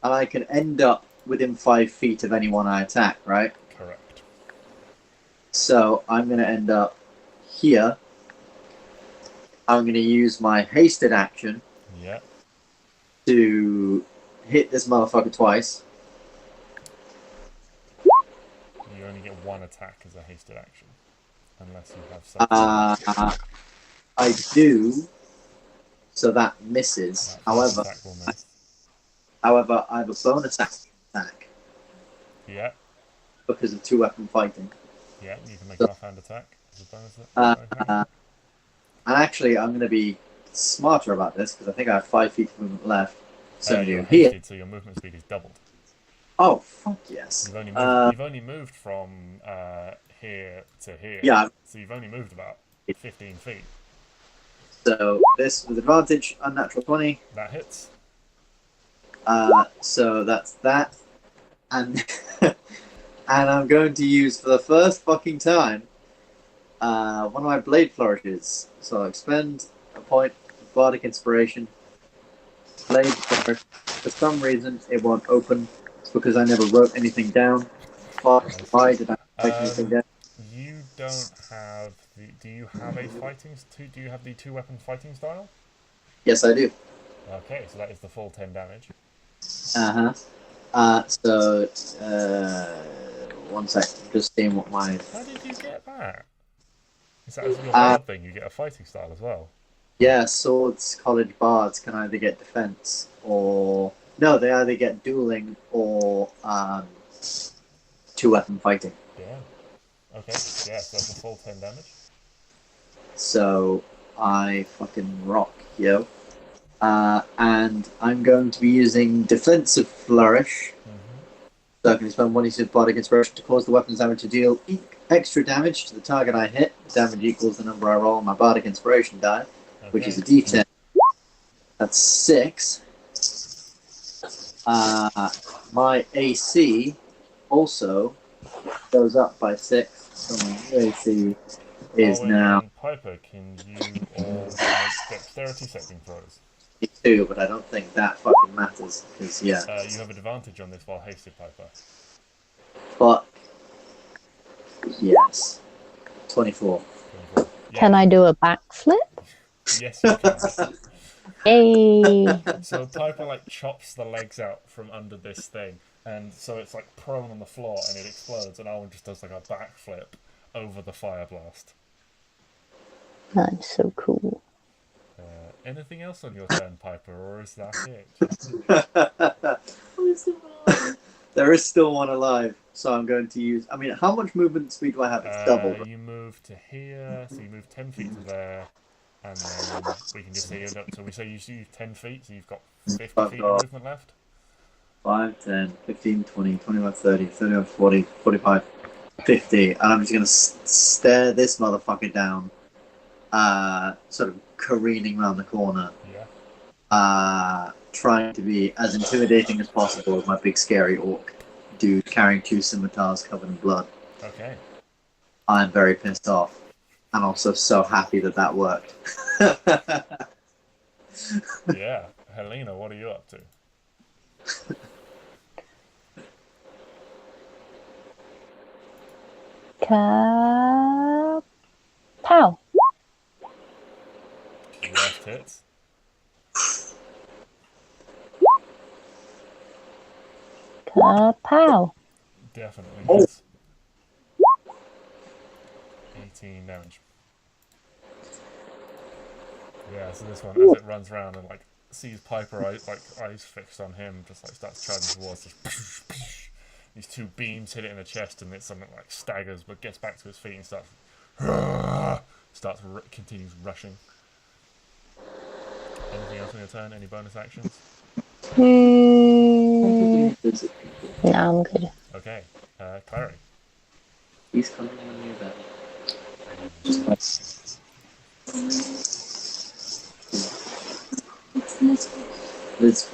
And I can end up within 5 feet of anyone I attack, right? Correct. So I'm going to end up here. I'm going to use my hasted action Yeah. to hit this motherfucker twice. You only get one attack as a hasted action. Unless you have something. I do. So that misses. That However, attack will miss. I have a bonus attack Yeah. because of 2-weapon fighting. Yeah, you can make an offhand attack as a bonus attack. And actually, I'm going to be smarter about this because I think I have 5 feet of movement left. So you're here. hasted, so your movement speed is doubled. Oh, fuck yes. You've only moved from here to here. Yeah. So you've only moved about 15 feet. So this with advantage, unnatural 20. That hits. So that's that. And and I'm going to use for the first fucking time one of my blade flourishes. So I'll expend a point of bardic inspiration. Blade flourish. For some reason it won't open. It's because I never wrote anything down. Why did I write anything down? You don't have the. Do you have a fighting? Do you have the 2-weapon fighting style? Yes, I do. Okay, so that is the full 10 damage. So 1 second. Just seeing what my. How did you get that? Is that your bard thing? You get a fighting style as well. Yeah, swords college bards can either get defense or no, they either get dueling or 2-weapon fighting. Yeah. Okay. Yeah, so that's a full 10 damage. So I fucking rock, yo. And I'm going to be using defensive flourish. So I can spend 1d6 of bardic inspiration to cause the weapon's damage to deal extra damage to the target I hit. The damage equals the number I roll on my bardic inspiration die, which is a d10. That's 6. My AC also goes up by 6. So my AC is now and Piper, can you all make dexterity saving throws? 2, but I don't think that fucking matters because You have advantage on this while hasted, Piper. Fuck. Yes. 24. 24. Yeah. Can I do a backflip? Yes, you can. Hey. So Piper like chops the legs out from under this thing, and so it's like prone on the floor, and it explodes, and Arwen just does like a backflip over the fire blast. That's so cool. Anything else on your turn, Piper, or is that it? There is still one alive, so I'm going to use. I mean, how much movement speed do I have? It's double. You move to here, so you move 10 feet to there, and then we can just say you're up. So we say you use 10 feet, so you've got 50 feet of movement left. 5, 10, 15, 20, 25, 30, 35, 40, 45, 50, and I'm just going to stare this motherfucker down, sort of careening around the corner, trying to be as intimidating as possible with my big scary orc dude carrying 2 scimitars covered in blood. Okay. I'm very pissed off. And also so happy that worked. Yeah. Helena, what are you up to? Pow. Just hits. Pow. Definitely hits. 18 damage. Yeah, so this one, as it runs around and like sees Piper, eyes fixed on him, just like starts charging towards. Just these two beams hit it in the chest, and it something like staggers, but gets back to his feet and continues rushing. Anything else on your turn? Any bonus actions? No, I'm good. Okay, Klari. He's coming on you then. Liz.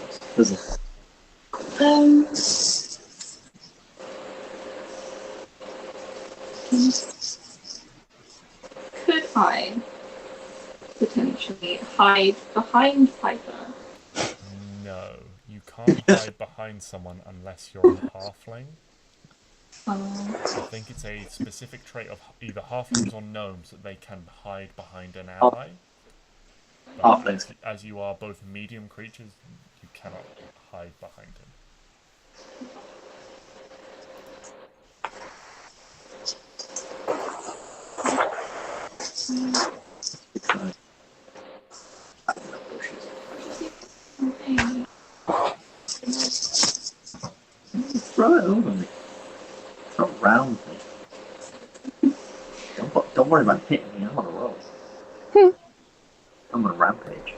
Could I potentially hide behind Piper? No, you can't hide behind someone unless you're a halfling. I think it's a specific trait of either halflings or gnomes that they can hide behind an ally. But as you are both medium creatures, you cannot hide behind him. Throw it over me. Throw it round me. Don't worry about hitting me. I'm on a roll. I'm on a rampage.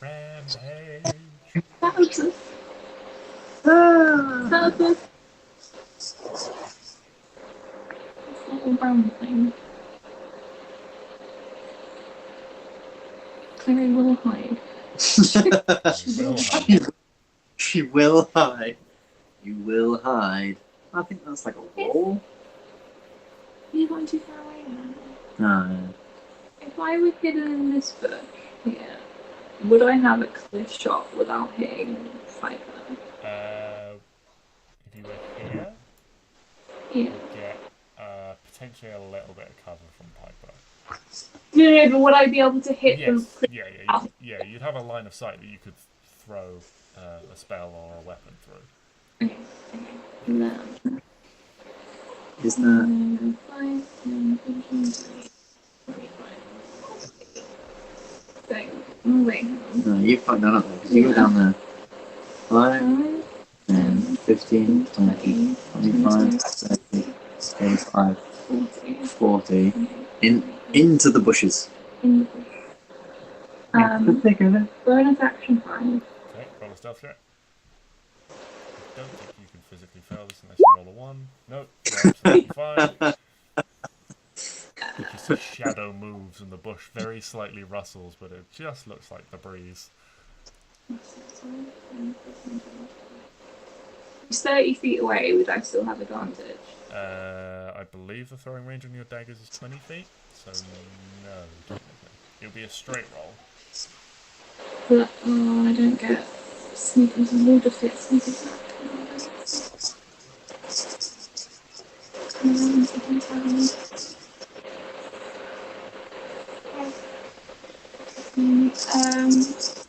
Rampage. Little brown thing. Clary will hide. She will hide. You will hide. I think that's like a roll. You're going too far away now. No. If I were hidden in this bush here, would I have a clear shot without hitting Piper? If you were here, Yeah. you'd get potentially a little bit of cover from Piper. No, but would I be able to hit them? Yeah. You'd have a line of sight that you could throw a spell or a weapon through. Okay. No. Is that? 5, 10, 15, 20, 25. Wait. No, you fucked that up there because you were down there. 5, 10, 15, 20, 25, 30, 35, 40. Into the bushes. In the bush. Bonus action 5. Okay, roll a stealth check. I don't think you can physically fail this unless you roll a 1. Nope, you're absolutely fine. You see shadow moves and the bush very slightly rustles, but it just looks like the breeze. It's 30 feet away, would I still have advantage? I believe the throwing range on your daggers is 20 feet, so no, technically. It'll be a straight roll. But, I don't get sneak attack. We'll just get sneak attack.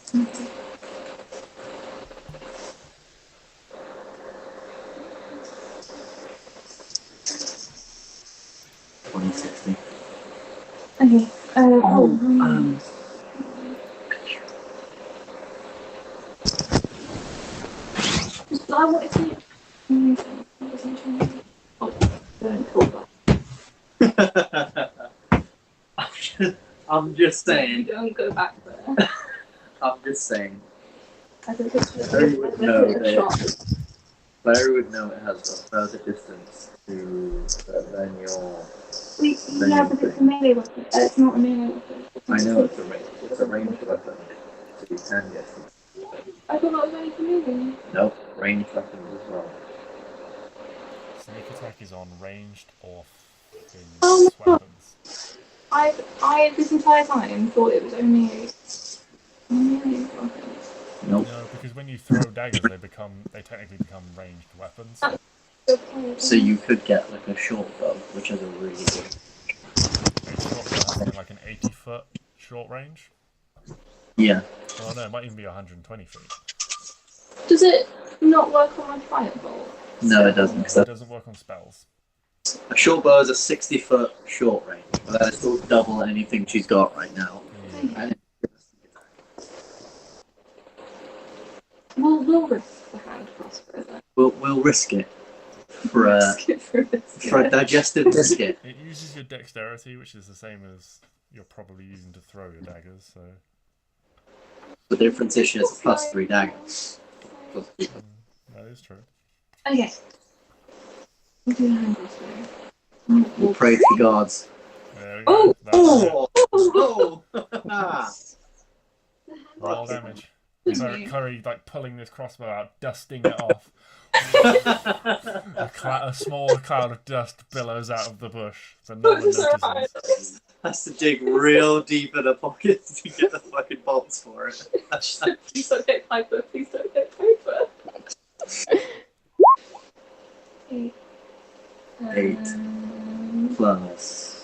Okay. 2060. Okay. I wanted to. Don't talk I'm just saying. Don't go back there. I'm just saying. I think it's Clary would know a shot. Clary would know it has a further distance to than your. Yeah, but it's a melee weapon. It's not a melee weapon. I know it's a ranged weapon, so you can get it. I thought that was only for melee. Nope, ranged weapons as well. Sneak attack is on ranged or finished Oh, no. weapons. I this entire time thought it was only okay. Nope. No, because when you throw daggers, they technically become ranged weapons. So you could get like a short bow, which is a really good. A short bow has something like an 80-foot short range. Yeah. Oh no, it might even be 120 feet. Does it not work on my firebolt? No, it doesn't. It doesn't work on spells. A short bow is a 60-foot short range, but that is still double anything she's got right now. And We'll risk the hand crossbow then. we'll risk it for a digestive biscuit. It uses your dexterity, which is the same as you're probably using to throw your daggers. So The difference is she has a +3 daggers. that is true. Okay. We'll do the hand crossbow. We'll pray to the gods. There we go. Oh! Roll damage. Curry like pulling this crossbow out, dusting it off. A small cloud of dust billows out of the bush, but no one notices. Has to dig real deep in the pockets to get the fucking bolts for it. Please don't hit Piper. Please don't hit Piper. 8. 8 plus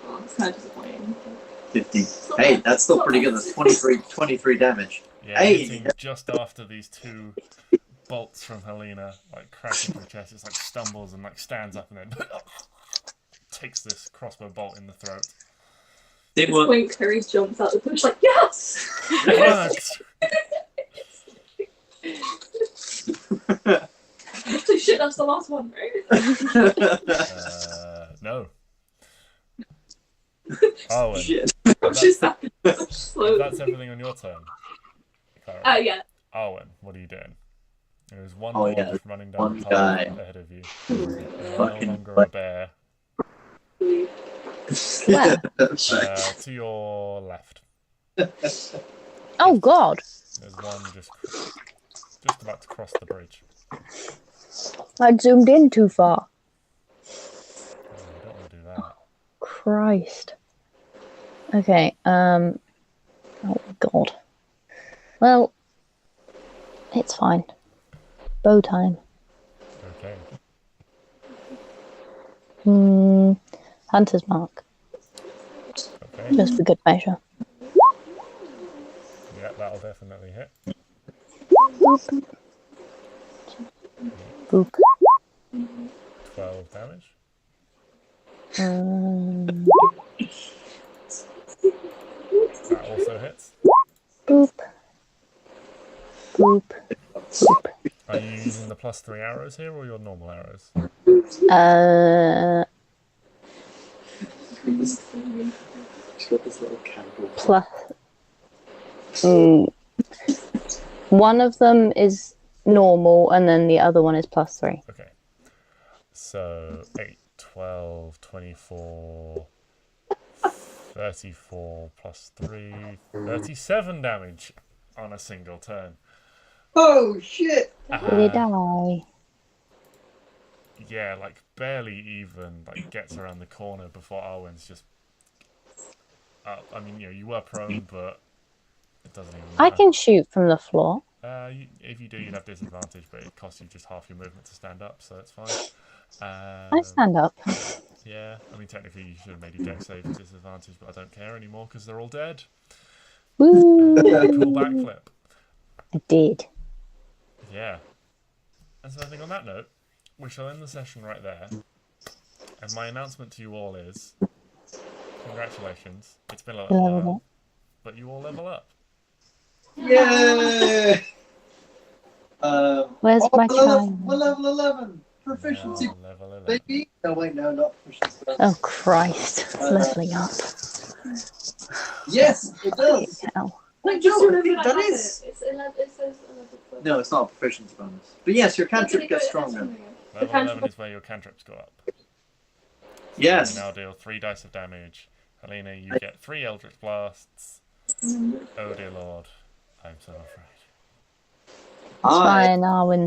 Oh, it's kind of disappointing. 15. Hey, that's still pretty good. That's 23 damage. Yeah, Hey! hitting just after these two bolts from Helena like crash into her chest, it's like stumbles and like stands up and then takes this crossbow bolt in the throat. Did At work. this point, Curry jumps out the bush like, yes! It worked! So shit, that's the last one, right? No. Arwen, Shit. She's that if slow. that's everything on your turn. Clara. Yeah. Arwen, what are you doing? There's one Oh, more yeah, running down one the path guy. ahead of you. You're no Fucking longer a bear. Where? To your left. Oh God! There's one just about to cross the bridge. I zoomed in too far. Oh, you don't want to do that. Christ. Okay. Oh God. Well, it's fine. Bow time. Okay. Hunter's mark, Okay. just for good measure. Yeah, that'll definitely hit. Boop. Boop. 12 damage. That also hits. Boop. Boop. Boop. Are you using the +3 arrows here or your normal arrows? She's got this little candle. Plus. One of them is normal, and then the other one is +3. Okay. So 8, 12, 24, 34 +3, 37 damage on a single turn. Oh shit! Did he die? Yeah, like barely even like gets around the corner before Arwen's just up. I mean, you were prone, but it doesn't even matter. I can shoot from the floor. If you do, you'd have disadvantage, but it costs you just half your movement to stand up, so it's fine. I stand up. Yeah, I mean, technically you should have made your deck save with disadvantage, but I don't care anymore because they're all dead. Woo! Cool backflip. I did. Yeah. And so I think on that note, we shall end the session right there. And my announcement to you all is, congratulations, it's been a little while, but you all level up. Yay! Where's my child? We're level 11. Proficiency, Now, level 11. baby. No, wait, no, not proficiency. Oh Christ! Leveling up. Yes, it does. Hell. Like, just No, remember that it. is. It's 11, it says 11. No, it's not a proficiency bonus. But yes, your cantrip gets stronger. Level 11 is where your cantrips go up. Yes. You now deal 3 dice of damage. Helena, you get 3 Eldritch Blasts. Oh dear lord, I'm so afraid. It's fine, Arwen.